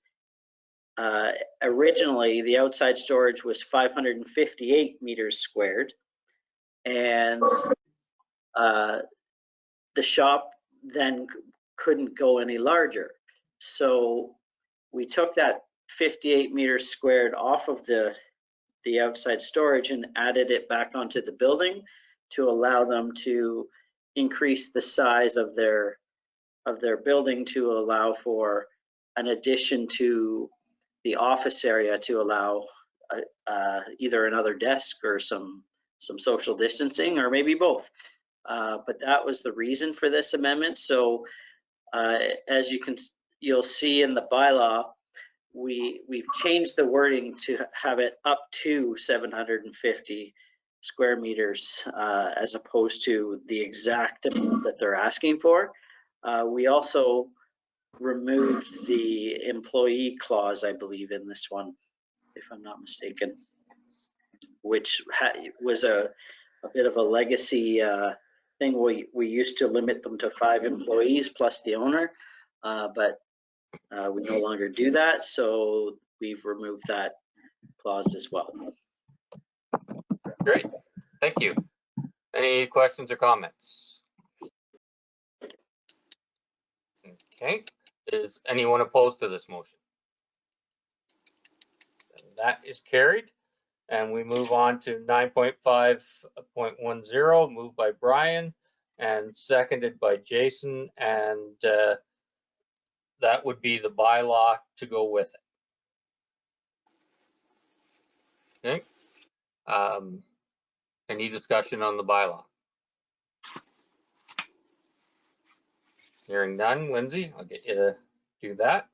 originally the outside storage was 558 meters squared, and the shop then couldn't go any larger. So we took that 58 meters squared off of the outside storage and added it back onto the building to allow them to increase the size of their building, to allow for an addition to the office area, to allow either another desk or some social distancing, or maybe both. But that was the reason for this amendment. So as you'll see in the bylaw, we've changed the wording to have it up to 750 square meters, as opposed to the exact amount that they're asking for. We also removed the employee clause, I believe, in this one, if I'm not mistaken, which was a bit of a legacy thing. We used to limit them to 5 employees plus the owner, but we no longer do that, so we've removed that clause as well. Great, thank you. Any questions or comments? Okay, is anyone opposed to this motion? That is carried. And we move on to 9.5.10, moved by Brian and seconded by Jason, and that would be the bylaw to go with it. Okay. Any discussion on the bylaw? Hearing none. Lindsay, I'll get you to do that.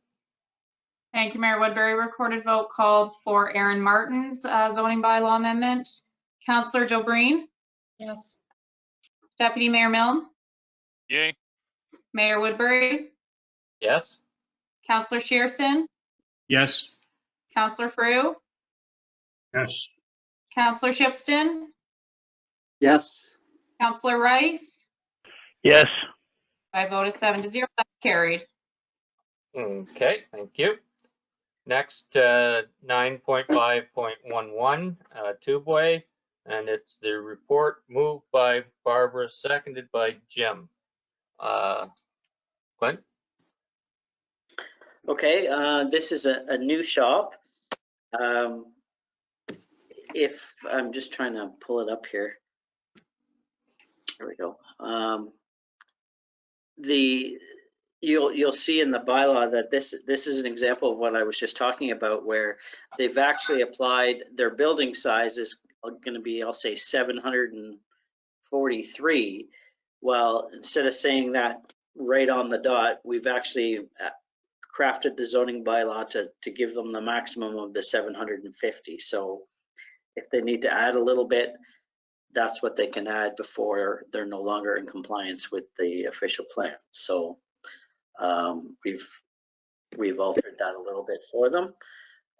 Thank you, Mayor Woodbury. Recorded vote called for Aaron Martin's zoning bylaw amendment. Councillor Joe Green, Yes. Deputy Mayor Milne, Yay. Mayor Woodbury, Yes. Councillor Shearson, Yes. Councillor Frew, Yes. Councillor Shipston, Yes. Councillor Rice. Yes. By a vote of 7-0, that's carried. Okay, thank you. Next, 9.5.11, Tubeway, and it's the report moved by Barbara, seconded by Jim. Clint? Okay, this is a new shop. If I'm just trying to pull it up here. There we go. You'll see in the bylaw that this is an example of what I was just talking about, where they've actually applied their building size is going to be, I'll say, 743. Well, instead of saying that right on the dot, we've actually crafted the zoning bylaw to give them the maximum of the 750. So if they need to add a little bit, that's what they can add before they're no longer in compliance with the official plan. So we've altered that a little bit for them.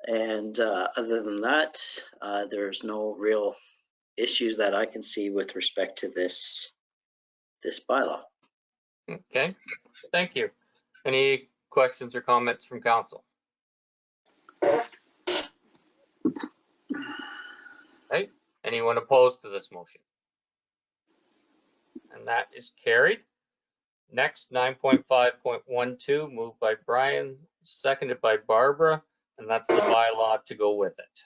And other than that, there's no real issues that I can see with respect to this bylaw. Okay, thank you. Any questions or comments from council? Right, anyone opposed to this motion? And that is carried. Next, 9.5.12, moved by Brian, seconded by Barbara, and that's the bylaw to go with it.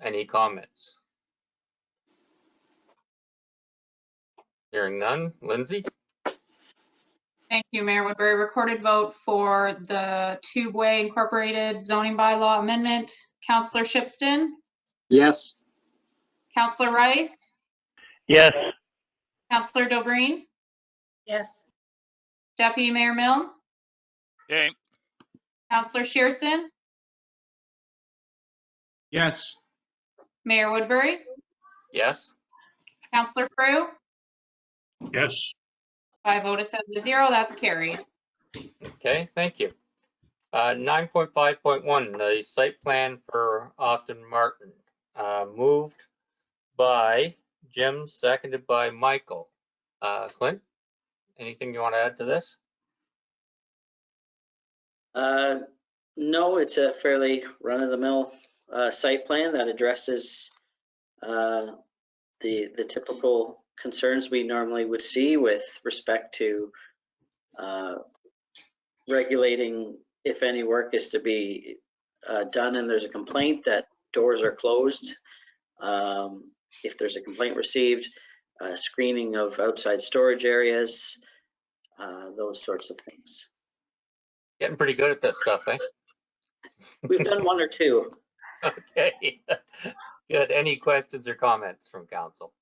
Any comments? Hearing none. Lindsay? Thank you, Mayor Woodbury. Recorded vote for the Tubeway Incorporated zoning bylaw amendment. Councillor Shipston? Yes. Councillor Rice? Yes. Councillor Dobreen? Yes. Deputy Mayor Milne? Yay. Councillor Shearson? Yes. Mayor Woodbury? Yes. Councillor Frew? Yes. By a vote of 7-0, that's carried. Okay, thank you. 9.5.1, the site plan for Austin Martin, moved by Jim, seconded by Michael. Clint, anything you want to add to this? No, it's a fairly run-of-the-mill site plan that addresses the typical concerns we normally would see with respect to regulating if any work is to be done and there's a complaint, that doors are closed. If there's a complaint received, screening of outside storage areas, those sorts of things. Getting pretty good at this stuff, eh? We've done one or two. Okay, good. Any questions or comments from council?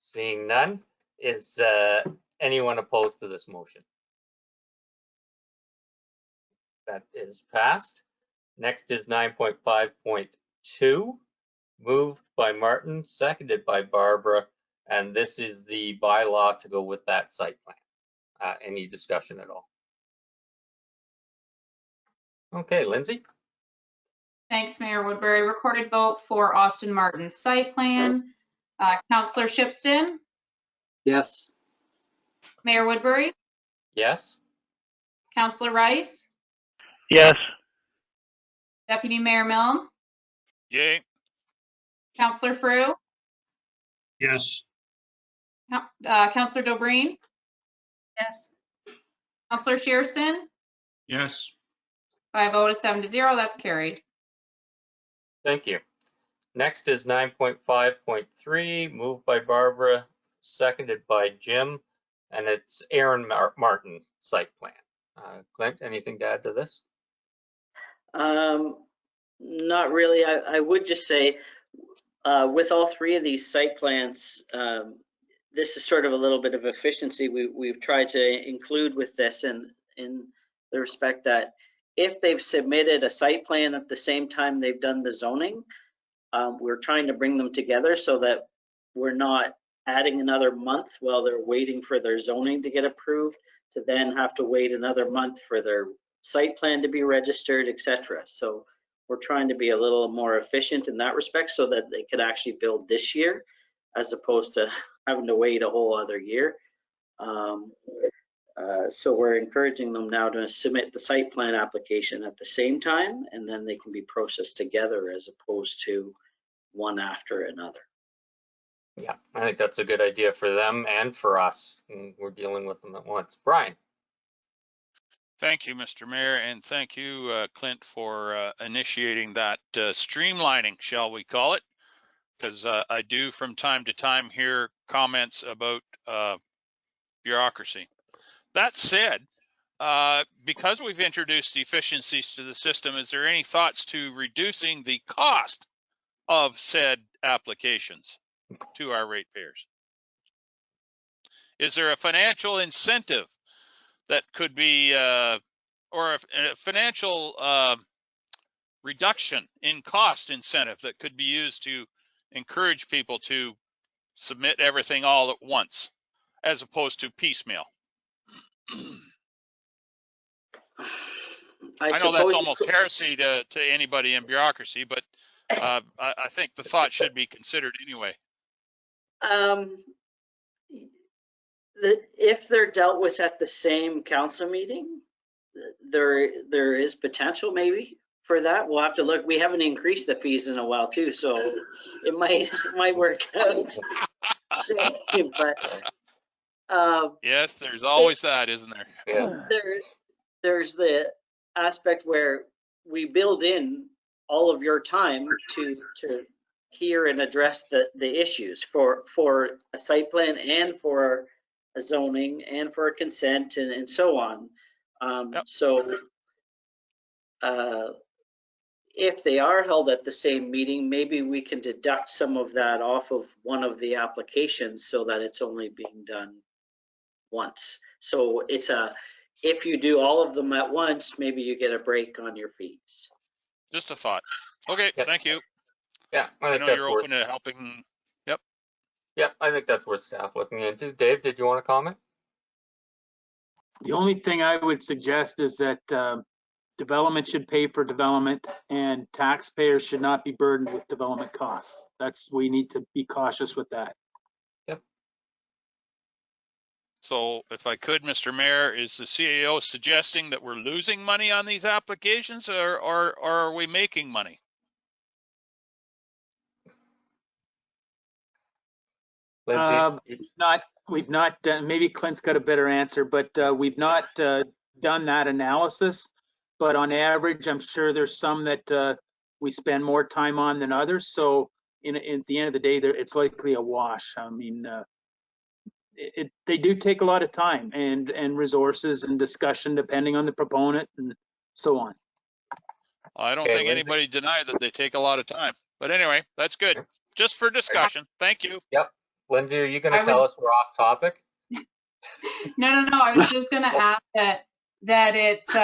Seeing none, is anyone opposed to this motion? That is passed. Next is 9.5.2, moved by Martin, seconded by Barbara, and this is the bylaw to go with that site plan. Any discussion at all? Okay, Lindsay? Thanks, Mayor Woodbury. Recorded vote for Austin Martin's site plan. Councillor Shipston? Yes. Mayor Woodbury? Yes. Councillor Rice? Yes. Deputy Mayor Milne? Yay. Councillor Frew? Yes. Councillor Dobreen? Yes. Councillor Shearson? Yes. By a vote of 7-0, that's carried. Thank you. Next is 9.5.3, moved by Barbara, seconded by Jim, and it's Aaron Martin site plan. Clint, anything to add to this? Not really. I would just say with all three of these site plans, this is sort of a little bit of efficiency we've tried to include with this, in the respect that if they've submitted a site plan at the same time they've done the zoning, we're trying to bring them together so that we're not adding another month while they're waiting for their zoning to get approved, to then have to wait another month for their site plan to be registered, etc. So we're trying to be a little more efficient in that respect so that they could actually build this year, as opposed to having to wait a whole other year. So we're encouraging them now to submit the site plan application at the same time, and then they can be processed together as opposed to one after another. Yeah, I think that's a good idea for them and for us. And we're dealing with them at once. Brian. Thank you, Mr. Mayor, and thank you, Clint, for initiating that streamlining, shall we call it? Because I do from time to time hear comments about bureaucracy. That said, because we've introduced efficiencies to the system, is there any thoughts to reducing the cost of said applications to our ratepayers? Is there a financial incentive that could be, or a financial reduction in cost incentive that could be used to encourage people to submit everything all at once, as opposed to piecemeal? I know that's almost heresy to anybody in bureaucracy, but I think the thought should be considered anyway. If they're dealt with at the same council meeting, there is potential maybe for that. We'll have to look. We haven't increased the fees in a while too, so it might work out. But yes, there's always that, isn't there? There's the aspect where we build in all of your time to hear and address the issues for a site plan and for a zoning and for a consent and so on. So if they are held at the same meeting, maybe we can deduct some of that off of one of the applications so that it's only being done once. So if you do all of them at once, maybe you get a break on your fees. Just a thought. Okay, thank you. Yeah, I know you're open to helping. Yep. Yep, I think that's worth staff looking into. Dave, did you want to comment? The only thing I would suggest is that development should pay for development and taxpayers should not be burdened with development costs. We need to be cautious with that. Yep. So if I could, Mr. Mayor, is the CAO suggesting that we're losing money on these applications or are we making money? We've not done, maybe Clint's got a better answer, but we've not done that analysis. But on average, I'm sure there's some that we spend more time on than others. So at the end of the day, it's likely a wash. I mean, they do take a lot of time and resources and discussion depending on the proponent and so on. I don't think anybody denied that they take a lot of time. But anyway, that's good. Just for discussion. Thank you. Yep. Lindsay, are you going to tell us we're off topic? No. I was just going to add that it's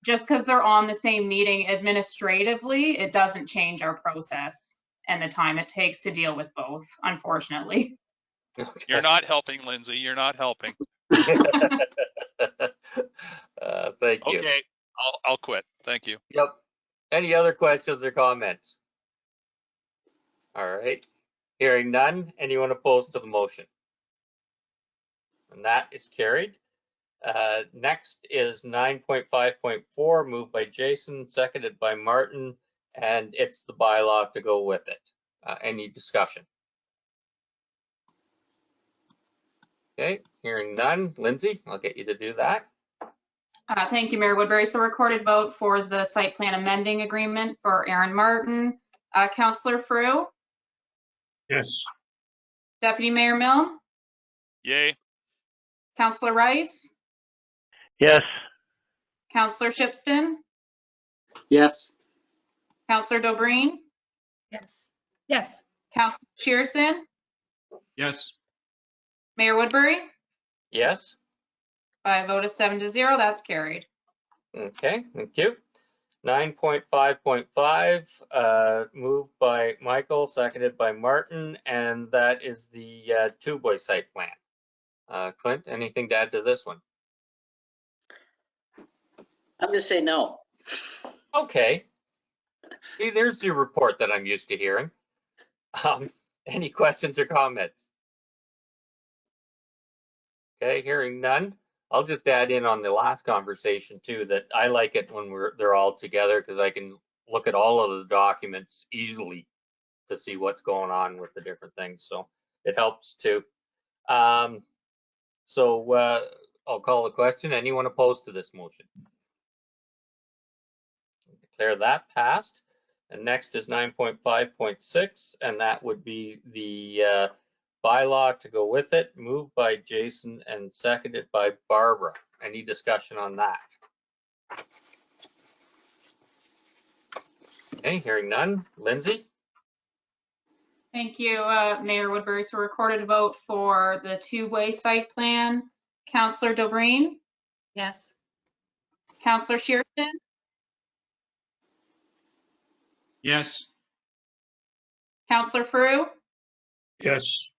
just because they're on the same meeting administratively, it doesn't change our process and the time it takes to deal with both, unfortunately. Okay. You're not helping, Lindsay. You're not helping. Thank you. Okay, I'll quit. Thank you. Yep. Any other questions or comments? All right. Hearing none. Anyone opposed to the motion? And that is carried. Next is 9.5.4, moved by Jason, seconded by Martin, and it's the bylaw to go with it. Any discussion? Okay, hearing none. Lindsay, I'll get you to do that. Thank you, Mayor Woodbury. So recorded vote for the site plan amending agreement for Aaron Martin. Councillor Frew? Yes. Deputy Mayor Milne? Yay. Councillor Rice? Yes. Councillor Shipston? Yes. Councillor Dobreen? Yes. Yes. Councillor Shearson? Yes. Mayor Woodbury? Yes. By a vote of 7-0, that's carried. Okay, thank you. 9.5.5, moved by Michael, seconded by Martin, and that is the two-boy site plan. Clint, anything to add to this one? I'm going to say no. Okay. See, there's your report that I'm used to hearing. Any questions or comments? Okay, hearing none. I'll just add in on the last conversation too, that I like it when they're all together because I can look at all of the documents easily to see what's going on with the different things. So it helps too. I'll call the question. Anyone opposed to this motion? Declare that passed. And next is 9.5.6, and that would be the bylaw to go with it, moved by Jason and seconded by Barbara. Any discussion on that? Okay, hearing none. Lindsay? Thank you, Mayor Woodbury. So recorded vote for the two-way site plan. Councillor Dobreen? Yes. Councillor Shearston? Yes. Councillor Frew? Yes.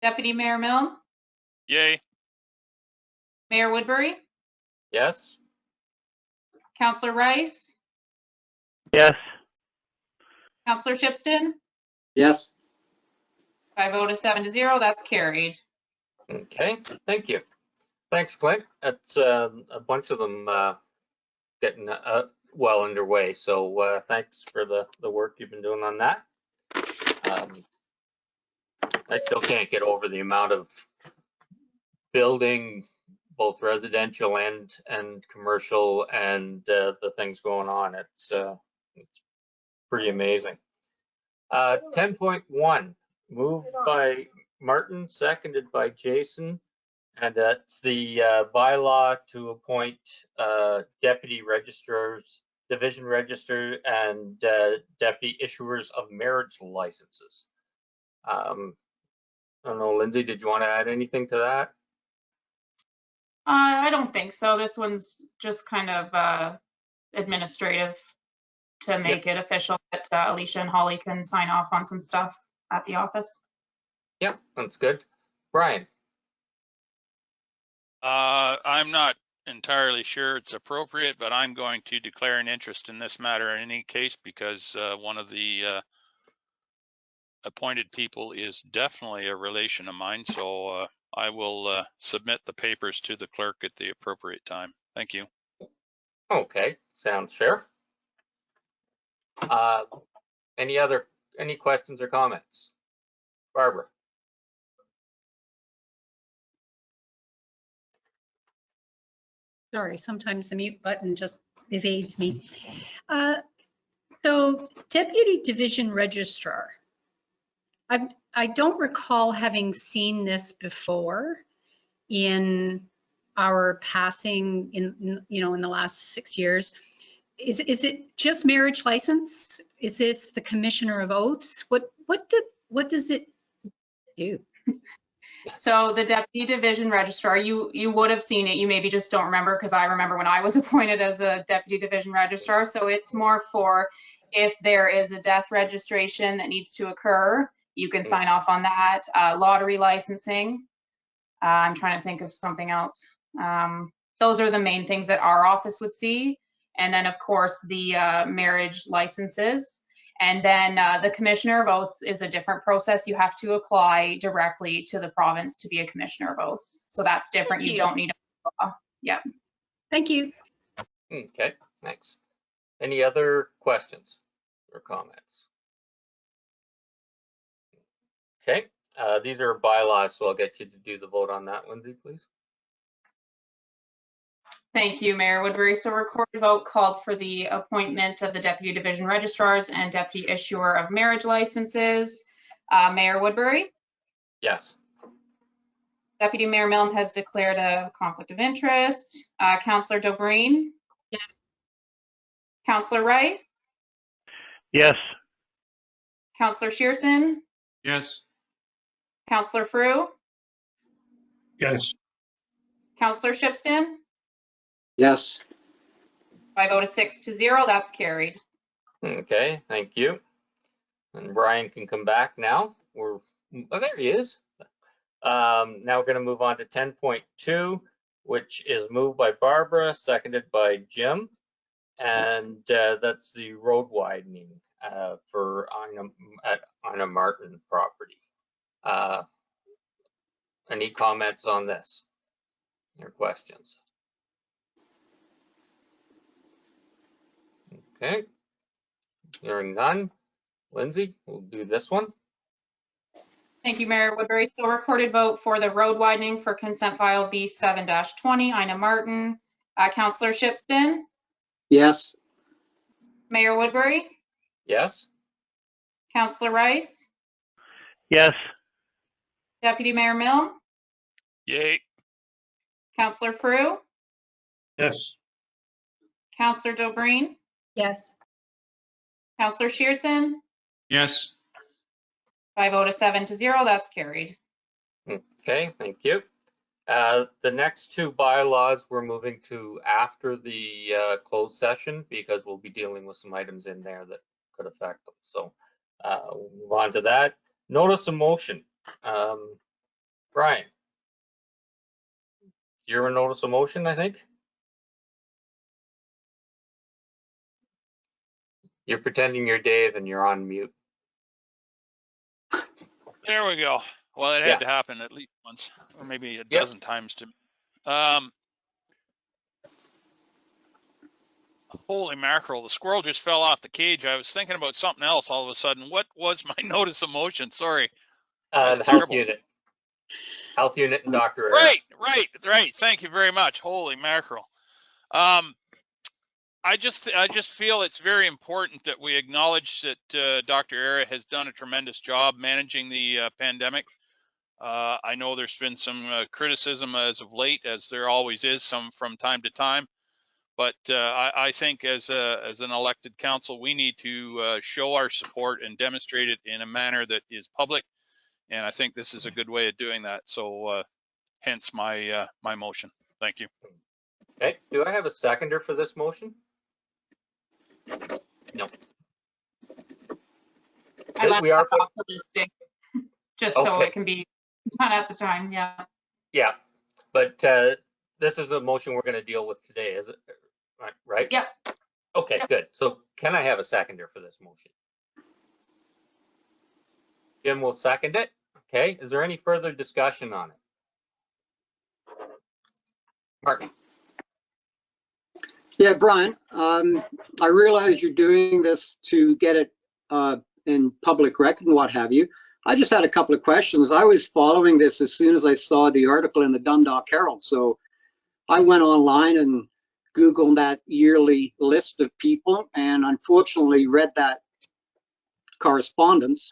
Deputy Mayor Milne? Yay. Mayor Woodbury? Yes. Councillor Rice? Yes. Councillor Shipston? Yes. By a vote of 7-0, that's carried. Okay, thank you. Thanks, Clint. That's a bunch of them getting well underway. So thanks for the work you've been doing on that. I still can't get over the amount of building, both residential and commercial, and the things going on. It's pretty amazing. 10.1, moved by Martin, seconded by Jason, and that's the bylaw to appoint deputy registrars, division register, and deputy issuers of marriage licenses. I don't know, Lindsay, did you want to add anything to that? I don't think so. This one's just kind of administrative to make it official that Alicia and Holly can sign off on some stuff at the office. Yep, that's good. Brian? I'm not entirely sure it's appropriate, but I'm going to declare an interest in this matter in any case because one of the appointed people is definitely a relation of mine. So I will submit the papers to the clerk at the appropriate time. Thank you. Okay, sounds fair. Any questions or comments? Barbara? Sorry, sometimes the mute button just evades me. So Deputy Division Registrar. I don't recall having seen this before in our passing in the last 6 years. Is it just marriage license? Is this the Commissioner of Oaths? What does it do? So the Deputy Division Registrar, you would have seen it. You maybe just don't remember, because I remember when I was appointed as a Deputy Division Registrar. So it's more for if there is a death registration that needs to occur, you can sign off on that. Lottery licensing. I'm trying to think of something else. Those are the main things that our office would see. And then, of course, the marriage licenses. And then the Commissioner of Oaths is a different process. You have to apply directly to the province to be a Commissioner of Oaths. So that's different. You don't need a law. Yeah. Thank you. Okay, thanks. Any other questions or comments? Okay, these are bylaws, so I'll get you to do the vote on that, Lindsay, please. Thank you, Mayor Woodbury. So recorded vote called for the appointment of the Deputy Division Registrars and Deputy Issuer of Marriage Licenses. Mayor Woodbury? Yes. Deputy Mayor Milne has declared a conflict of interest. Councillor Dobreen? Yes. Councillor Rice? Yes. Councillor Shearson? Yes. Councillor Frew? Yes. Councillor Shipston? Yes. By a vote of 6-0, that's carried. Okay, thank you. And Brian can come back now. Oh, there he is. Now we're going to move on to 10.2, which is moved by Barbara, seconded by Jim. And that's the road widening for Ina Martin property. any comments on this or questions? Okay, hearing none. Lindsay, we'll do this one. Thank you, Mayor Woodbury. So recorded vote for the road widening for consent file B7-20, Ina Martin. Councillor Shipston, Yes. Mayor Woodbury, Yes. Councillor Rice, Yes. Deputy Mayor Milne, Yay. Councillor Frew, Yes. Councillor Dobreen, Yes. Councillor Shearson. Yes. By a vote of 7-0, that's carried. Okay, thank you. The next two bylaws we're moving to after the closed session because we'll be dealing with some items in there that could affect them. So we'll move on to that. Notice of motion. Brian, you're a notice of motion, I think? You're pretending you're Dave and you're on mute. There we go. Well, it had to happen at least once, or maybe a dozen times to me. Holy mackerel, the squirrel just fell off the cage. I was thinking about something else all of a sudden. What was my notice of motion? Sorry. The health unit. Health unit and Dr. Right. Thank you very much. Holy mackerel. I just feel it's very important that we acknowledge that Dr. Era has done a tremendous job managing the pandemic. I know there's been some criticism as of late, as there always is some from time to time. But I think as an elected council, we need to show our support and demonstrate it in a manner that is public. And I think this is a good way of doing that. So hence my my motion. Thank you. Okay, do I have a seconder for this motion? No. I left We are that off the listing, just so it can be done at the time, yeah. Yeah, but this is the motion we're going to deal with today, is it? Right? Yep. Okay, good. So can I have a seconder for this motion? Jim will second it. Okay, is there any further discussion on it? Martin. Yeah, Brian, I realize you're doing this to get it in public record and what have you. I just had a couple of questions. I was following this as soon as I saw the article in the Dundalk Herald. So I went online and Googled that yearly list of people and unfortunately read that correspondence.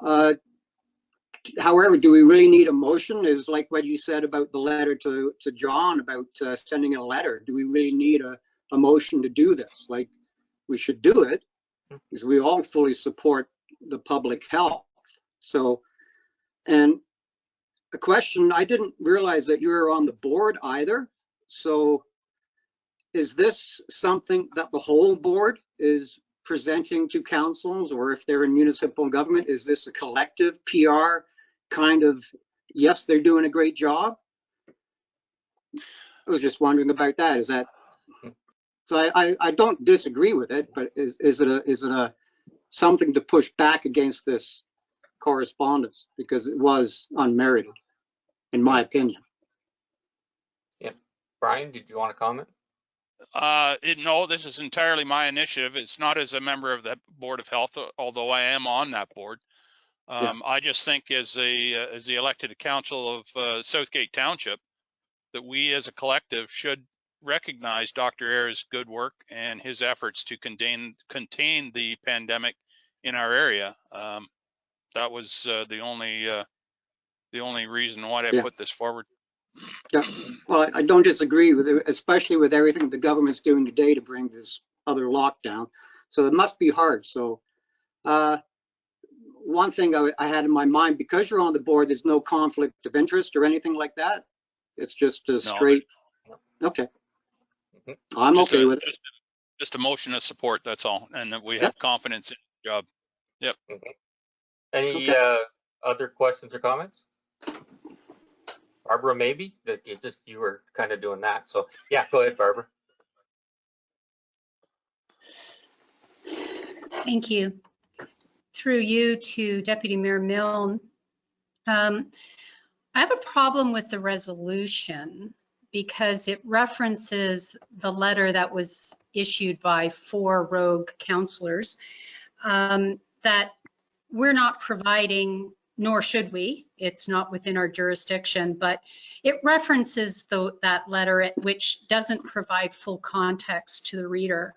However, do we really need a motion? Is like what you said about the letter to John about sending a letter. Do we really need a motion to do this? Like, we should do it because we all fully support the public health. So, and a question, I didn't realize that you were on the board either. So is this something that the whole board is presenting to councils, or if they're in municipal government, is this a collective PR kind of, yes, they're doing a great job? I was just wondering about that. Is that, so I don't disagree with it, but is it a something to push back against this correspondence, because it was unmerited, in my opinion. Yeah, Brian, did you want to comment? No, this is entirely my initiative. It's not as a member of the Board of Health, although I am on that board. I just think as the elected council of Southgate Township, that we as a collective should recognize Dr. Era's good work and his efforts to contain the pandemic in our area. That was the only reason why I put this forward. Yeah, well, I don't disagree with it, especially with everything the government's doing today to bring this other lockdown. So it must be hard. So one thing I had in my mind, because you're on the board, there's no conflict of interest or anything like that. It's just a straight. Okay. I'm okay with it. Just a motion of support, that's all. And that we have confidence in the job. Yep. Any other questions or comments? Barbara, maybe that you were kind of doing that. So yeah, go ahead, Barbara. Thank you. Through you to Deputy Mayor Milne. I have a problem with the resolution because it references the letter that was issued by 4 rogue councillors that we're not providing, nor should we. It's not within our jurisdiction, but it references that letter, which doesn't provide full context to the reader.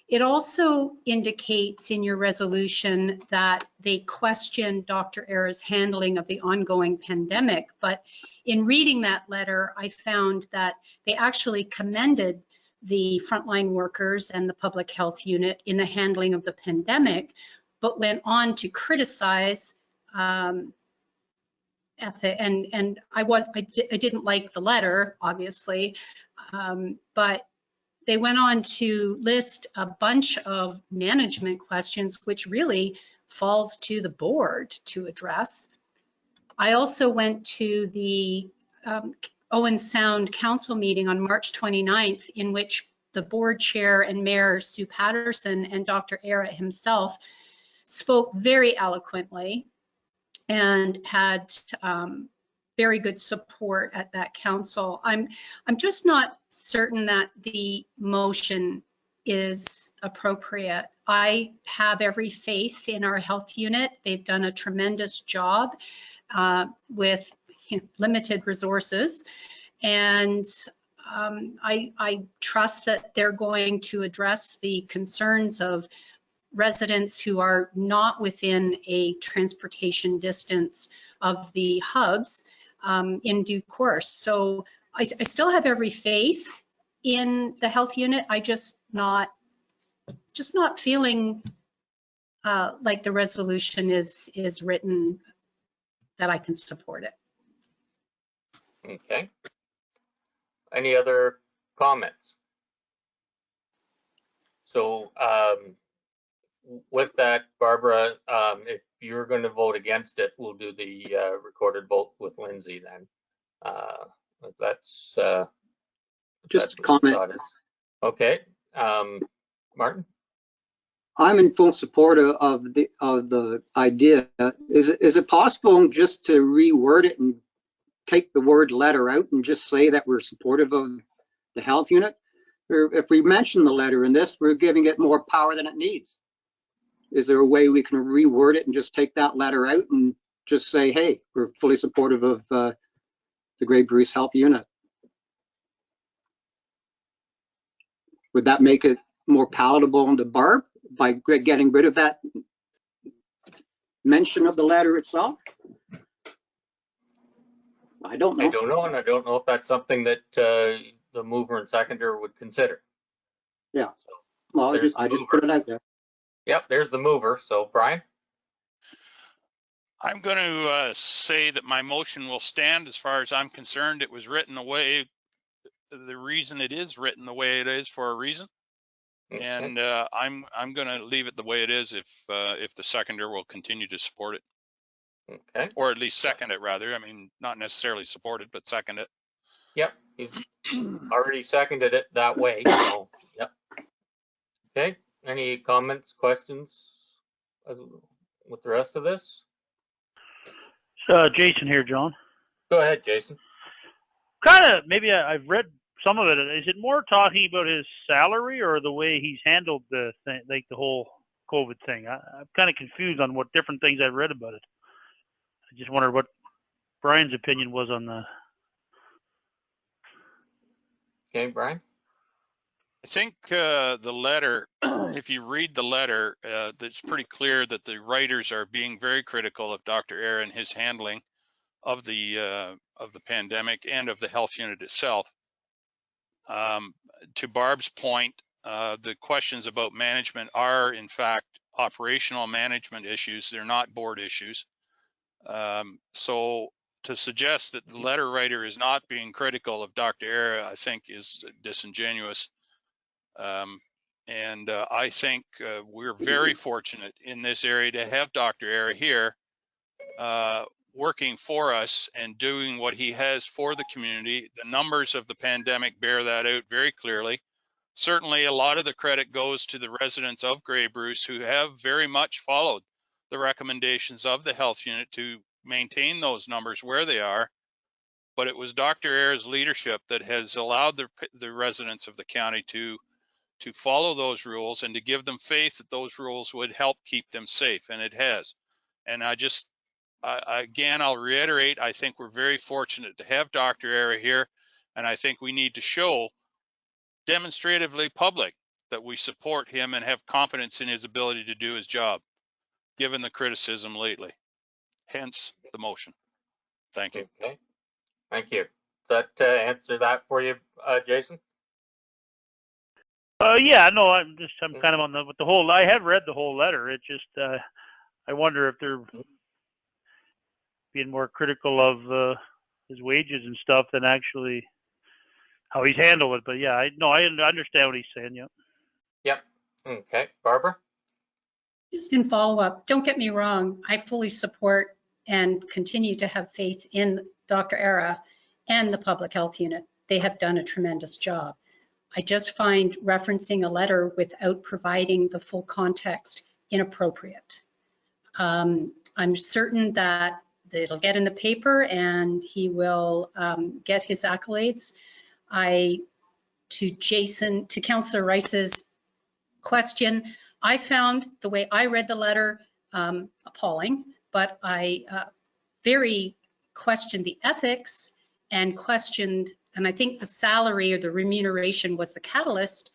It also indicates in your resolution that they question Dr. Era's handling of the ongoing pandemic, but in reading that letter, I found that they actually commended the frontline workers and the public health unit in the handling of the pandemic, but went on to criticize and I didn't like the letter, obviously, but they went on to list a bunch of management questions, which really falls to the board to address. I also went to the Owen Sound Council meeting on March 29th, in which the board chair and Mayor Sue Patterson and Dr. Era himself spoke very eloquently and had very good support at that council. I'm just not certain that the motion is appropriate. I have every faith in our health unit. They've done a tremendous job with limited resources, and I trust that they're going to address the concerns of residents who are not within a transportation distance of the hubs in due course. So I still have every faith in the health unit. I just not feeling like the resolution is written that I can support it. Okay. Any other comments? So with that, Barbara, if you're going to vote against it, we'll do the recorded vote with Lindsay then. That's just a comment. Okay, Martin. I'm in full support of the idea. Is it possible just to reword it and take the word letter out and just say that we're supportive of the health unit? Or if we mention the letter in this, we're giving it more power than it needs. Is there a way we can reword it and just take that letter out and just say, hey, we're fully supportive of the Grey Bruce Health Unit? Would that make it more palatable to Barb by getting rid of that mention of the letter itself? I don't know. I don't know, and I don't know if that's something that the mover and seconder would consider. Yeah. Well, I just put it out there. Yep, there's the mover. So, Brian? I'm going to say that my motion will stand as far as I'm concerned. It was written the way, the reason it is written the way it is for a reason. Okay. And I'm going to leave it the way it is if the seconder will continue to support it. Okay. Or at least second it, rather. I mean, not necessarily support it, but second it. Yep, he's already seconded it that way. So, yep. Okay. Any comments, questions with the rest of this? Jason here, John. Go ahead, Jason. Kind of, maybe I've read some of it. Is it more talking about his salary or the way he's handled the thing, like the whole COVID thing? I'm kind of confused on what different things I've read about it. I just wondered what Brian's opinion was on the. Okay, Brian. I think the letter, if you read the letter, it's pretty clear that the writers are being very critical of Dr. Era and his handling of the pandemic and of the health unit itself. To Barb's point, the questions about management are in fact operational management issues. They're not board issues. So to suggest that the letter writer is not being critical of Dr. Era, I think is disingenuous. And I think we're very fortunate in this area to have Dr. Era here working for us and doing what he has for the community. The numbers of the pandemic bear that out very clearly. Certainly a lot of the credit goes to the residents of Grey Bruce who have very much followed the recommendations of the health unit to maintain those numbers where they are but it was Dr. Ayer's leadership that has allowed the residents of the county to follow those rules and to give them faith that those rules would help keep them safe, and it has. And again, I'll reiterate, I think we're very fortunate to have Dr. Ayer here, and I think we need to show demonstratively public that we support him and have confidence in his ability to do his job, given the criticism lately. Hence the motion. Thank you. Okay, thank you. Does that answer that for you, Jason? Yeah, no, I'm kind of on with the whole, I have read the whole letter. It just, I wonder if they're being more critical of his wages and stuff than actually how he's handled it. But yeah, I understand what he's saying. Yeah. Yep. Okay, Barbara? Just in follow-up, don't get me wrong, I fully support and continue to have faith in Dr. Ayer and the public health unit. They have done a tremendous job. I just find referencing a letter without providing the full context inappropriate. I'm certain that it'll get in the paper and he will get his accolades. To Councillor Rice's question, I found the way I read the letter appalling, but I very questioned the ethics and questioned, and I think the salary or the remuneration was the catalyst,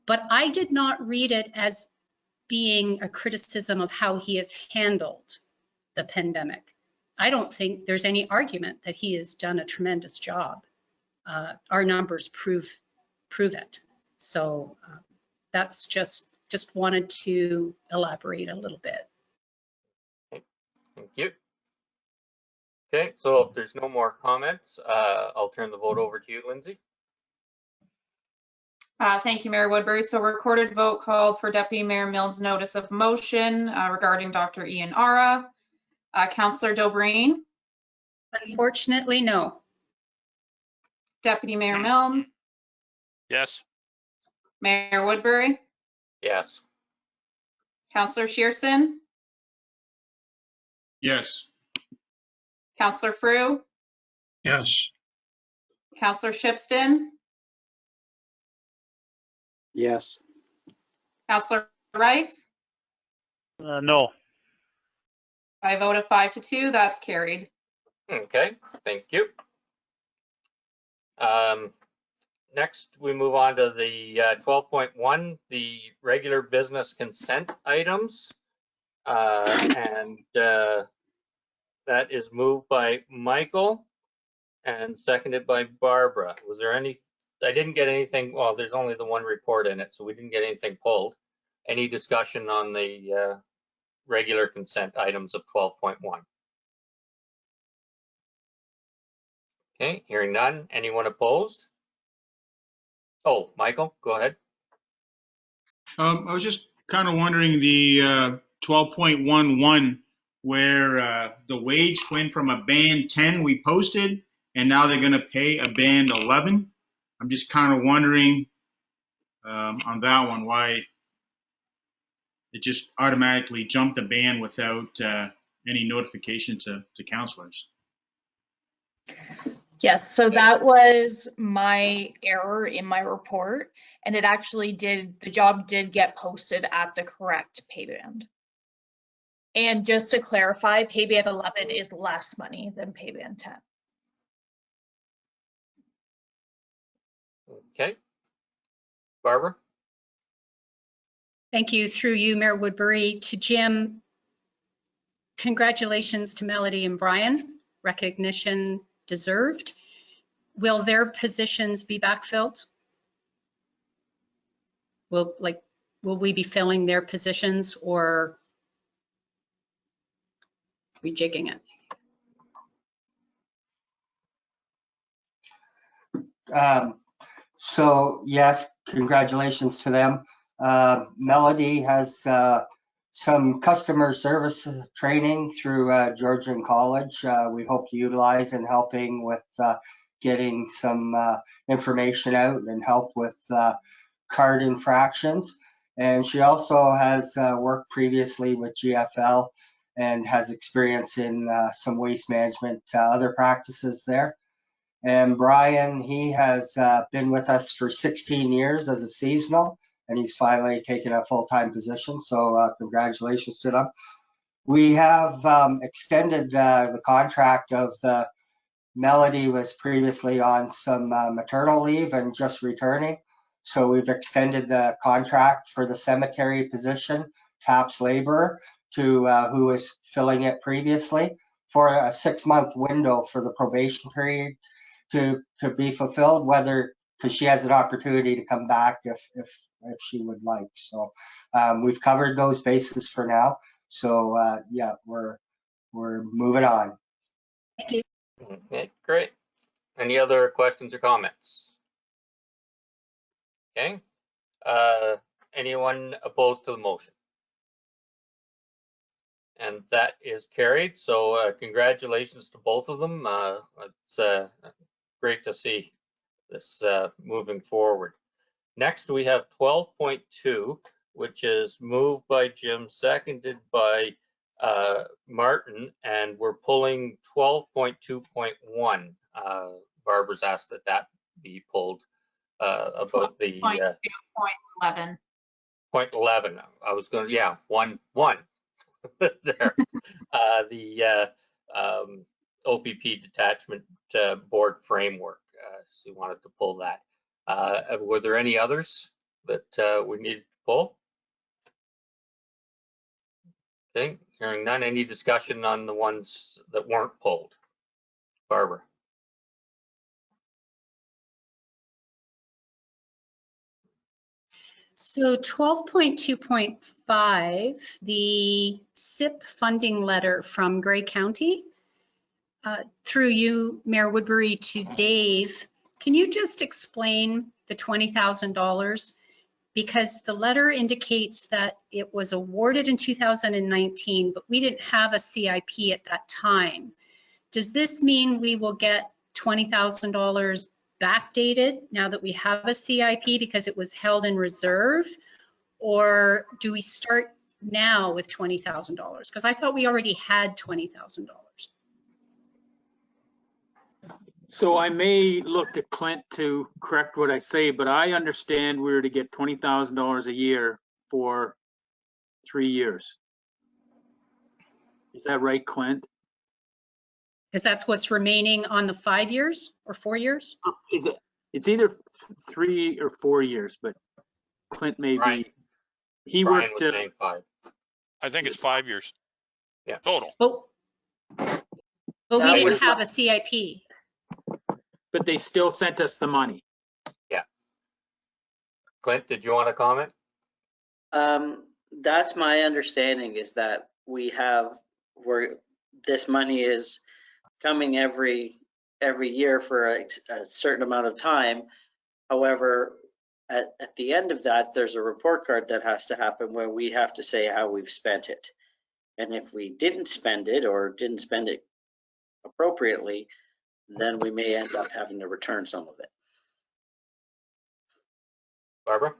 but I did not read it as being a criticism of how he has handled the pandemic. I don't think there's any argument that he has done a tremendous job. Our numbers prove it. So that's just wanted to elaborate a little bit. Okay. Thank you. Okay, so if there's no more comments, I'll turn the vote over to you, Lindsay. Thank you, Mayor Woodbury. So recorded vote called for Deputy Mayor Mills' notice of motion regarding Dr. Ian Ara. Councillor Dobreen? Unfortunately, no. Deputy Mayor Milne? Yes. Mayor Woodbury? Yes. Councillor Shearson? Yes. Councillor Frew? Yes. Councillor Shipston? Yes. Councillor Rice? No. By a vote of 5-2, that's carried. Okay, thank you. Next, we move on to the 12.1, the regular business consent items. That is moved by Michael and seconded by Barbara. Was there any, I didn't get anything, well, there's only the one report in it, so we didn't get anything pulled. Any discussion on the regular consent items of 12.1? Okay, hearing none. Anyone opposed? Oh, Michael, go ahead. I was just kind of wondering the 12.11 where the wage went from a band 10 we posted and now they're going to pay a band 11. I'm just kind of wondering on that one why it just automatically jumped the band without any notification to councilors. Yes, so that was my error in my report, and it actually did, the job did get posted at the correct pay band. And just to clarify, pay band 11 is less money than pay band 10. Okay. Barbara? Thank you. Through you, Mayor Woodbury. To Jim, congratulations to Melody and Brian. Recognition deserved. Will their positions be backfilled? Will we be filling their positions or rejigging it? So yes, congratulations to them. Melody has some customer service training through Georgian College. We hope to utilize in helping with getting some information out and help with card infractions. And she also has worked previously with GFL and has experience in some waste management, other practices there. And Brian, he has been with us for 16 years as a seasonal, and he's finally taken a full-time position. So congratulations to them. We have extended the contract of the Melody was previously on some maternal leave and just returning. So we've extended the contract for the cemetery position, TAPS laborer, to who was filling it previously for a 6-month window for the probation period to be fulfilled, whether, because she has an opportunity to come back if she would like. So we've covered those bases for now. So yeah, we're moving on. Thank you. Okay, great. Any other questions or comments? Okay. Anyone opposed to the motion? And that is carried. So congratulations to both of them. It's great to see this moving forward. Next, we have 12.2, which is moved by Jim, seconded by Martin, and we're pulling 12.2.1. Barbara's asked that be pulled about the 0.11. 0.11. I was going to, yeah, one there. The OPP detachment board framework. So you wanted to pull that. Were there any others that we needed to pull? Okay, hearing none. Any discussion on the ones that weren't pulled? Barbara. So 12.2.5, the SIP funding letter from Grey County, through you, Mayor Woodbury, to Dave, can you just explain the $20,000? Because the letter indicates that it was awarded in 2019, but we didn't have a CIP at that time. Does this mean we will get $20,000 backdated now that we have a CIP because it was held in reserve? Or do we start now with $20,000? Because I thought we already had $20,000. So I may look to Clint to correct what I say, but I understand we were to get $20,000 a year for 3 years. Is that right, Clint? Because that's what's remaining on the 5 years or 4 years? Is it? It's either 3 or 4 years, but Clint may be. He Brian worked. was saying 5. I think it's 5 years. Yeah. Total. But we didn't have a CIP. But they still sent us the money. Yeah. Clint, did you want to comment? That's my understanding, is that this money is coming every year for a certain amount of time. However, at the end of that, there's a report card that has to happen where we have to say how we've spent it. And if we didn't spend it or didn't spend it appropriately, then we may end up having to return some of it. Barbara?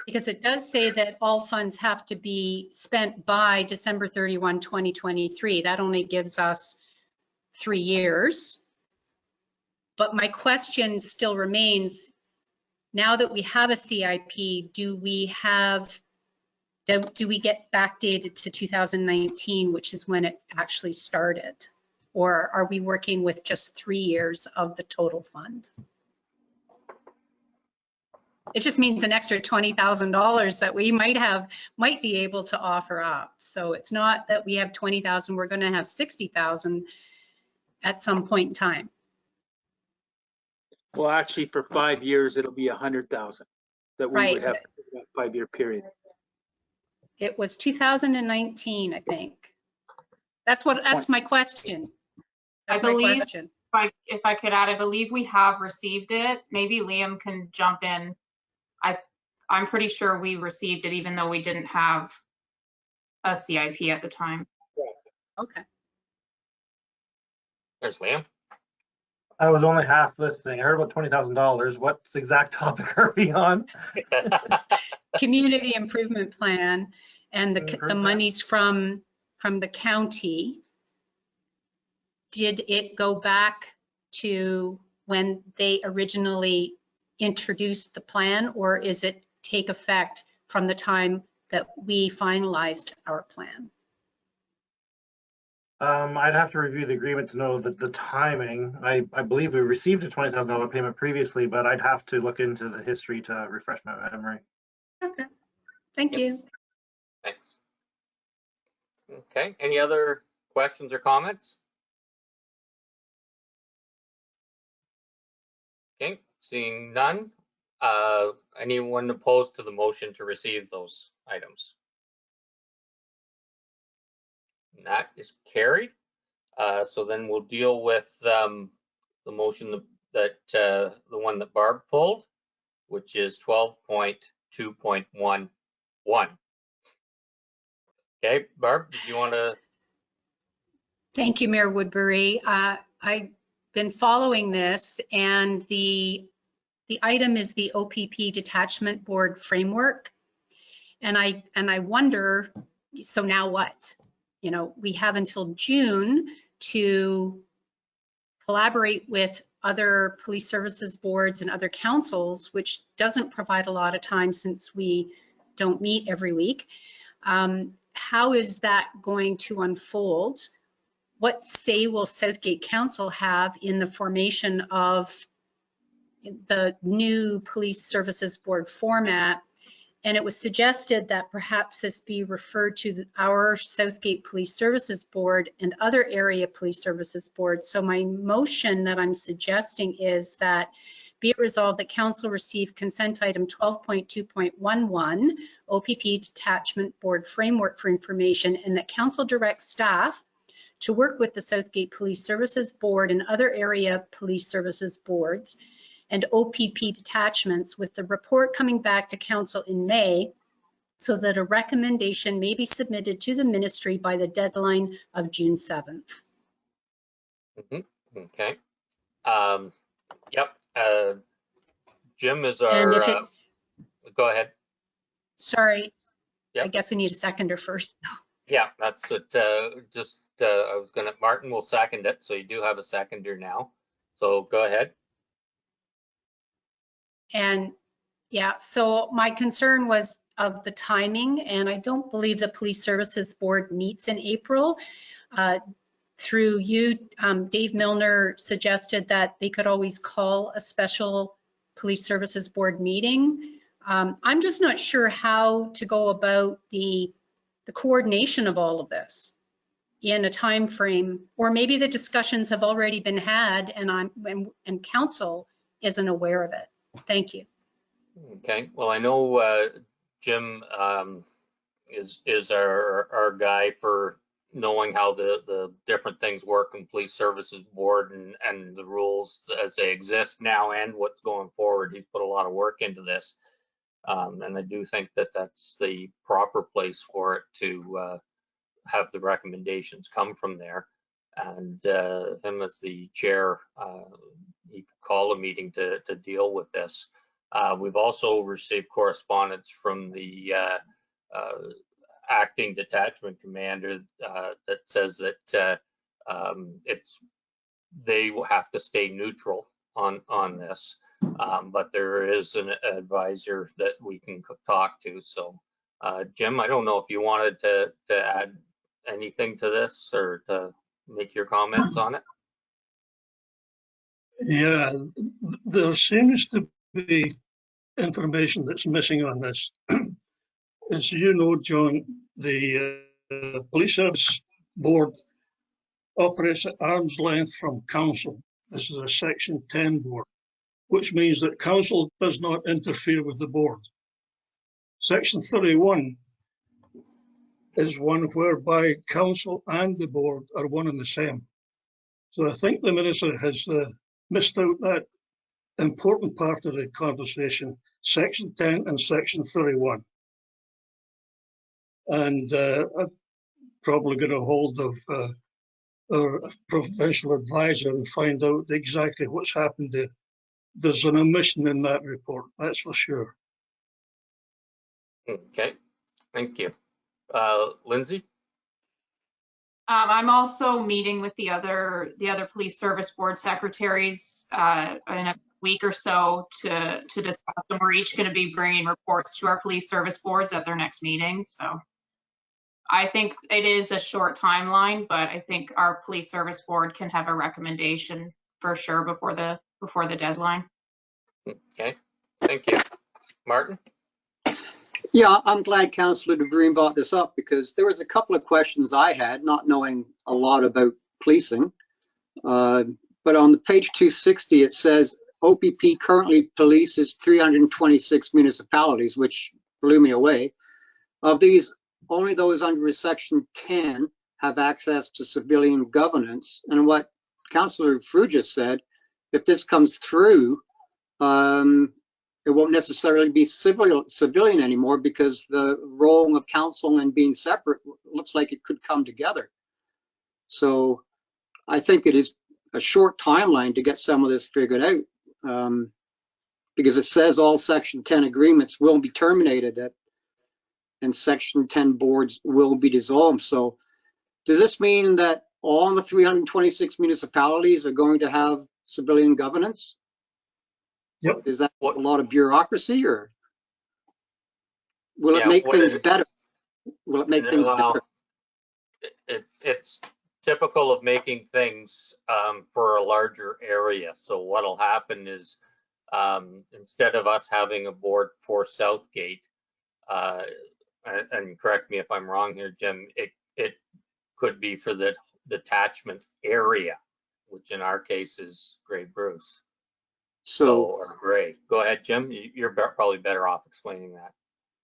Because it does say that all funds have to be spent by December 31, 2023. That only gives us 3 years. But my question still remains, now that we have a CIP, do we get backdated to 2019, which is when it actually started? Or are we working with just 3 years of the total fund? It just means an extra $20,000 that we might be able to offer up. So it's not that we have 20,000, we're going to have 60,000 at some point in time. Well, actually, for 5 years, it'll be 100,000 that we would have for that 5-year period. It was 2019, I think. That's my question. That's my question. If I could add, I believe we have received it. Maybe Liam can jump in. I'm pretty sure we received it, even though we didn't have a CIP at the time. Okay. There's Liam. I was only half listening. I heard about $20,000. What's the exact topic are we on? Community improvement plan and the monies from from the county, did it go back to when they originally introduced the plan, or is it take effect from the time that we finalized our plan? I'd have to review the agreement to know the timing. I believe we received a $20,000 payment previously, but I'd have to look into the history to refresh my memory. Okay, thank you. Thanks. Okay, any other questions or comments? Okay, seeing none. Anyone opposed to the motion to receive those items? And that is carried. So then we'll deal with the motion that the one that Barb pulled, which is 12.2.11. Okay, Barb, did you want to? Thank you, Mayor Woodbury. I've been following this, and the item is the OPP Detachment Board Framework. And I wonder, so now what? You know, we have until June to collaborate with other police services boards and other councils, which doesn't provide a lot of time since we don't meet every week. How is that going to unfold? What say will Southgate Council have in the formation of the new police services board format? And it was suggested that perhaps this be referred to our Southgate Police Services Board and other area police services boards. So my motion that I'm suggesting is that be it resolved that council receive consent item 12.2.11 OPP Detachment Board Framework for information, and that council direct staff to work with the Southgate Police Services Board and other area police services boards and OPP detachments, with the report coming back to council in May, so that a recommendation may be submitted to the ministry by the deadline of June 7th. Okay. Yep. Jim is our, And if it, go ahead. Sorry, Yep. I guess I need a seconder first. Yeah, that's it. I was gonna, Martin will second it, so you do have a seconder now. So go ahead. And yeah, so my concern was of the timing, and I don't believe the Police Services Board meets in April. Through you, Dave Milner suggested that they could always call a special Police Services Board meeting. I'm just not sure how to go about the coordination of all of this in a time frame, or maybe the discussions have already been had and council isn't aware of it. Thank you. Okay, well, I know Jim is our guy for knowing how the different things work in Police Services Board and the rules as they exist now and what's going forward. He's put a lot of work into this. And I do think that that's the proper place for it to have the recommendations come from there. And him as the chair, he could call a meeting to deal with this. We've also received correspondence from the acting detachment commander that says that they will have to stay neutral on this, but there is an advisor that we can talk to. So, Jim, I don't know if you wanted to add anything to this or to make your comments on it. Yeah, there seems to be information that's missing on this. As you know, John, the Police Service Board operates at arm's length from council. This is a Section 10 board, which means that council does not interfere with the board. Section 31 is one whereby council and the board are one and the same. So I think the minister has missed out that important part of the conversation, Section 10 and Section 31. And I'm probably going to hold of our professional advisor and find out exactly what's happened there. There's an omission in that report, that's for sure. Okay, thank you. Lindsay? I'm also meeting with the other police service board secretaries in a week or so to discuss, and we're each going to be bringing reports to our police service boards at their next meeting. So I think it is a short timeline, but I think our police service board can have a recommendation for sure before the deadline. Okay, thank you. Martin? Yeah, I'm glad Councillor DeBreen brought this up because there was a couple of questions I had, not knowing a lot about policing. But on the page 260, it says OPP currently polices 326 municipalities, which blew me away. Of these, only those under Section 10 have access to civilian governance. And what Councillor Frew just said, if this comes through, it won't necessarily be civilian anymore because the role of council and being separate looks like it could come together. So I think it is a short timeline to get some of this figured out, because it says all Section 10 agreements will be terminated and Section 10 boards will be dissolved. So does this mean that all the 326 municipalities are going to have civilian governance? Yep. Is that a lot of bureaucracy, or will it make things better? Will it make things better? It's typical of making things for a larger area. So what'll happen is instead of us having a board for Southgate, and correct me if I'm wrong here, Jim, it could be for the detachment area, which in our case is Grey Bruce. Or Grey. Go ahead, Jim. You're probably better off explaining that.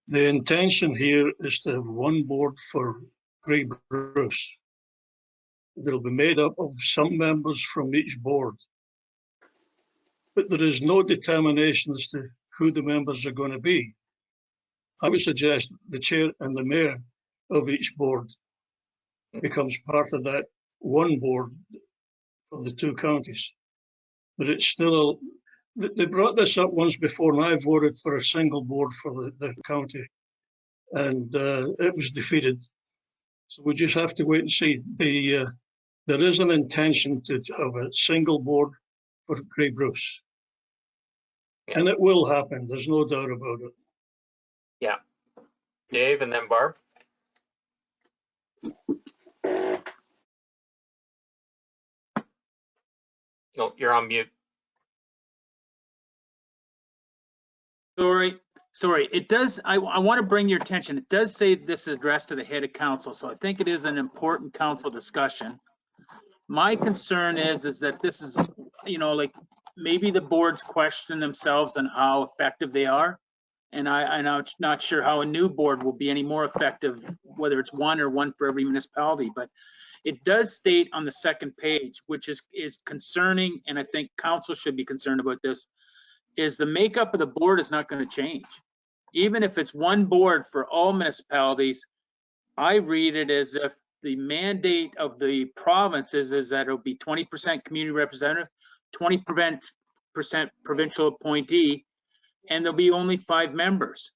The intention here is to have one board for Grey Bruce. They'll be made up of some members from each board, but there is no determination as to who the members are going to be. I would suggest the chair and the mayor of each board becomes part of that one board for the two counties. But it's still, they brought this up once before and I voted for a single board for the county, and it was defeated. So we just have to wait and see. There is an intention to have a single board for Grey Bruce. Yeah. And it will happen, there's no doubt about it. Yeah. Dave and then Barb. Oh, you're on mute. Sorry, it does, I want to bring your attention, it does say this is addressed to the head of council, so I think it is an important council discussion. My concern is that this is, like maybe the boards question themselves on how effective they are. And I'm not sure how a new board will be any more effective, whether it's one or one for every municipality, but it does state on the second page, which is concerning, and I think council should be concerned about this, is the makeup of the board is not going to change. Even if it's one board for all municipalities, I read it as if the mandate of the province is that it'll be 20% community representative, 20% provincial appointee, and there'll be only 5 members.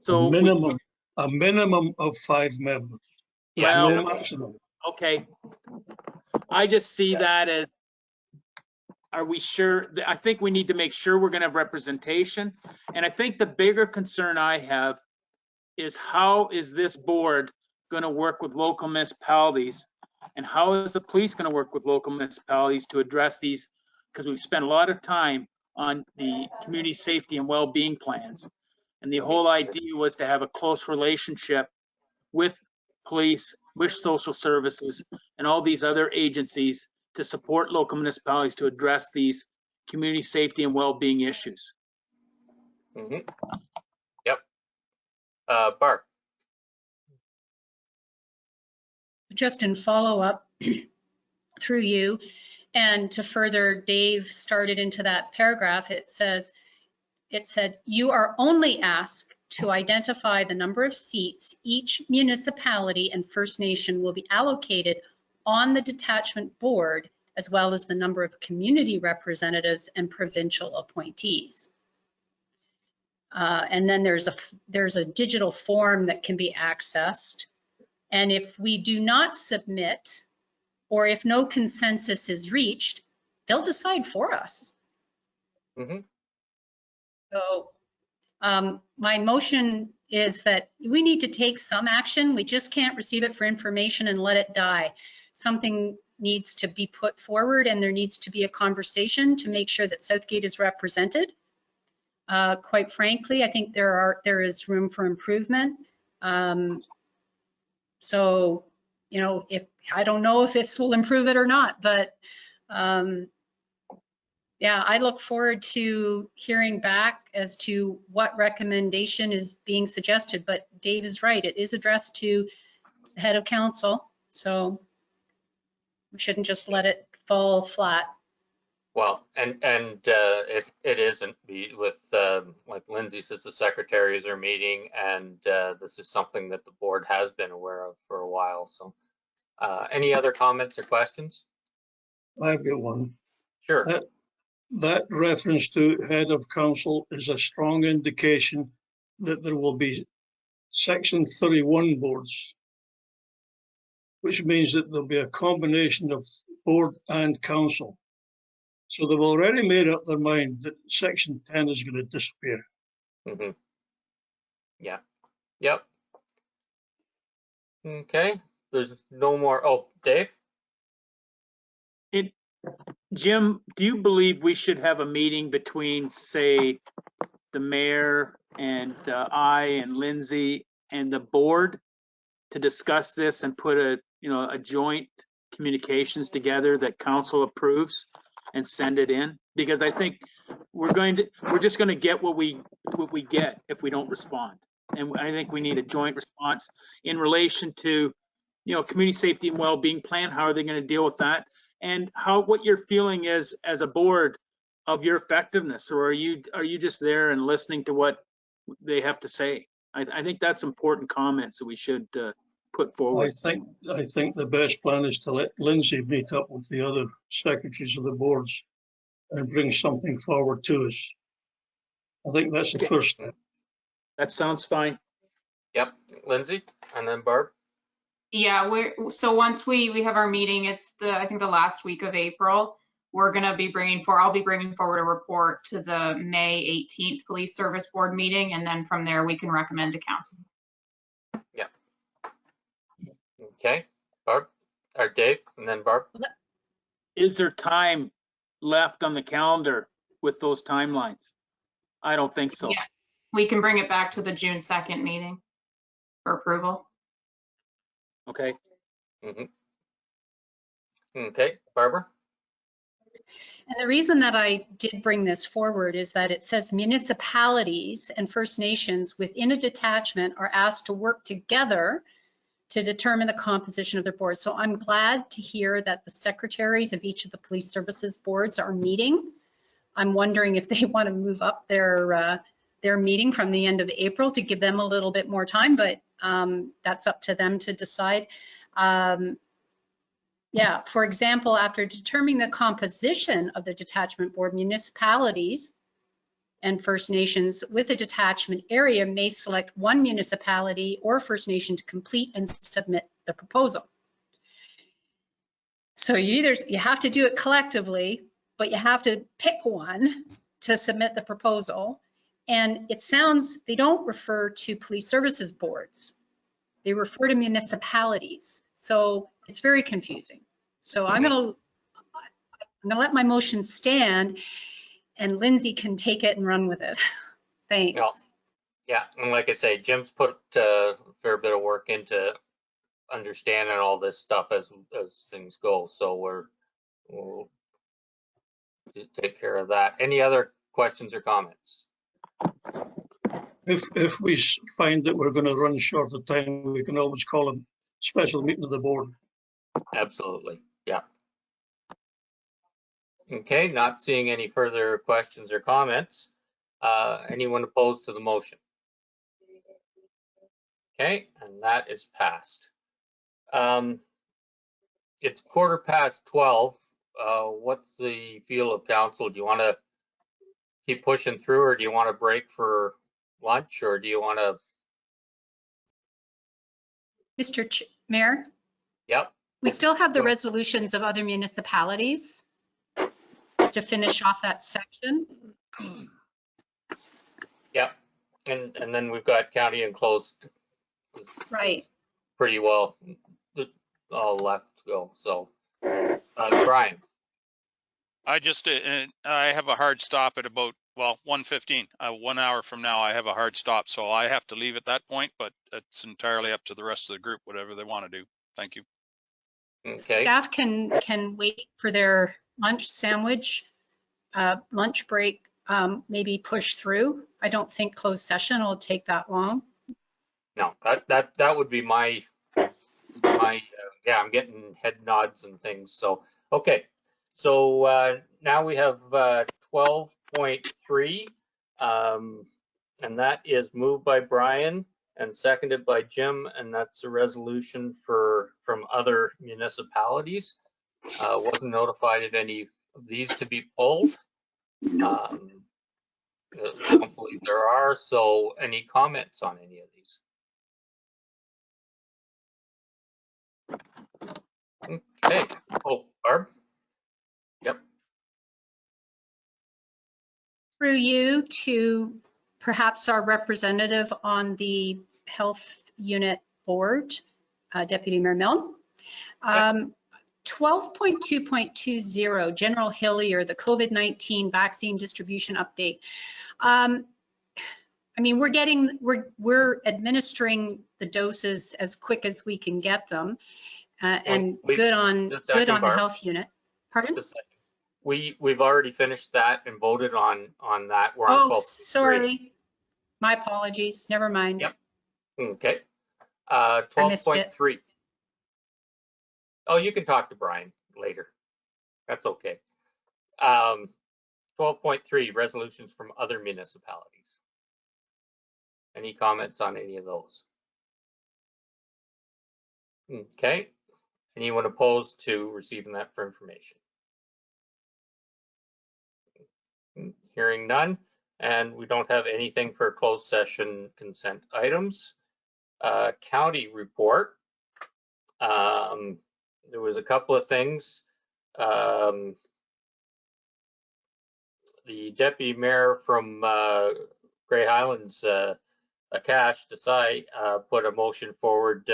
So a minimum of 5 members. Well, no maximum. Okay. I just see that as, are we sure? I think we need to make sure we're going to have representation. And I think the bigger concern I have is how is this board going to work with local municipalities, and how is the police going to work with local municipalities to address these? Because we've spent a lot of time on the community safety and well-being plans. And the whole idea was to have a close relationship with police, with social services, and all these other agencies to support local municipalities to address these community safety and well-being issues. Mm-hmm. Yep. Barb. Just in follow-up through you, and to further, Dave started into that paragraph, it said, you are only asked to identify the number of seats each municipality and First Nation will be allocated on the detachment board, as well as the number of community representatives and provincial appointees. And then there's a digital form that can be accessed And if we do not submit, or if no consensus is reached, they'll decide for us. Mm-hmm. So my motion is that we need to take some action. We just can't receive it for information and let it die. Something needs to be put forward, and there needs to be a conversation to make sure that Southgate is represented. Quite frankly, I think there is room for improvement. So, you know, I don't know if this will improve it or not, but yeah, I look forward to hearing back as to what recommendation is being suggested. But Dave is right; it is addressed to the head of council, so we shouldn't just let it fall flat. Well, and it isn't with like Lindsay says, the secretaries are meeting, and this is something that the board has been aware of for a while. So, any other comments or questions? I've got one. Sure. That reference to head of council is a strong indication that there will be Section 31 boards, which means that there'll be a combination of board and council. So they've already made up their mind that Section 10 is going to disappear. Mm-hmm. Yeah. Yep. Okay. There's no more. Oh, Dave? Jim, do you believe we should have a meeting between, say, the mayor and I and Lindsay and the board to discuss this and put a joint communications together that council approves and send it in? Because I think we're just going to get what we get if we don't respond. And I think we need a joint response in relation to, community safety and well-being plan. How are they going to deal with that? And what your feeling is as a board of your effectiveness, or are you just there and listening to what they have to say? I think that's important comments that we should put forward. I think the best plan is to let Lindsay meet up with the other secretaries of the boards and bring something forward to us. I think that's the first step. That sounds fine. Yep, Lindsay, and then Barb. Yeah, so once we have our meeting, it's I think the last week of April. I'll be bringing forward a report to the May 18th Police Service Board meeting, and then from there we can recommend to council. Yeah. Okay, Barb, or Dave, and then Barb. Is there time left on the calendar with those timelines? I don't think so. Yeah, we can bring it back to the June 2nd meeting for approval. Okay. Mm-hmm. Okay, Barbara. And the reason that I did bring this forward is that it says municipalities and First Nations within a detachment are asked to work together to determine the composition of their boards. So I'm glad to hear that the secretaries of each of the police services boards are meeting. I'm wondering if they want to move up their meeting from the end of April to give them a little bit more time, but that's up to them to decide. Yeah, for example, after determining the composition of the detachment board, municipalities and First Nations with a detachment area may select one municipality or First Nation to complete and submit the proposal. So you have to do it collectively, but you have to pick one to submit the proposal. And it sounds, they don't refer to police services boards. They refer to municipalities. So it's very confusing. So I'm gonna let my motion stand, and Lindsay can take it and run with it. Thanks. Yeah, and like I say, Jim's put a fair bit of work into understanding all this stuff as things go. So we'll take care of that. Any other questions or comments? If we find that we're going to run short of time, we can always call a special meeting of the board. Absolutely, yeah. Okay, not seeing any further questions or comments. Anyone opposed to the motion? Okay, and that is passed. It's 12:15. What's the feel of council? Do you want to keep pushing through, or do you want to break for lunch, or do you want to Mayor, Yep. we still have the Go. resolutions of other municipalities to finish off that section. Yep. And then we've got county enclosed. Right. Pretty well all left to go. So, Brian. I just, I have a hard stop at about, well, 1:15. 1 hour from now, I have a hard stop. So I have to leave at that point, but it's entirely up to the rest of the group, whatever they want to do. Thank you. Okay. Staff can wait for their lunch sandwich, lunch break, maybe push through. I don't think closed session will take that long. No, that would be my yeah, I'm getting head nods and things. So, okay. So now we have 12.3, and that is moved by Brian and seconded by Jim, and that's a resolution from other municipalities. Wasn't notified of any of these to be pulled. I don't believe there are. So, any comments on any of these? Okay. Oh, Barb. Yep. Through you to perhaps our representative on the health unit board, Deputy Mayor Milne. 12.2.20, General Hillier, the COVID-19 vaccine distribution update. I mean, we're administering the doses as quick as we can get them, and good on the health unit. Pardon? We've already finished that and voted on that. We're on 12. Sorry. My apologies. Never mind. Yep. Okay. 12.3. Oh, you can talk to Brian later. That's okay. 12.3, resolutions from other municipalities. Any comments on any of those? Okay. Anyone opposed to receiving that for information? Hearing none, and we don't have anything for closed session consent items. County report. There was a couple of things. The deputy mayor from Grey Highlands, Akash Desai, put a motion forward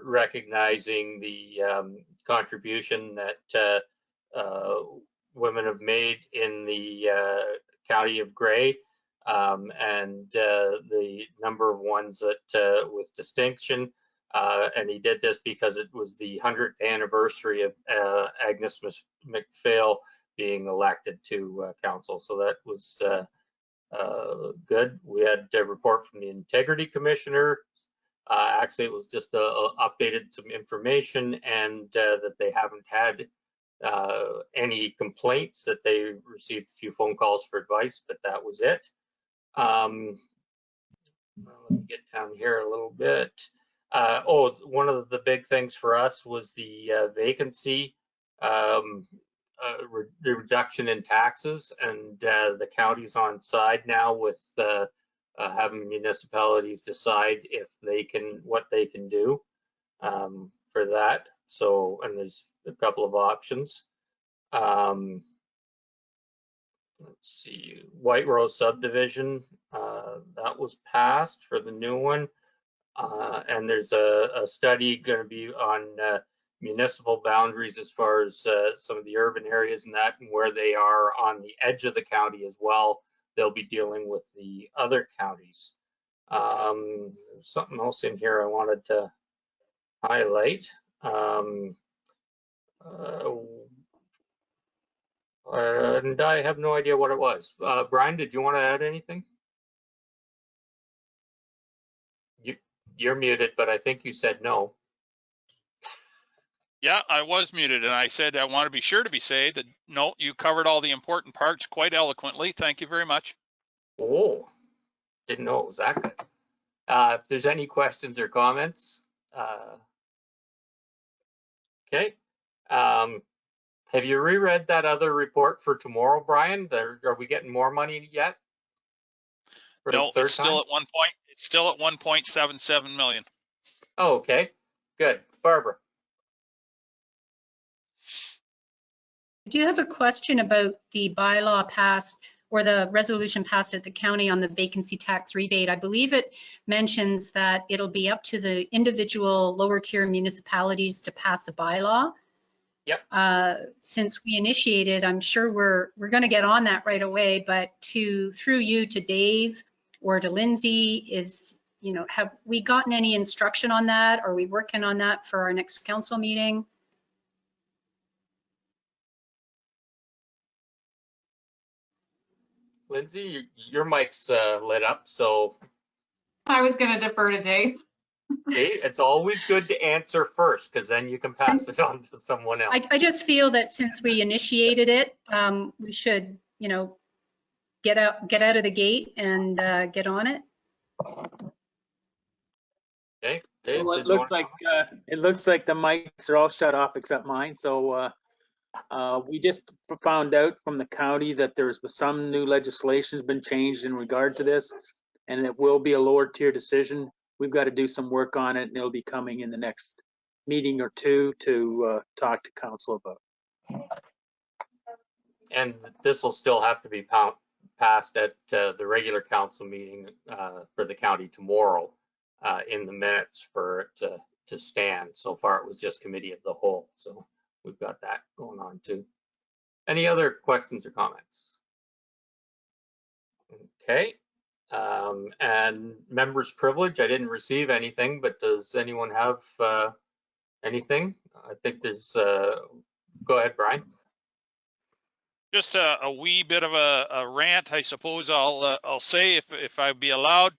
recognizing the contribution that women have made in the county of Grey, and the number of ones that with distinction. And he did this because it was the 100th anniversary of Agnes MacPhail being elected to council. So that was good. We had a report from the Integrity Commissioner. Actually, it was just updated some information, and that they haven't had any complaints, that they received a few phone calls for advice, but that was it. Let me get down here a little bit. One of the big things for us was the vacancy, the reduction in taxes, and the county's on side now with having municipalities decide if they can, what they can do for that. So, and there's a couple of options. Let's see, White Rose subdivision, that was passed for the new one. And there's a study going to be on municipal boundaries as far as some of the urban areas and that, and where they are on the edge of the county as well. They'll be dealing with the other counties. There's something else in here I wanted to highlight. And I have no idea what it was. Brian, did you want to add anything? You're muted, but I think you said no. Yeah, I was muted, and I said I want to be sure to be said that no, you covered all the important parts quite eloquently. Thank you very much. Oh, didn't know it was that good. If there's any questions or comments, okay. Have you reread that other report for tomorrow, Brian? Are we getting more money yet? No, it's still at 1 point. It's still at 1.77 million. Oh, okay, good. Barbara? I do have a question about the bylaw passed or the resolution passed at the county on the vacancy tax rebate. I believe it mentions that it'll be up to the individual lower tier municipalities to pass a bylaw. Yep. Since we initiated, I'm sure we're going to get on that right away, but through you to Dave or to Lindsay, have we gotten any instruction on that? Are we working on that for our next council meeting? Lindsay, your mic's lit up, so I was going to defer to Dave. Dave, it's always good to answer first, because then you can pass it on to someone else. I just feel that since we initiated it, we should, get out of the gate and get on it. Okay. So Dave, it looks like the mics are all shut off except mine. So we just found out from the county that there's some new legislation has been changed in regard to this, and it will be a lower tier decision. We've got to do some work on it, and it'll be coming in the next meeting or two to talk to council about. And this will still have to be passed at the regular council meeting for the county tomorrow in the minutes for it to stand. So far, it was just committee of the whole. So we've got that going on too. Any other questions or comments? Okay. And members' privilege, I didn't receive anything, but does anyone have anything? I think there's, go ahead, Brian. Just a wee bit of a rant, I suppose I'll say, if I'd be allowed.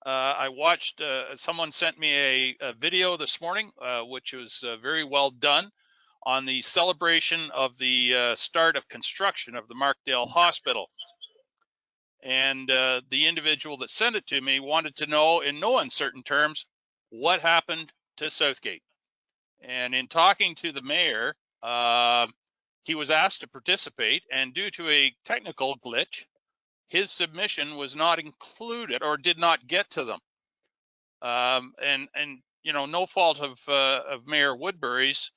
I watched, someone sent me a video this morning, which was very well done, on the celebration of the start of construction of the Markdale Hospital. And the individual that sent it to me wanted to know, in no uncertain terms, what happened to Southgate. And in talking to the mayor, he was asked to participate, and due to a technical glitch, his submission was not included or did not get to them. And no fault of Mayor Woodbury's.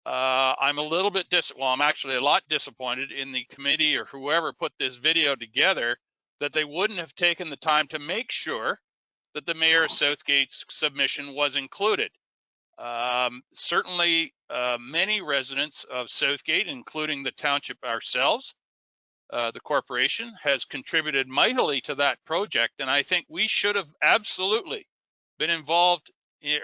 I'm a little bit I'm actually a lot disappointed in the committee or whoever put this video together, that they wouldn't have taken the time to make sure that the Mayor of Southgate's submission was included. Certainly, many residents of Southgate, including the township ourselves, the corporation, has contributed mightily to that project, and I think we should have absolutely been involved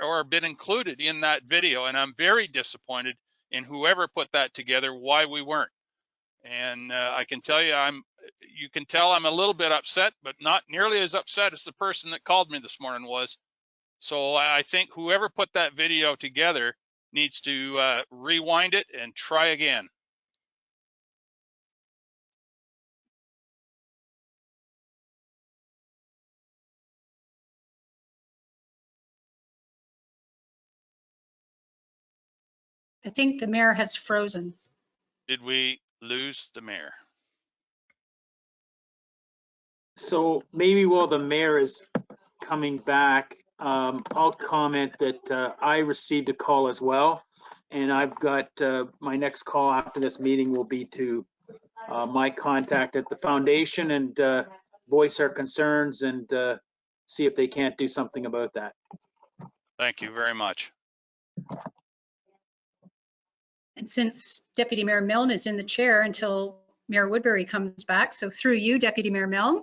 or been included in that video, and I'm very disappointed in whoever put that together, why we weren't. And I can tell you, you can tell I'm a little bit upset, but not nearly as upset as the person that called me this morning was. So I think whoever put that video together needs to rewind it and try again. I think the mayor has frozen. Did we lose the mayor? So maybe while the mayor is coming back, I'll comment that I received a call as well. And I've got my next call after this meeting will be to my contact at the foundation and voice our concerns and see if they can't do something about that. Thank you very much. And since Deputy Mayor Milne is in the chair until Mayor Woodbury comes back, so through you, Deputy Mayor Milne.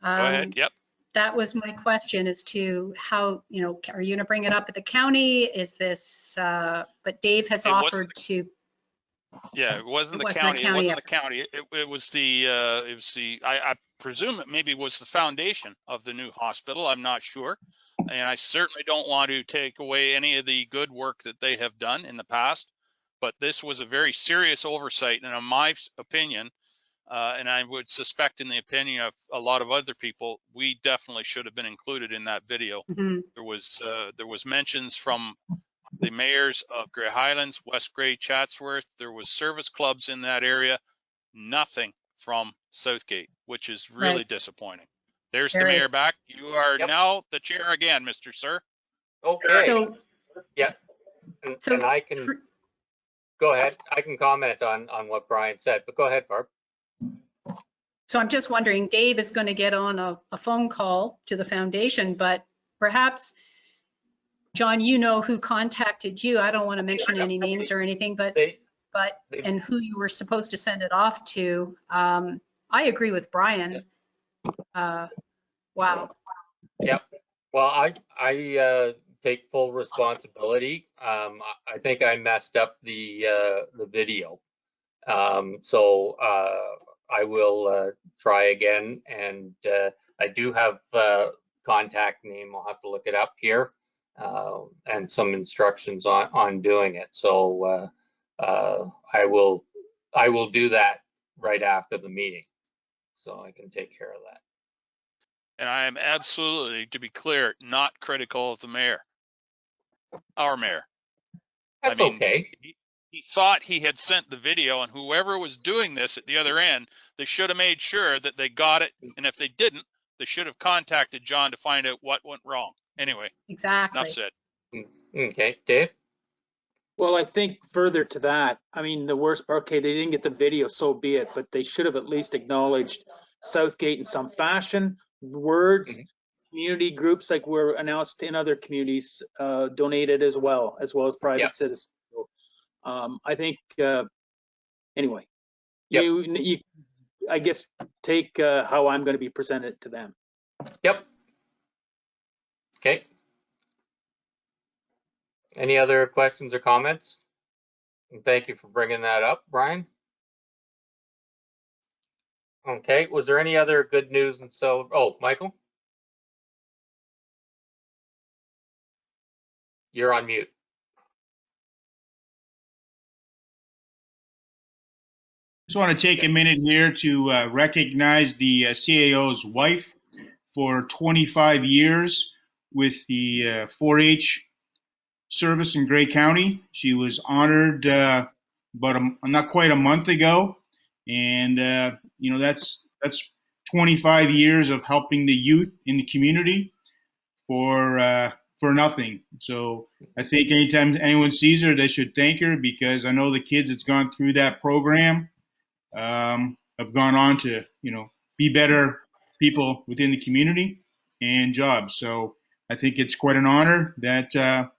Go ahead. Yep. That was my question as to how, are you going to bring it up at the county? Is this, but Dave has offered to. Yeah, it wasn't the county. It wasn't the county. It was the, I presume it maybe was the foundation of the new hospital. I'm not sure. And I certainly don't want to take away any of the good work that they have done in the past. But this was a very serious oversight, and in my opinion, and I would suspect in the opinion of a lot of other people, we definitely should have been included in that video. Mm-hmm. There was mentions from the mayors of Grey Highlands, West Grey, Chatsworth. There was service clubs in that area. Nothing from Southgate, which is really disappointing. There's the mayor back. You are now the chair again, Mr. Sir. Okay. So Yeah, and, So and I can, go ahead. I can comment on what Brian said, but go ahead, Barb. So I'm just wondering, Dave is going to get on a phone call to the foundation, but perhaps, John, you know who contacted you. I don't want to mention any names or anything, but and who you were supposed to send it off to. I agree with Brian. Wow. Yep. Well, I take full responsibility. I think I messed up the video. So I will try again, and I do have contact name. I'll have to look it up here, and some instructions on doing it. So I will do that right after the meeting, so I can take care of that. And I am absolutely, to be clear, not critical of the mayor, our mayor. That's I mean, okay. He thought he had sent the video, and whoever was doing this at the other end, they should have made sure that they got it. And if they didn't, they should have contacted John to find out what went wrong. Anyway, exactly. Enough said. Okay, Dave? Well, I think further to that, I mean, the worst part, okay, they didn't get the video, so be it, but they should have at least acknowledged Southgate in some fashion, words, community groups like were announced in other communities donated as well as private citizens. So, I think, anyway, you, I guess, take how I'm going to be presented to them. Yep. Okay. Any other questions or comments? And thank you for bringing that up, Brian. Okay, was there any other good news? And so, oh, Michael? You're on mute. Just want to take a minute here to recognize the CAO's wife for 25 years with the 4-H service in Grey County. She was honored not quite a month ago, and you know, that's 25 years of helping the youth in the community for nothing. So I think anytime anyone sees her, they should thank her, because I know the kids that's gone through that program have gone on to, you know, be better people within the community and jobs. So I think it's quite an honor that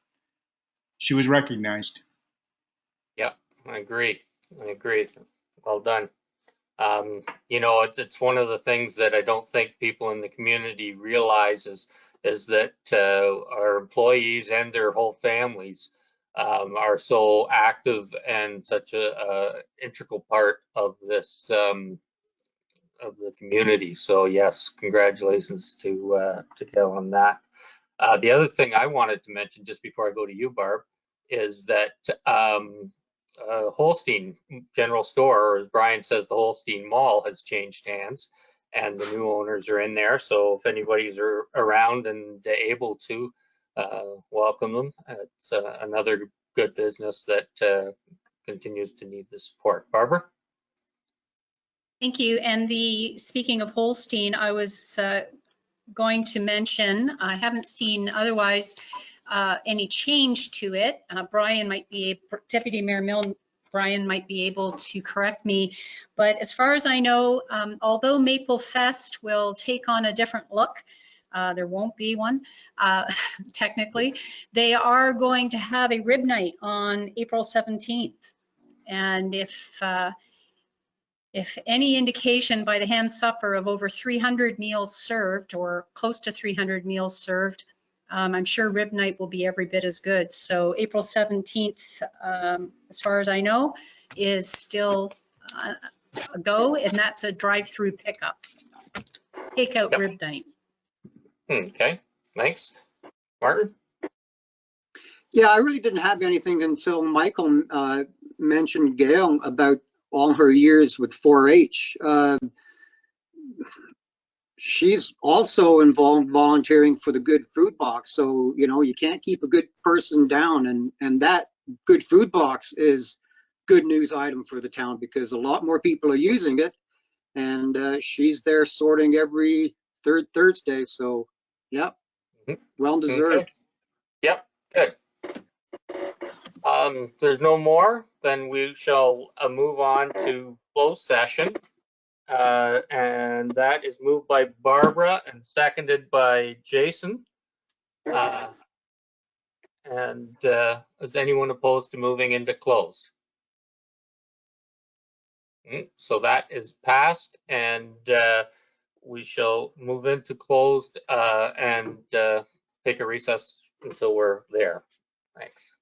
she was recognized. Yeah, I agree. Well done. You know, it's one of the things that I don't think people in the community realize is that our employees and their whole families are so active and such a integral part of this of the community. So yes, congratulations to Gail on that. The other thing I wanted to mention just before I go to you, Barb, is that Holstein General Store, or as Brian says, the Holstein Mall has changed hands, and the new owners are in there. So if anybody's around and able to, welcome them. It's another good business that continues to need the support. Barbara? Thank you. And speaking of Holstein, I was going to mention, I haven't seen otherwise any change to it. Brian might be, Deputy Mayor Milne, Brian might be able to correct me, but as far as I know, although Maple Fest will take on a different look, there won't be one technically, they are going to have a rib night on April 17th. And if any indication by the ham supper of over 300 meals served, or close to 300 meals served, I'm sure rib night will be every bit as good. So April 17th, as far as I know, is still a go, and that's a drive-through pickup, takeout rib night. Okay, thanks. Martin? Yeah, I really didn't have anything until Michael mentioned Gail about all her years with 4-H. She's also involved volunteering for the Good Food Box. So, you know, you can't keep a good person down, and that Good Food Box is good news item for the town, because a lot more people are using it, and she's there sorting every third Thursday. So, yeah, well deserved. Okay. Yep, good. There's no more, then we shall move on to closed session. And that is moved by Barbara and seconded by Jason. Is anyone opposed to moving into closed? So that is passed, and we shall move into closed and take a recess until we're there. Thanks.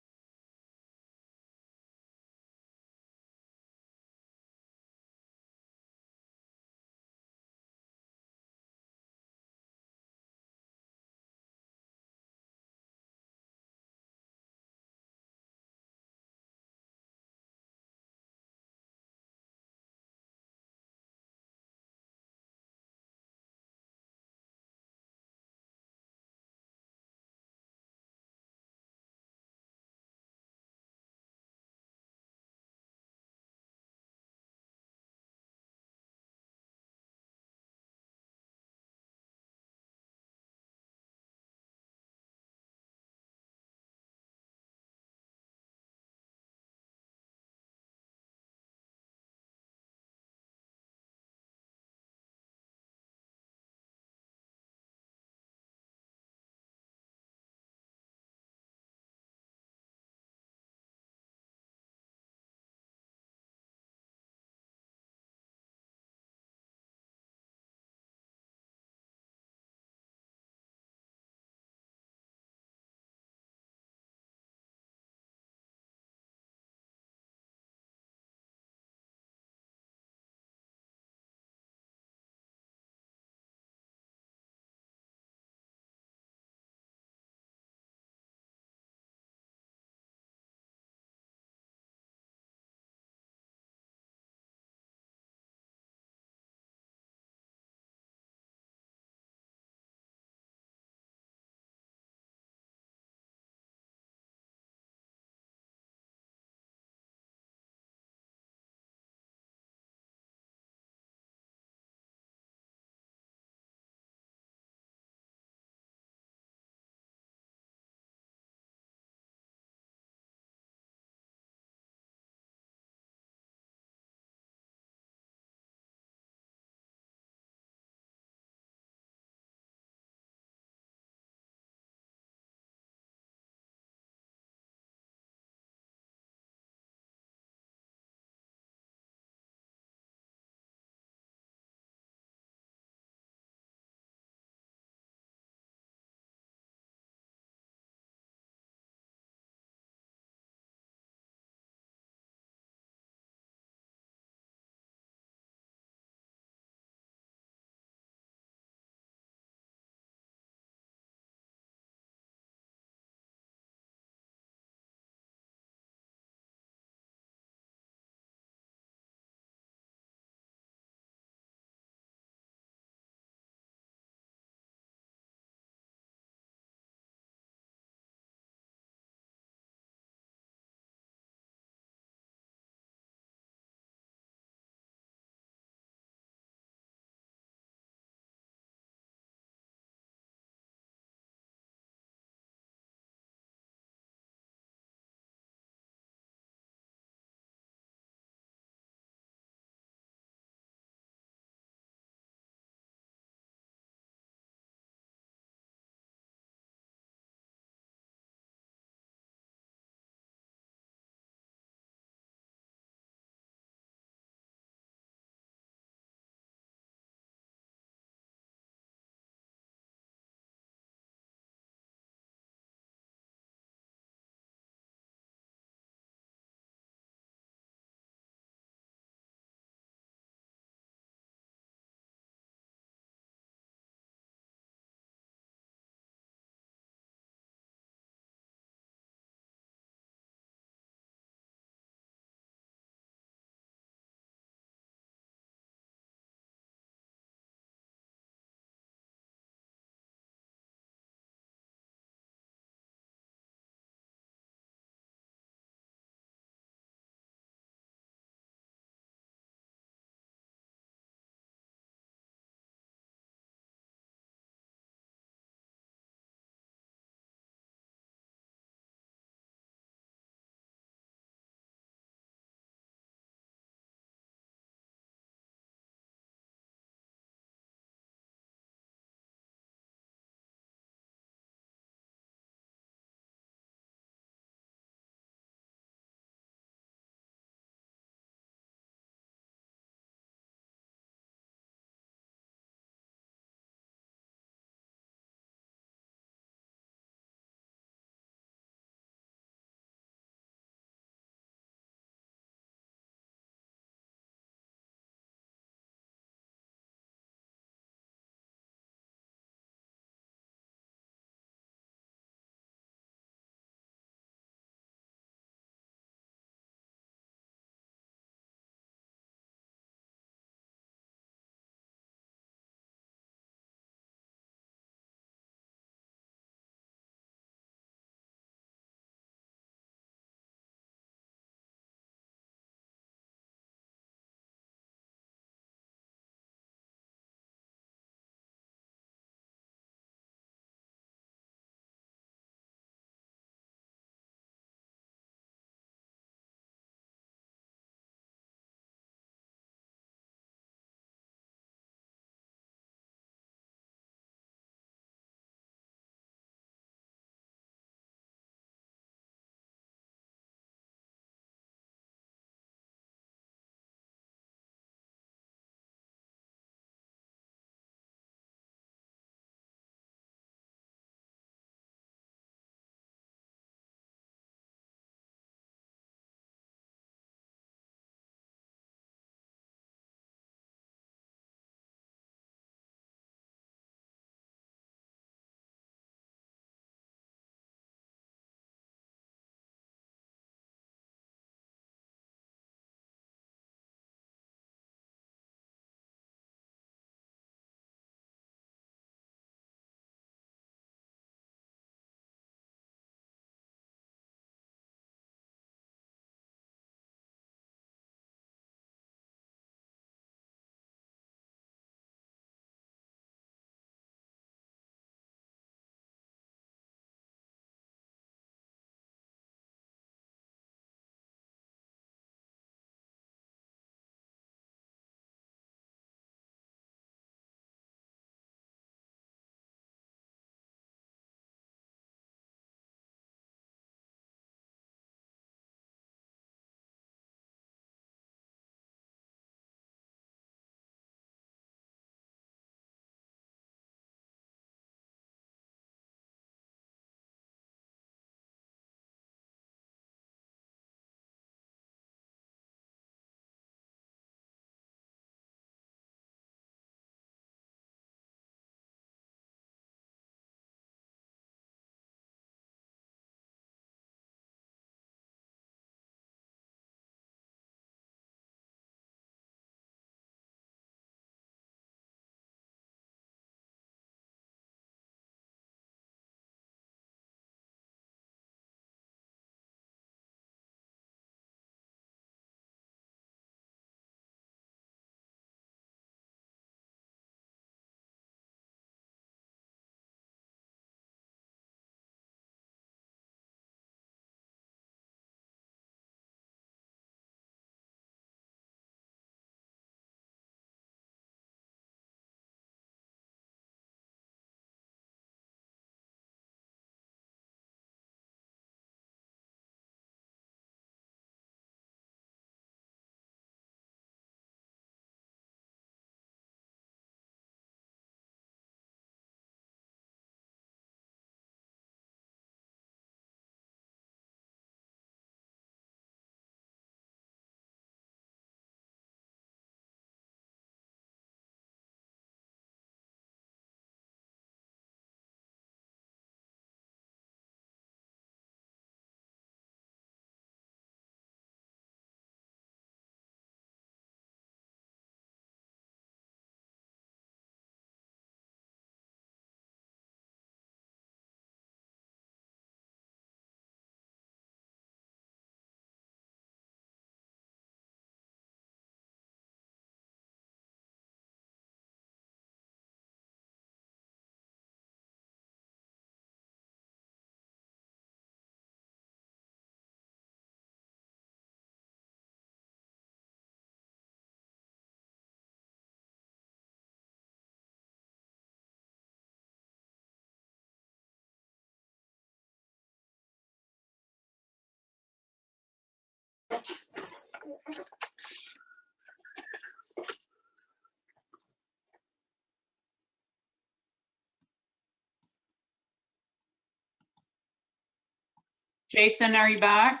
Jason, are you back?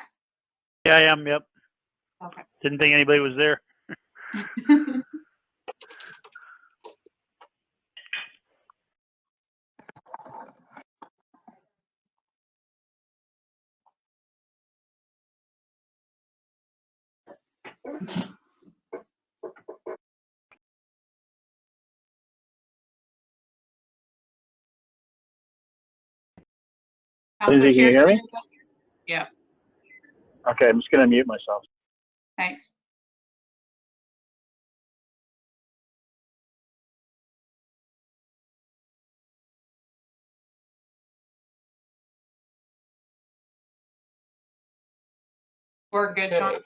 Yeah, I am, yep. Okay. Didn't think anybody was there. Councillor Lindsay, can you hear Shearson, me? is that you? Yeah, Okay, I'm just going to mute myself. thanks. We're good, John. Okay.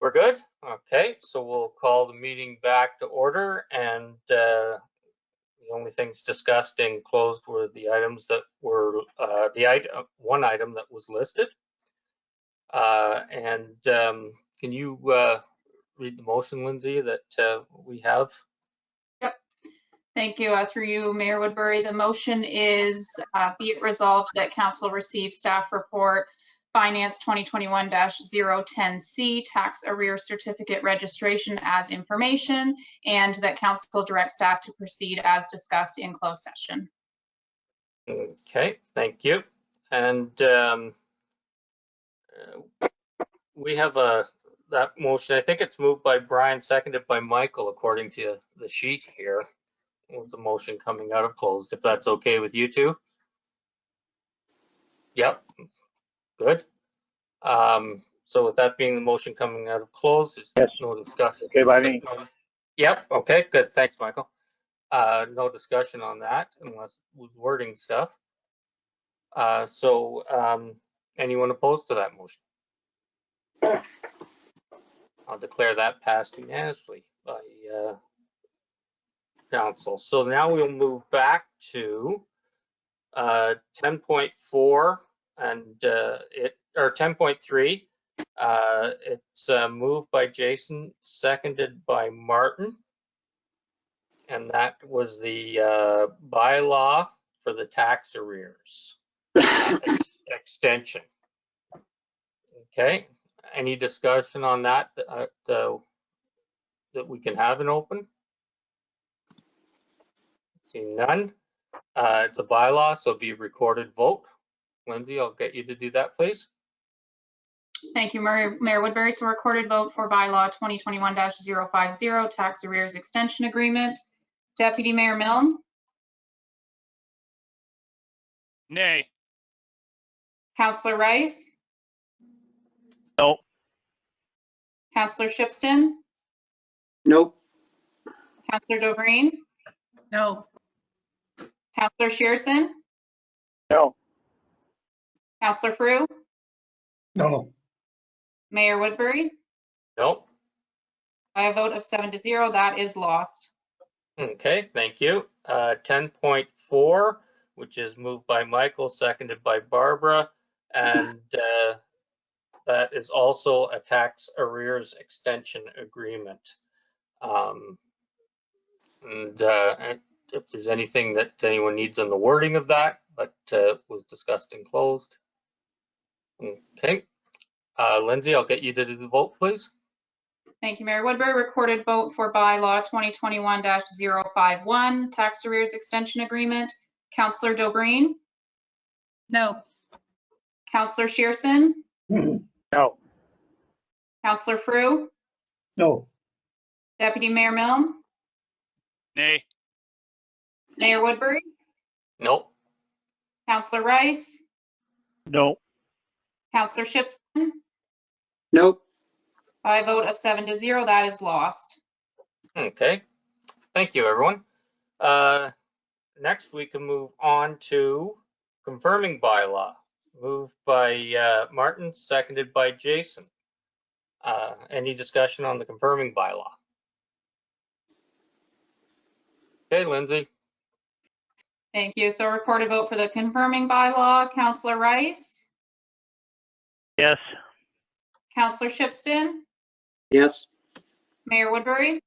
We're good? Okay, so we'll call the meeting back to order, and the only things discussed and closed were the items that were, one item that was listed. Can you read the motion, Lindsay, that we have? Yep. Thank you. Through you, Mayor Woodbury, the motion is be it resolved that council receive staff report Finance 2021-010C tax arrear certificate registration as information, and that council direct staff to proceed as discussed in closed session. Okay, thank you. And we have that motion. I think it's moved by Brian, seconded by Michael, according to the sheet here. With the motion coming out of closed, if that's okay with you two. Yep, good. So with that being the motion coming out of closed, yes. No discussion. Okay by me. Yep, okay, good. Thanks, Michael. No discussion on that unless it was wording stuff. Anyone opposed to that motion? I'll declare that passed unanimously by council. So now we'll move back to 10.4 and 10.3. It's moved by Jason, seconded by Martin. And that was the bylaw for the tax arrears extension. Okay, any discussion on that that we can have in open? See none. It's a bylaw, so it'll be a recorded vote. Lindsay, I'll get you to do that, please. Thank you, Mayor Woodbury. So recorded vote for bylaw 2021-050 tax arrears extension agreement. Deputy Mayor Milne. Nay. Councillor Rice. No. Councillor Shipston. Nope. Councillor Dobreen. No. Councillor Shearson. No. Councillor Frew. No. Mayor Woodbury. Nope. By a vote of 7-0, that is lost. Okay, thank you. 10.4, which is moved by Michael, seconded by Barbara, and that is also a tax arrears extension agreement. If there's anything that anyone needs on the wording of that, but was discussed and closed. Okay, Lindsay, I'll get you to do the vote, please. Thank you, Mayor Woodbury. Recorded vote for bylaw 2021-051 tax arrears extension agreement. Councillor Dobreen. No. Councillor Shearson. No. Councillor Frew. No. Deputy Mayor Milne. Nay. Mayor Woodbury. Nope. Councillor Rice. No. Councillor Shipston. Nope. By a vote of 7-0, that is lost. Okay, thank you, everyone. Next, we can move on to confirming bylaw, moved by Martin, seconded by Jason. Any discussion on the confirming bylaw? Okay, Lindsay. Thank you. So recorded vote for the confirming bylaw. Councillor Rice. Yes. Counselor Shipston, Yes. Mayor Woodbury,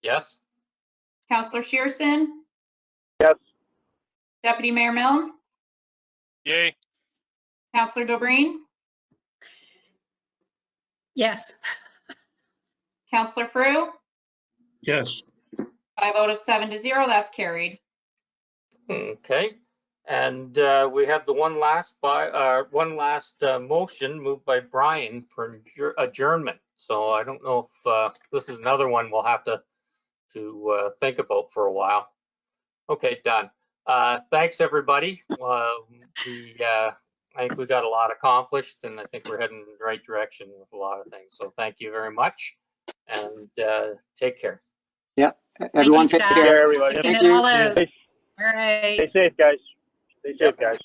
Yes? Counselor Shearson, Yes. Deputy Mayor Milne, Yay. Counselor Dobreen, Yes. Counselor Frew, Yes. by a vote of 7 to 0, that's carried. Okay. And we have the one last motion moved by Brian for adjournment. So I don't know if this is another one we'll have to think about for a while. Okay, done. Thanks, everybody. I think we got a lot accomplished, and I think we're heading in the right direction with a lot of things. So thank you very much, and take care. Yeah, everyone take staff. care. Everybody. Sticking Thank it you. all out. Stay All right. safe, guys. Stay safe, guys.